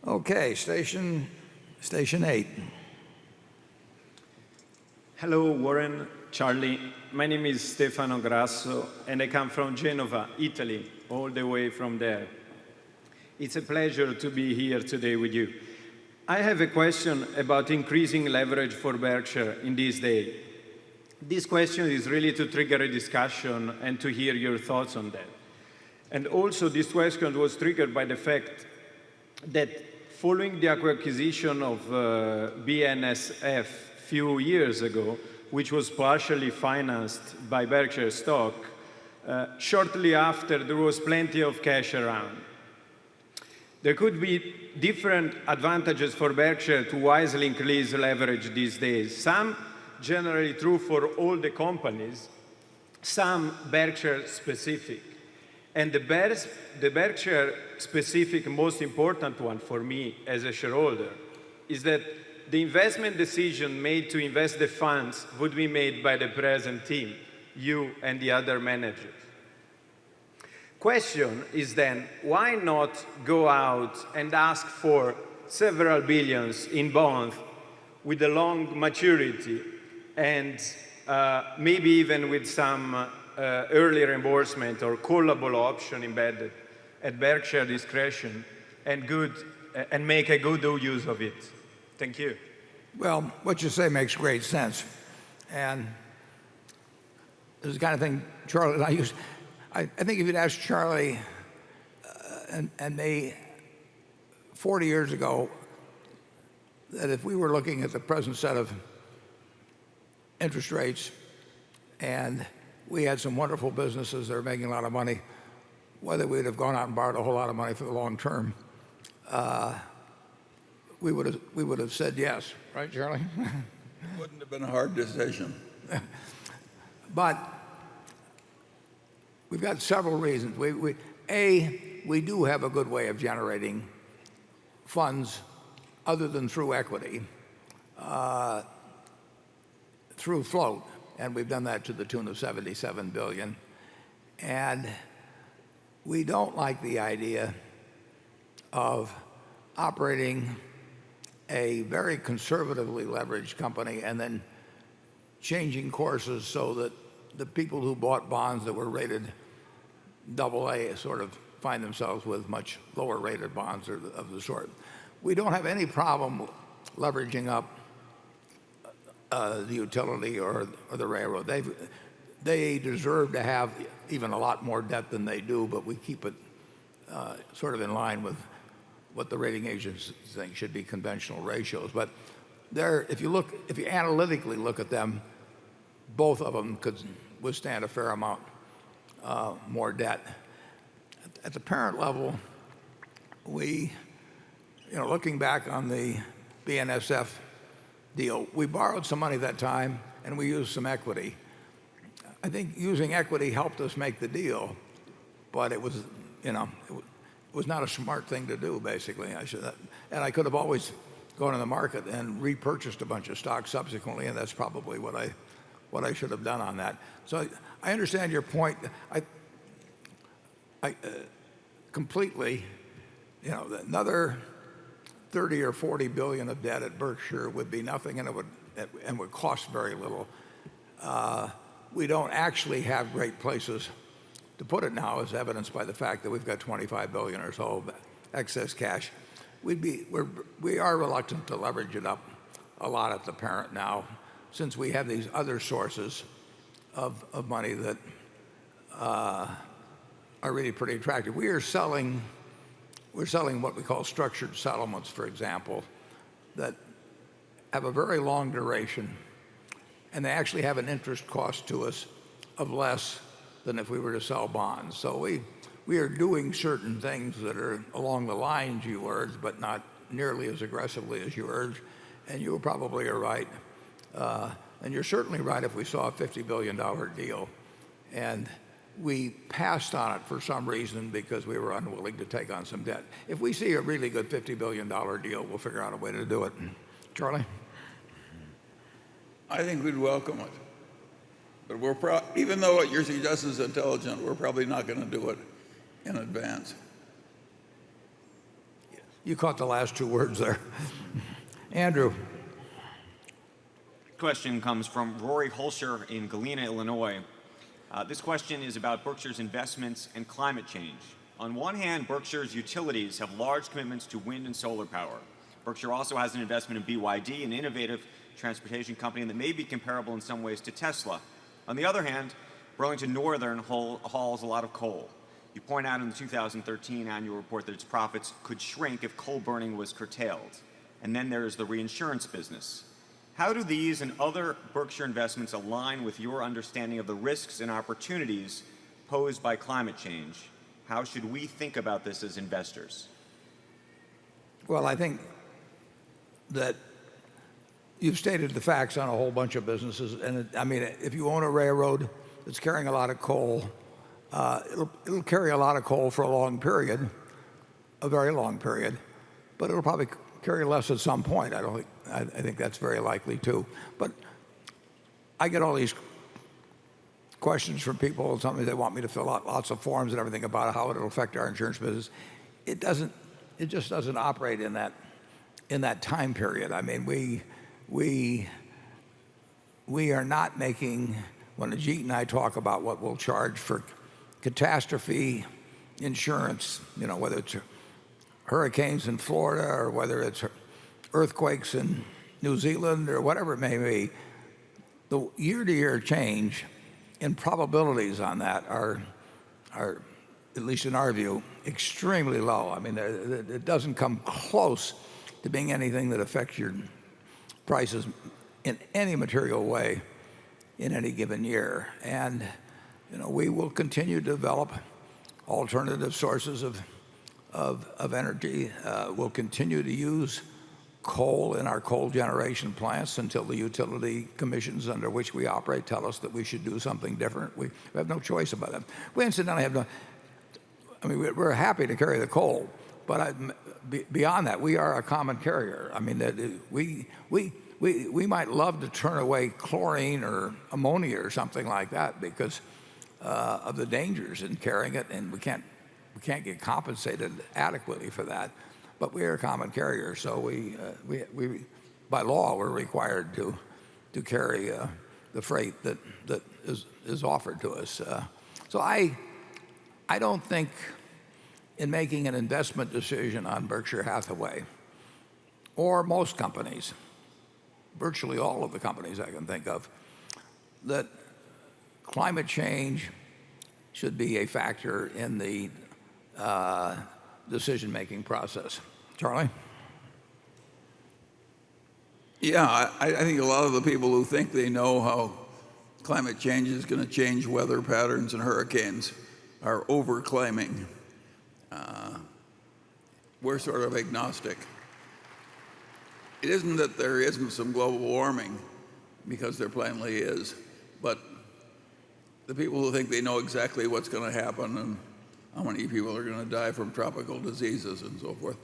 Okay, station 8.
Hello, Warren, Charlie. My name is Stefano Grasso, and I come from Genova, Italy, all the way from there. It's a pleasure to be here today with you. I have a question about increasing leverage for Berkshire in this day. This question is really to trigger a discussion and to hear your thoughts on that. And also, this question was triggered by the fact that following the acquisition of BNSF a few years ago, which was partially financed by Berkshire stock, shortly after there was plenty of cash around. There could be different advantages for Berkshire to wisely increase leverage these days. Some generally true for all the companies, some Berkshire specific. And the Berkshire specific most important one for me as a shareholder is that the investment decision made to invest the funds would be made by the present team, you and the other managers. Question is then, why not go out and ask for several billions in bonds with a long maturity and maybe even with some early reimbursement or callable option embedded at Berkshire discretion and make a good use of it? Thank you.
Well, what you say makes great sense. And this is the kind of thing Charlie and I used. I think if you'd asked Charlie and me 40 years ago that if we were looking at the present set of interest rates and we had some wonderful businesses that are making a lot of money, whether we'd have gone out and borrowed a whole lot of money for the long term, we would have said yes, right, Charlie?
Wouldn't have been a hard decision.
But we've got several reasons. We do have a good way of generating funds other than through equity, through float, and we've done that to the tune of $77 billion. And we don't like the idea of operating a very conservatively leveraged company and then changing courses so that the people who bought bonds that were rated AA sort of find themselves with much lower rated bonds of the sort. We don't have any problem leveraging up the utility or the railroad. They deserve to have even a lot more debt than they do, but we keep it sort of in line with what the rating agencies think should be conventional ratios. But if you analytically look at them, both of them could withstand a fair amount more debt. At the parent level, looking back on the BNSF deal, we borrowed some money that time and we used some equity. I think using equity helped us make the deal, but it was not a smart thing to do, basically. And I could have always gone to the market and repurchased a bunch of stocks subsequently, and that's probably what I should have done on that. So I understand your point. I completely, another 30 or 40 billion of debt at Berkshire would be nothing, and would cost very little. We don't actually have great places to put it now, as evidenced by the fact that we've got 25 billion or so of excess cash. We are reluctant to leverage it up a lot at the parent now, since we have these other sources of money that are really pretty attractive. We're selling what we call structured settlements, for example, that have a very long duration, and they actually have an interest cost to us of less than if we were to sell bonds. So we are doing certain things that are along the lines you urged, but not nearly as aggressively as you urged, and you probably are right. And you're certainly right if we saw a $50 billion deal and we passed on it for some reason because we were unwilling to take on some debt. If we see a really good $50 billion deal, we'll figure out a way to do it. Charlie?
I think we'd welcome it. But even though what you're suggesting is intelligent, we're probably not going to do it in advance.
You caught the last two words there. Andrew.
Question comes from Rory Holscher in Galena, Illinois. This question is about Berkshire's investments and climate change. On one hand, Berkshire's utilities have large commitments to wind and solar power. Berkshire also has an investment in BYD, an innovative transportation company that may be comparable in some ways to Tesla. On the other hand, Burlington Northern hauls a lot of coal. You point out in the 2013 annual report that its profits could shrink if coal burning was curtailed. And then there is the reinsurance business. How do these and other Berkshire investments align with your understanding of the risks and opportunities posed by climate change? How should we think about this as investors?
Well, I think that you've stated the facts on a whole bunch of businesses. And I mean, if you own a railroad that's carrying a lot of coal, it'll carry a lot of coal for a long period, a very long period, but it'll probably carry less at some point. I think that's very likely too. But I get all these questions from people, and sometimes they want me to fill out lots of forms and everything about how it'll affect our insurance business. It just doesn't operate in that time period. I mean, we are not making, when Ajit and I talk about what we'll charge for catastrophe insurance, whether it's hurricanes in Florida or whether it's earthquakes in New Zealand or whatever it may be, the year-to-year change in probabilities on that are, at least in our view, extremely low. I mean, it doesn't come close to being anything that affects your prices in any material way in any given year. And we will continue to develop alternative sources of energy. We'll continue to use coal in our coal generation plants until the utility commissions under which we operate tell us that we should do something different. We have no choice about it. We incidentally have no, I mean, we're happy to carry the coal, but beyond that, we are a common carrier. I mean, we might love to turn away chlorine or ammonia or something like that because of the dangers in carrying it, and we can't get compensated adequately for that. But we are a common carrier, so we by law we're required to carry the freight that is offered to us. So I don't think in making an investment decision on Berkshire Hathaway or most companies, virtually all of the companies I can think of, that climate change should be a factor in the decision-making process. Charlie?
Yeah, I think a lot of the people who think they know how climate change is going to change weather patterns and hurricanes are over-claiming. We're sort of agnostic. It isn't that there isn't some global warming, because there plainly is, but the people who think they know exactly what's going to happen and how many people are going to die from tropical diseases and so forth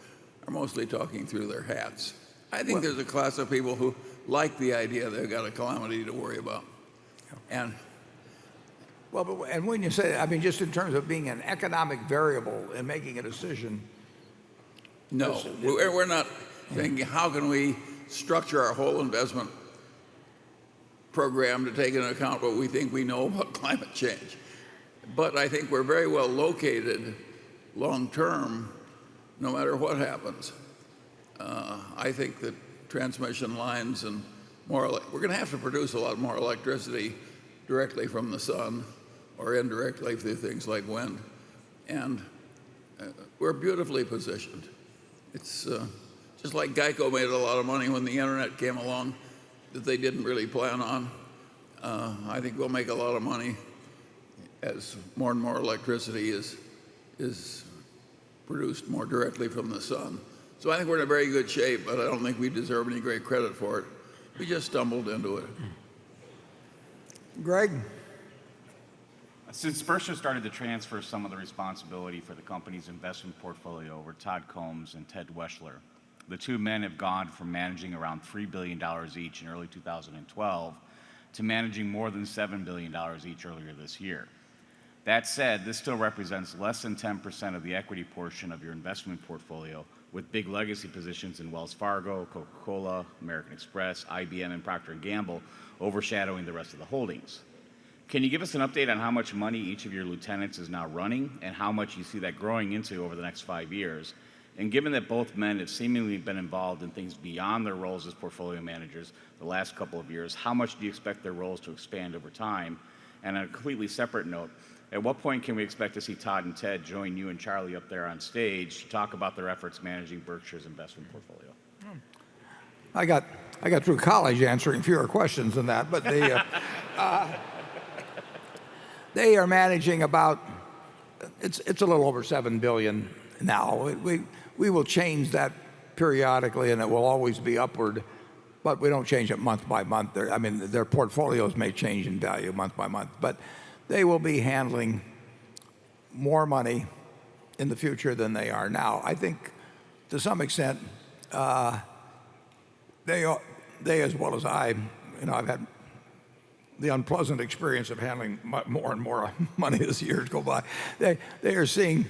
are mostly talking through their hats. I think there's a class of people who like the idea they've got a calamity to worry about. And
when you say, I mean, just in terms of being an economic variable in making a decision.
No, we're not thinking, how can we structure our whole investment program to take into account what we think we know about climate change. But I think we're very well located long term, no matter what happens. I think that transmission lines and we're going to have to produce a lot more electricity directly from the sun or indirectly through things like wind. And we're beautifully positioned. It's just like GEICO made a lot of money when the internet came along that they didn't really plan on. I think we'll make a lot of money as more and more electricity is produced more directly from the sun. So I think we're in a very good shape, but I don't think we deserve any great credit for it. We just stumbled into it.
Greg?
Since Berkshire started to transfer some of the responsibility for the company's investment portfolio over Todd Combs and Ted Weschler, the two men have gone from managing around $3 billion each in early 2012 to managing more than $7 billion each earlier this year. That said, this still represents less than 10% of the equity portion of your investment portfolio, with big legacy positions in Wells Fargo, Coca-Cola, American Express, IBM, and Procter & Gamble overshadowing the rest of the holdings. Can you give us an update on how much money each of your lieutenants is now running and how much you see that growing into over the next 5 years? And given that both men have seemingly been involved in things beyond their roles as portfolio managers the last couple of years, how much do you expect their roles to expand over time? And on a completely separate note, at what point can we expect to see Todd and Ted join you and Charlie up there on stage to talk about their efforts managing Berkshire's investment portfolio?
I got through college answering fewer questions than that, but they are managing about, it's a little over $7 billion now. We will change that periodically, and it will always be upward, but we don't change it month by month. Their portfolios may change in value month by month, but they will be handling more money in the future than they are now. I think to some extent, they as well as I've had the unpleasant experience of handling more and more money as years go by. They are seeing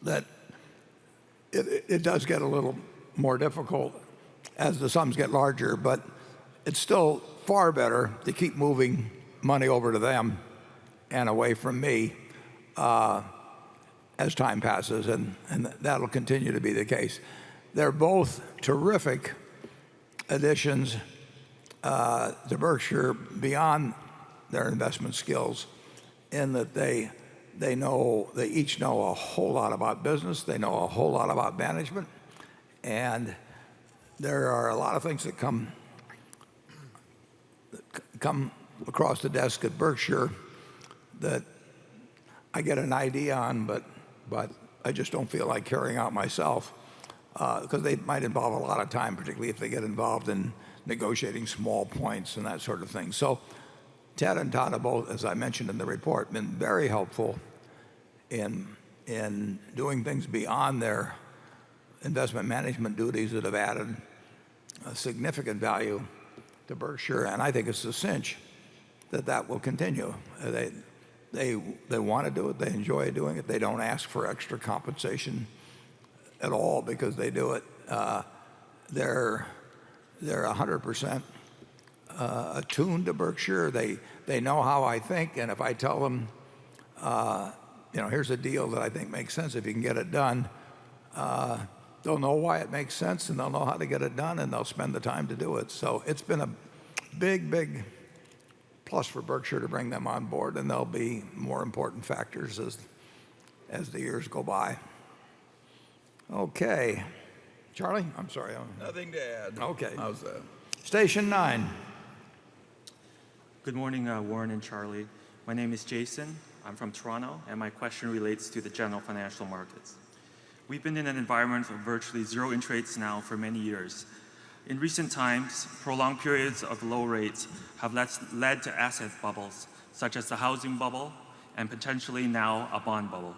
that it does get a little more difficult as the sums get larger, but it's still far better to keep moving money over to them and away from me as time passes, and that'll continue to be the case. They're both terrific additions to Berkshire beyond their investment skills, in that they each know a whole lot about business, they know a whole lot about management, and there are a lot of things that come across the desk at Berkshire that I get an idea on, but I just don't feel like carrying out myself, because they might involve a lot of time, particularly if they get involved in negotiating small points and that sort of thing. So Ted and Todd have both, as I mentioned in the report, been very helpful in doing things beyond their investment management duties that have added a significant value to Berkshire, and I think it's a cinch that will continue. They want to do it, they enjoy doing it, they don't ask for extra compensation at all because they do it. They're 100% attuned to Berkshire. They know how I think, and if I tell them, here's a deal that I think makes sense, if you can get it done, they'll know why it makes sense, and they'll know how to get it done, and they'll spend the time to do it. So it's been a big plus for Berkshire to bring them on board, and they'll be more important factors as the years go by. Okay. Charlie? I'm sorry.
Nothing to add.
Okay.
How's that?
Station 9.
Good morning, Warren and Charlie. My name is Jason. I'm from Toronto, and my question relates to the general financial markets. We've been in an environment of virtually zero interest rates now for many years. In recent times, prolonged periods of low rates have led to asset bubbles, such as the housing bubble and potentially now a bond bubble.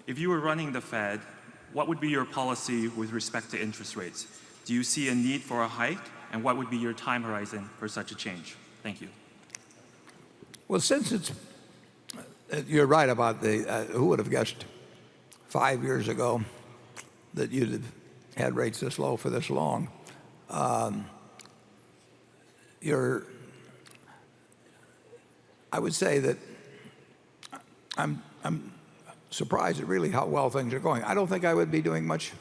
If you were running the Fed, what would be your policy with respect to interest rates? Do you see a need for a hike, and what would be your time horizon for such a change? Thank you.
Well, since you're right about who would have guessed 5 years ago that you'd have had rates this low for this long? I would say that I'm surprised at really how well things are going. I don't think I would be doing much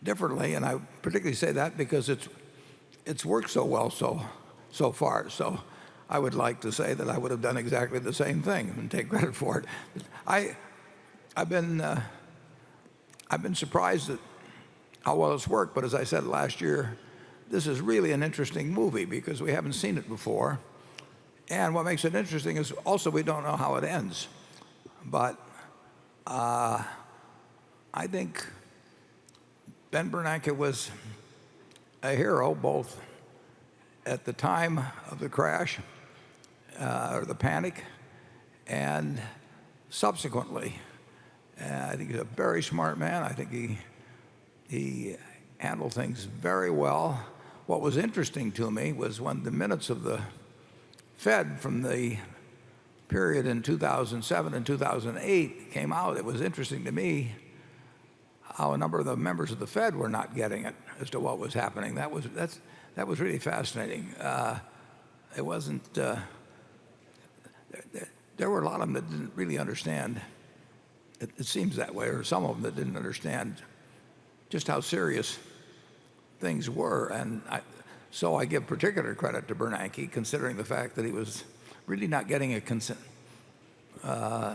differently, and I particularly say that because it's worked so well so far. So I would like to say that I would have done exactly the same thing and take credit for it. I've been surprised at how well it's worked, but as I said last year, this is really an interesting movie because we haven't seen it before. And what makes it interesting is also we don't know how it ends. But I think Ben Bernanke was a hero both at the time of the crash or the panic and subsequently. I think he's a very smart man. I think he handled things very well. What was interesting to me was when the minutes of the Fed from the period in 2007 and 2008 came out, it was interesting to me how a number of the members of the Fed were not getting it as to what was happening. That was really fascinating. It wasn't. There were a lot of them that didn't really understand. It seems that way, or some of them that didn't understand just how serious things were. And so I give particular credit to Bernanke, considering the fact that he was really not getting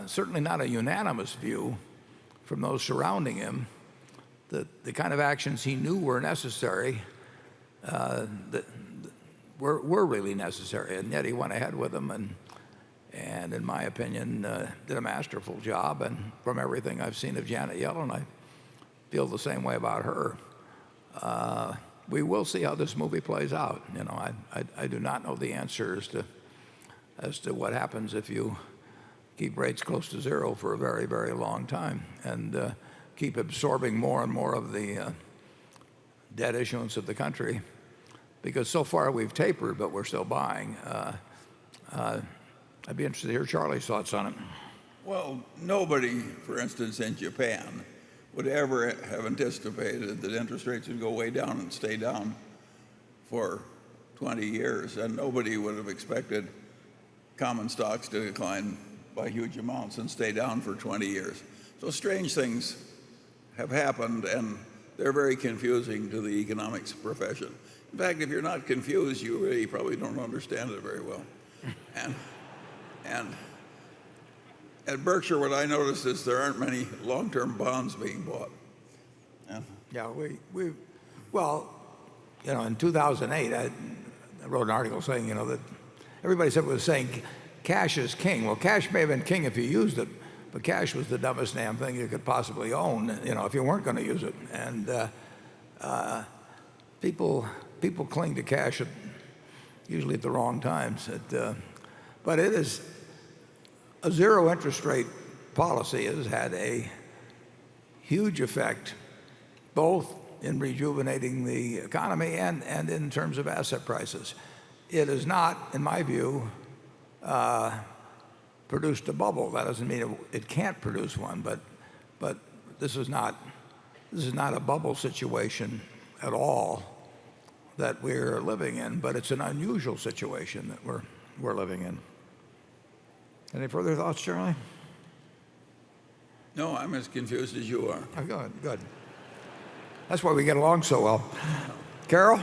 certainly not a unanimous view from those surrounding him, that the kind of actions he knew were necessary, that were really necessary, and yet he went ahead with them, and in my opinion, did a masterful job. And from everything I've seen of Janet Yellen, I feel the same way about her. We will see how this movie plays out. You know, I do not know the answer as to what happens if you keep rates close to zero for a very, very long time and keep absorbing more and more of the debt issuance of the country. Because so far we've tapered, but we're still buying. I'd be interested to hear Charlie's thoughts on it.
Well, nobody, for instance, in Japan would ever have anticipated that interest rates would go way down and stay down for 20 years, and nobody would have expected common stocks to decline by huge amounts and stay down for 20 years. So strange things have happened, and they're very confusing to the economics profession. In fact, if you're not confused, you really probably don't understand it very well. And at Berkshire, what I noticed is there aren't many long-term bonds being bought.
Yeah, well, you know, in 2008, I wrote an article saying, you know, that everybody was saying cash is king. Well, cash may have been king if you used it, but cash was the dumbest damn thing you could possibly own, you know, if you weren't going to use it. And people cling to cash usually at the wrong times. But it is a zero interest rate policy has had a huge effect both in rejuvenating the economy and in terms of asset prices. It has not, in my view, produced a bubble. That doesn't mean it can't produce one, but this is not a bubble situation at all that we're living in, but it's an unusual situation that we're living in. Any further thoughts, Charlie?
No, I'm as confused as you are.
Oh, good. That's why we get along so well. Carol?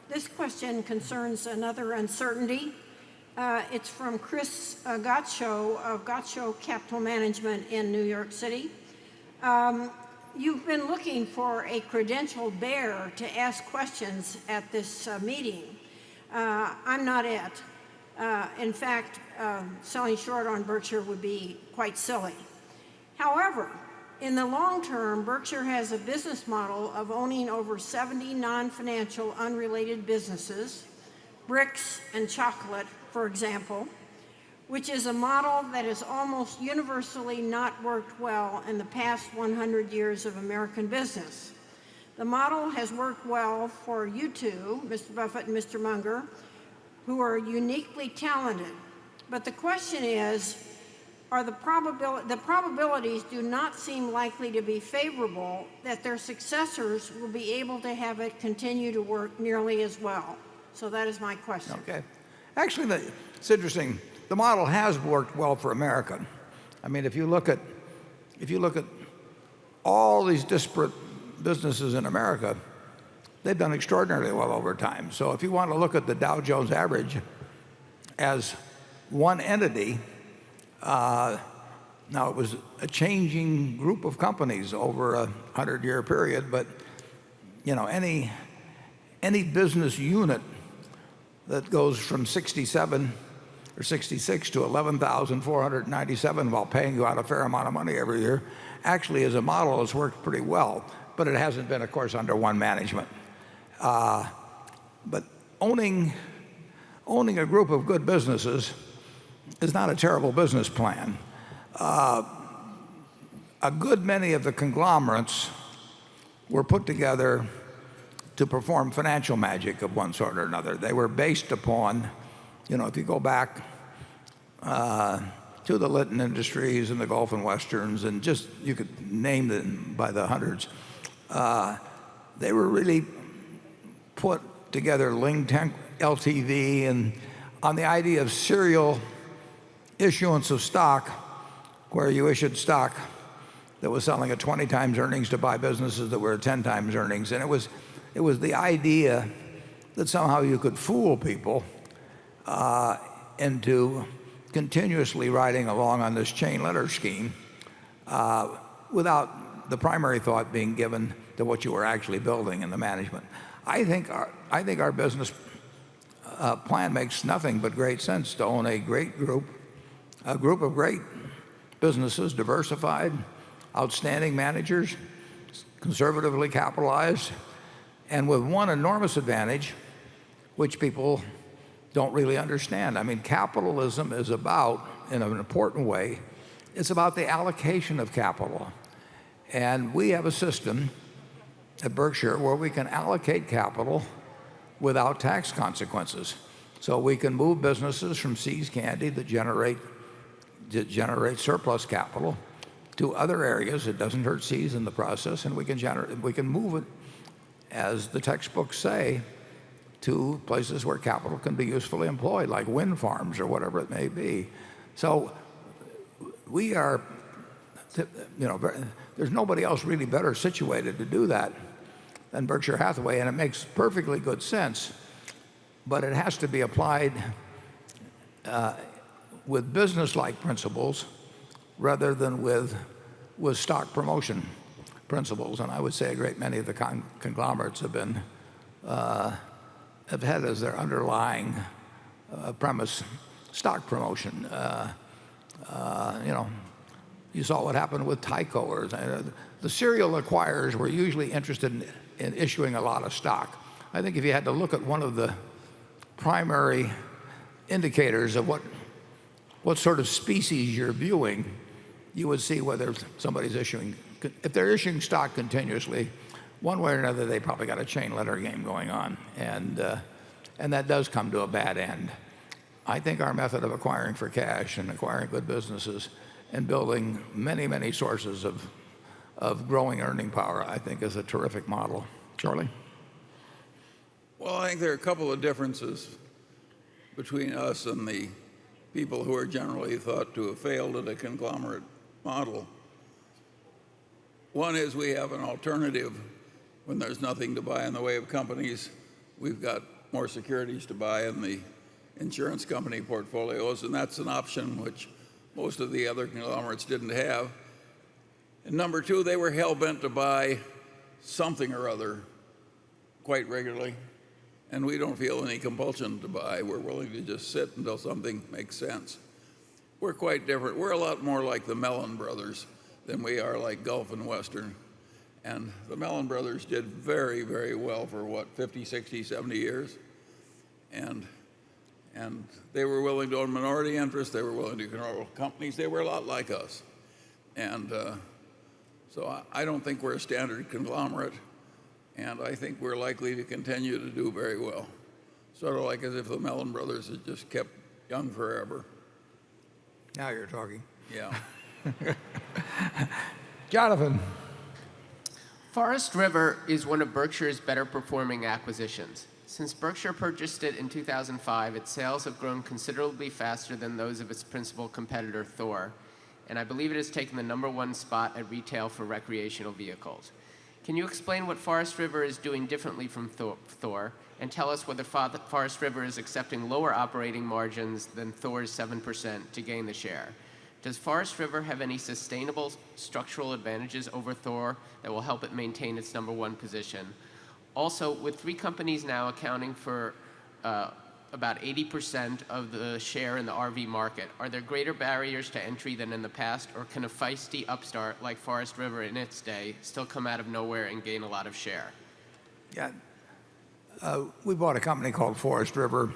This question concerns another uncertainty. It's from Chris Gottscho of Gottscho Capital Management in New York City. You've been looking for a credentialed bear to ask questions at this meeting. I'm not it. In fact, selling short on Berkshire would be quite silly. However, in the long term, Berkshire has a business model of owning over 70 non-financial unrelated businesses, bricks and chocolate, for example, which is a model that has almost universally not worked well in the past 100 years of American business. The model has worked well for you two, Mr. Buffett and Mr. Munger, who are uniquely talented. But the question is, the probabilities do not seem likely to be favorable that their successors will be able to have it continue to work nearly as well. So that is my question.
Okay. Actually, it's interesting. The model has worked well for America. I mean, if you look at all these disparate businesses in America, they've done extraordinarily well over time. So if you want to look at the Dow Jones average as one entity, now it was a changing group of companies over a 100-year period, but you know, any business unit that goes from 67 or 66 to 11,497 while paying you out a fair amount of money every year actually as a model has worked pretty well, but it hasn't been, of course, under one management. But owning a group of good businesses is not a terrible business plan. A good many of the conglomerates were put together to perform financial magic of one sort or another. They were based upon, if you go back to the Litton Industries and the Gulf and Westerns, and just you could name them by the hundreds. They were really put together, Ling Tank LTV, and on the idea of serial issuance of stock, where you issued stock that was selling at 20 times earnings to buy businesses that were at 10 times earnings. And it was the idea that somehow you could fool people into continuously riding along on this chain letter scheme without the primary thought being given to what you were actually building in the management. I think our business plan makes nothing but great sense to own a group of great businesses, diversified, outstanding managers, conservatively capitalized, and with one enormous advantage, which people don't really understand. I mean, capitalism is about, in an important way, it's about the allocation of capital. And we have a system at Berkshire where we can allocate capital without tax consequences. So we can move businesses from See's Candy that generate surplus capital to other areas. It doesn't hurt See's in the process, and we can move it, as the textbooks say, to places where capital can be usefully employed, like wind farms or whatever it may be. So we are, there's nobody else really better situated to do that than Berkshire Hathaway, and it makes perfectly good sense, but it has to be applied with business-like principles rather than with stock promotion principles. And I would say a great many of the conglomerates have had as their underlying premise stock promotion. You saw what happened with Tyco. Or the serial acquirers were usually interested in issuing a lot of stock. I think if you had to look at one of the primary indicators of what sort of species you're viewing, you would see whether somebody's issuing. If they're issuing stock continuously, one way or another, they probably got a chain letter game going on, and that does come to a bad end. I think our method of acquiring for cash and acquiring good businesses and building many, many sources of growing earning power, I think, is a terrific model. Charlie?
Well, I think there are a couple of differences between us and the people who are generally thought to have failed at a conglomerate model. One is we have an alternative. When there's nothing to buy in the way of companies, we've got more securities to buy in the insurance company portfolios, and that's an option which most of the other conglomerates didn't have. And number two, they were hell-bent to buy something or other quite regularly, and we don't feel any compulsion to buy. We're willing to just sit until something makes sense. We're quite different. We're a lot more like the Mellon brothers than we are like Gulf and Western. And the Mellon brothers did very, very well for, 50, 60, 70 years. And they were willing to own minority interests. They were willing to control companies. They were a lot like us. And so I don't think we're a standard conglomerate. And I think we're likely to continue to do very well. Sort of like as if the Mellon brothers had just kept young forever.
Now you're talking.
Yeah.
Jonathan.
Forest River is one of Berkshire's better performing acquisitions. Since Berkshire purchased it in 2005, its sales have grown considerably faster than those of its principal competitor, Thor, and I believe it has taken the #1 spot at retail for recreational vehicles. Can you explain what Forest River is doing differently from Thor, and tell us whether Forest River is accepting lower operating margins than Thor's 7% to gain the share? Does Forest River have any sustainable structural advantages over Thor that will help it maintain its #1 position? Also, with 3 companies now accounting for about 80% of the share in the RV market, are there greater barriers to entry than in the past, or can a feisty upstart like Forest River in its day still come out of nowhere and gain a lot of share?
Yeah. We bought a company called Forest River,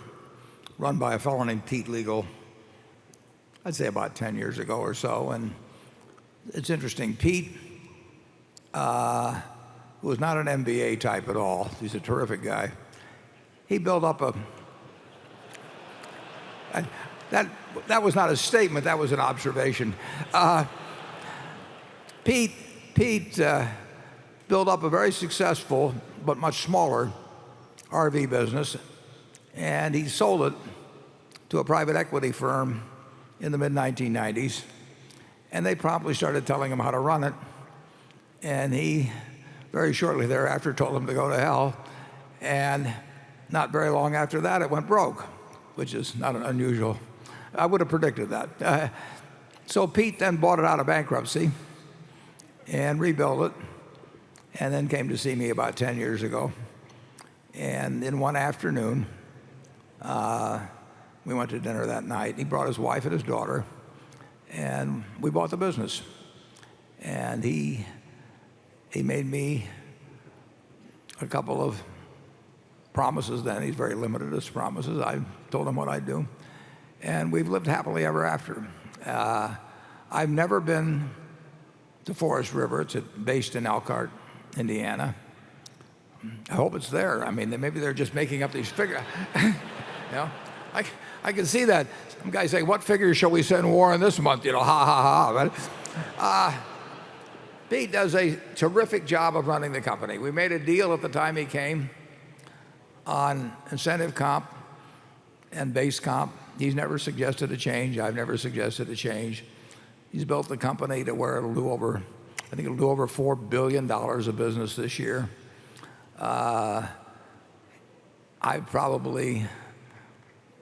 run by a fellow named Pete Legal, I'd say about 10 years ago or so. And it's interesting. Pete was not an MBA type at all. He's a terrific guy. He built up that was not a statement, that was an observation. Pete built up a very successful but much smaller RV business, and he sold it to a private equity firm in the mid-1990s, and they promptly started telling him how to run it, and he very shortly thereafter told them to go to hell, and not very long after that it went broke, which is not an unusual. I would have predicted that. So Pete then bought it out of bankruptcy and rebuilt it, and then came to see me about 10 years ago. And in one afternoon, we went to dinner that night. He brought his wife and his daughter, and we bought the business. And he made me a couple of promises then. He's very limited in his promises. I told him what I'd do. And we've lived happily ever after. I've never been to Forest River. It's based in Elkhart, Indiana. I hope it's there. I mean, maybe they're just making up these figures. You know, I can see that. Some guys say, "What figures shall we send Warren this month?" You know, ha ha ha. But Pete does a terrific job of running the company. We made a deal at the time he came on incentive comp and base comp. He's never suggested a change. I've never suggested a change. He's built the company to where it'll do over, I think it'll do over $4 billion of business this year. I've probably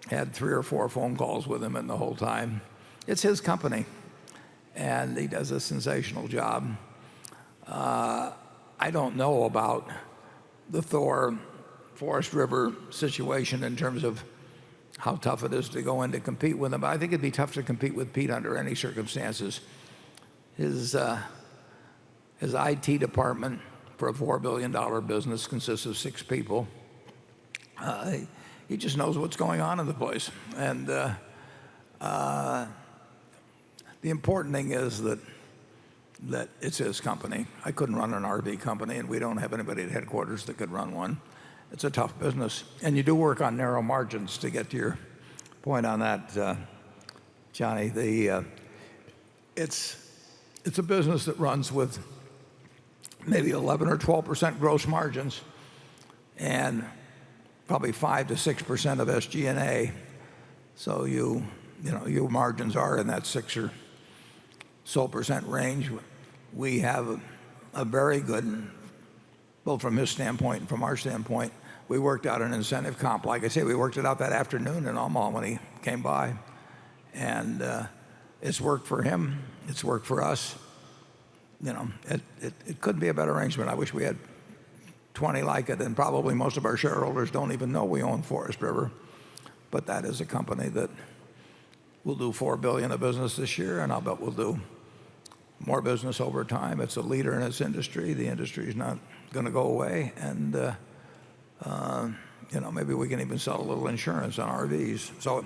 had 3 or 4 phone calls with him in the whole time. It's his company, and he does a sensational job. I don't know about the Forest River situation in terms of how tough it is to go in to compete with him. But I think it'd be tough to compete with Pete under any circumstances. His IT department for a $4 billion business consists of 6 people. He just knows what's going on in the place. And the important thing is that it's his company. I couldn't run an RV company, and we don't have anybody at headquarters that could run one. It's a tough business, and you do work on narrow margins. To get to your point on that, Johnny, it's a business that runs with maybe 11 or 12% gross margins and probably 5 to 6% of SG&A. So your margins are in that 6 or so percent range. We have a very good, both from his standpoint and from our standpoint, we worked out an incentive comp. Like I say, we worked it out that afternoon in Omaha when he came by. And it's worked for him. It's worked for us. You know, it couldn't be a better arrangement. I wish we had 20 like it, and probably most of our shareholders don't even know we own Forest River. But that is a company that will do $4 billion of business this year, and I'll bet we'll do more business over time. It's a leader in its industry. The industry is not going to go away, and maybe we can even sell a little insurance on RVs. So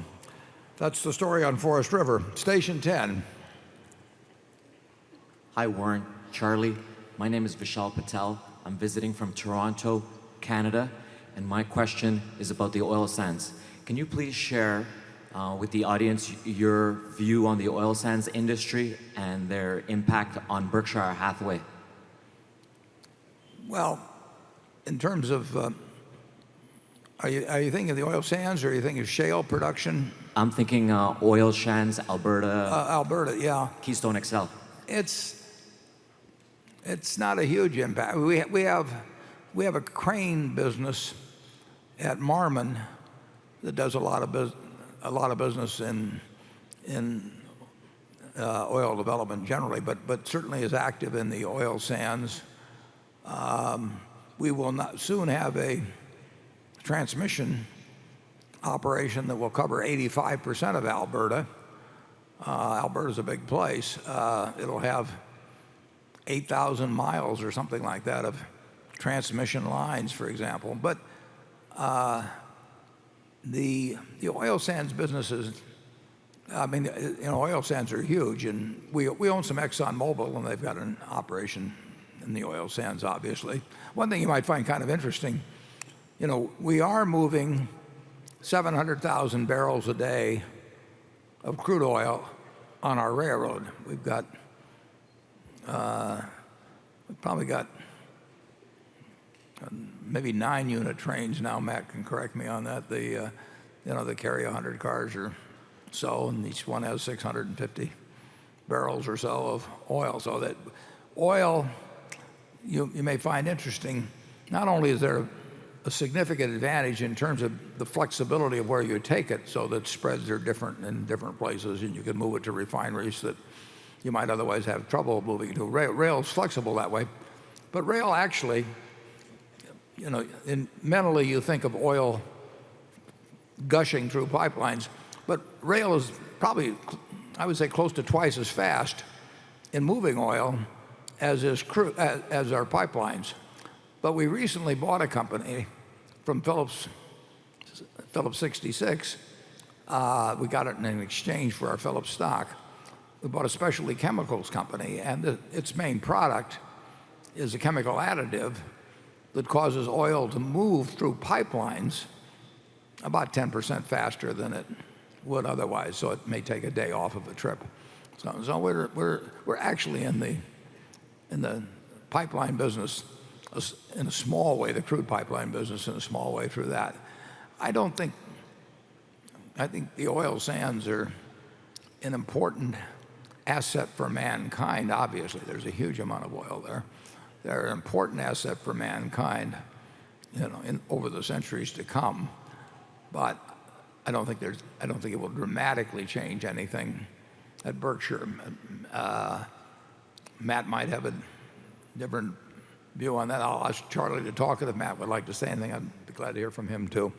that's the story on Forest River. Station 10.
Hi, Warren, Charlie. My name is Vishal Patel. I'm visiting from Toronto, Canada, and my question is about the oil sands. Can you please share with the audience your view on the oil sands industry and their impact on Berkshire Hathaway?
Well, in terms of, are you thinking of the oil sands, or are you thinking of shale production?
I'm thinking oil sands, Alberta.
Alberta, yeah.
Keystone XL.
It's not a huge impact. We have a crane business at Marmon that does a lot of business in oil development generally, but certainly is active in the oil sands. We will not soon have a transmission operation that will cover 85% of Alberta. Alberta's a big place. It'll have 8,000 miles or something like that of transmission lines, for example. But the oil sands business I mean, oil sands are huge, and we own some ExxonMobil, and they've got an operation in the oil sands, obviously. One thing you might find kind of interesting, we are moving 700,000 barrels a day of crude oil on our railroad. We've probably got maybe 9 unit trains now. Matt can correct me on that. They carry 100 cars or so, and each one has 650 barrels or so of oil. So that oil, you may find interesting. Not only is there a significant advantage in terms of the flexibility of where you take it, so that spreads are different in different places, and you can move it to refineries that you might otherwise have trouble moving to. Rail is flexible that way, but rail actually, mentally you think of oil gushing through pipelines, but rail is probably, I would say, close to twice as fast in moving oil as our pipelines. But we recently bought a company from Phillips 66. We got it in an exchange for our Phillips stock. We bought a specialty chemicals company, and its main product is a chemical additive that causes oil to move through pipelines about 10% faster than it would otherwise. So it may take a day off of a trip. So we're actually in the pipeline business in a small way, the crude pipeline business in a small way through that. I think the oil sands are an important asset for mankind. Obviously, there's a huge amount of oil there. They're an important asset for mankind, over the centuries to come. But I don't think it will dramatically change anything at Berkshire. Matt might have a different view on that. I'll ask Charlie to talk, and if Matt would like to say anything, I'd be glad to hear from him too.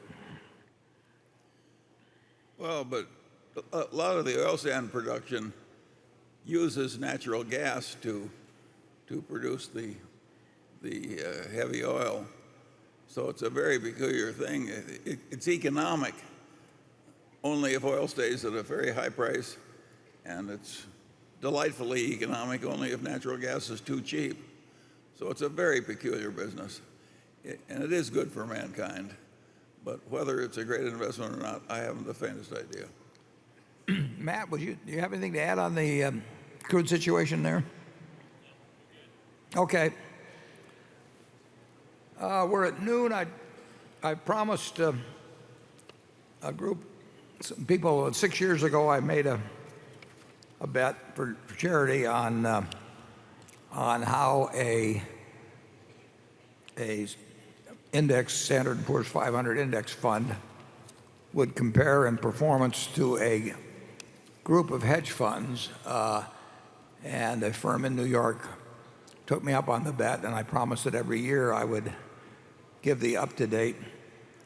Well, but a lot of the oil sand production uses natural gas to produce the heavy oil. So it's a very peculiar thing. It's economic only if oil stays at a very high price, and it's delightfully economic only if natural gas is too cheap. So it's a very peculiar business, and it is good for mankind. But whether it's a great investment or not, I haven't the faintest idea.
Matt, do you have anything to add on the crude situation there? Okay. We're at noon. I promised a group, some people, 6 years ago, I made a bet for charity on how a index, Standard & Poor's 500 index fund would compare in performance to a group of hedge funds, and a firm in New York took me up on the bet, and I promised that every year I would give the up-to-date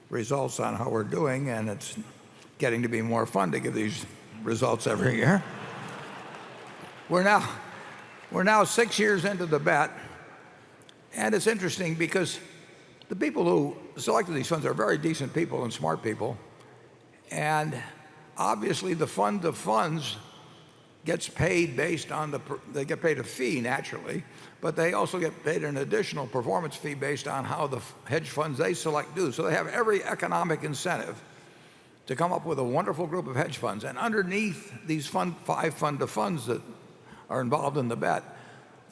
results on how we're doing, and it's getting to be more fun to give these results every year. We're now 6 years into the bet, and it's interesting because the people who selected these funds are very decent people and smart people, and obviously the fund of funds gets paid based on they get paid a fee naturally, but they also get paid an additional performance fee based on how the hedge funds they select do. So they have every economic incentive to come up with a wonderful group of hedge funds. And underneath these 5 fund of funds that are involved in the bet,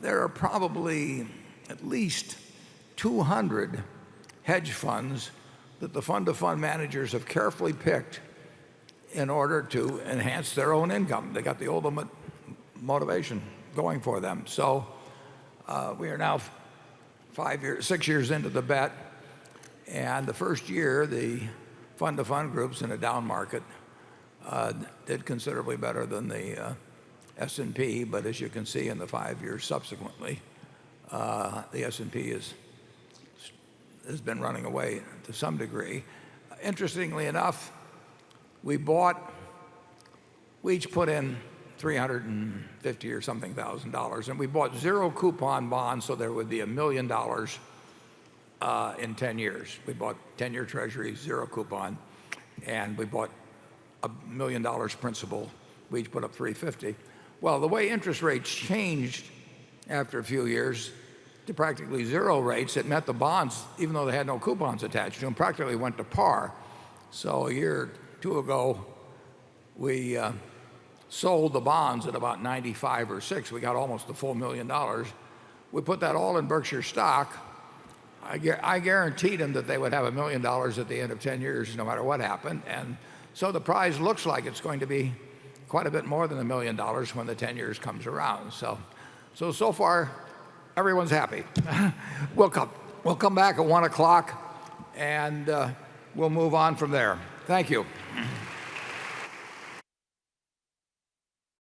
there are probably at least 200 hedge funds that the fund of fund managers have carefully picked in order to enhance their own income. They got the ultimate motivation going for them. So we are now 6 years into the bet, and the first year the fund of fund groups in a down market did considerably better than the S&P, but as you can see in the 5 years subsequently, the S&P has been running away to some degree. Interestingly enough, we each put in $350 or something thousand, and we bought 0 coupon bonds, so there would be $1 million in 10 years. We bought 10-year treasuries, 0 coupon, and we bought $1 million principal we each put up 350. Well, the way interest rates changed after a few years to practically zero rates, it meant the bonds, even though they had no coupons attached to them, practically went to par. So a year or two ago, we sold the bonds at about 95 or 6. We got almost the full $1 million. We put that all in Berkshire stock. I guaranteed them that they would have $1 million at the end of 10 years, no matter what happened. And so the prize looks like it's going to be quite a bit more than $1 million when the 10 years comes around. So far, everyone's happy. We'll come back at 1 o'clock, and we'll move on from there. Thank you.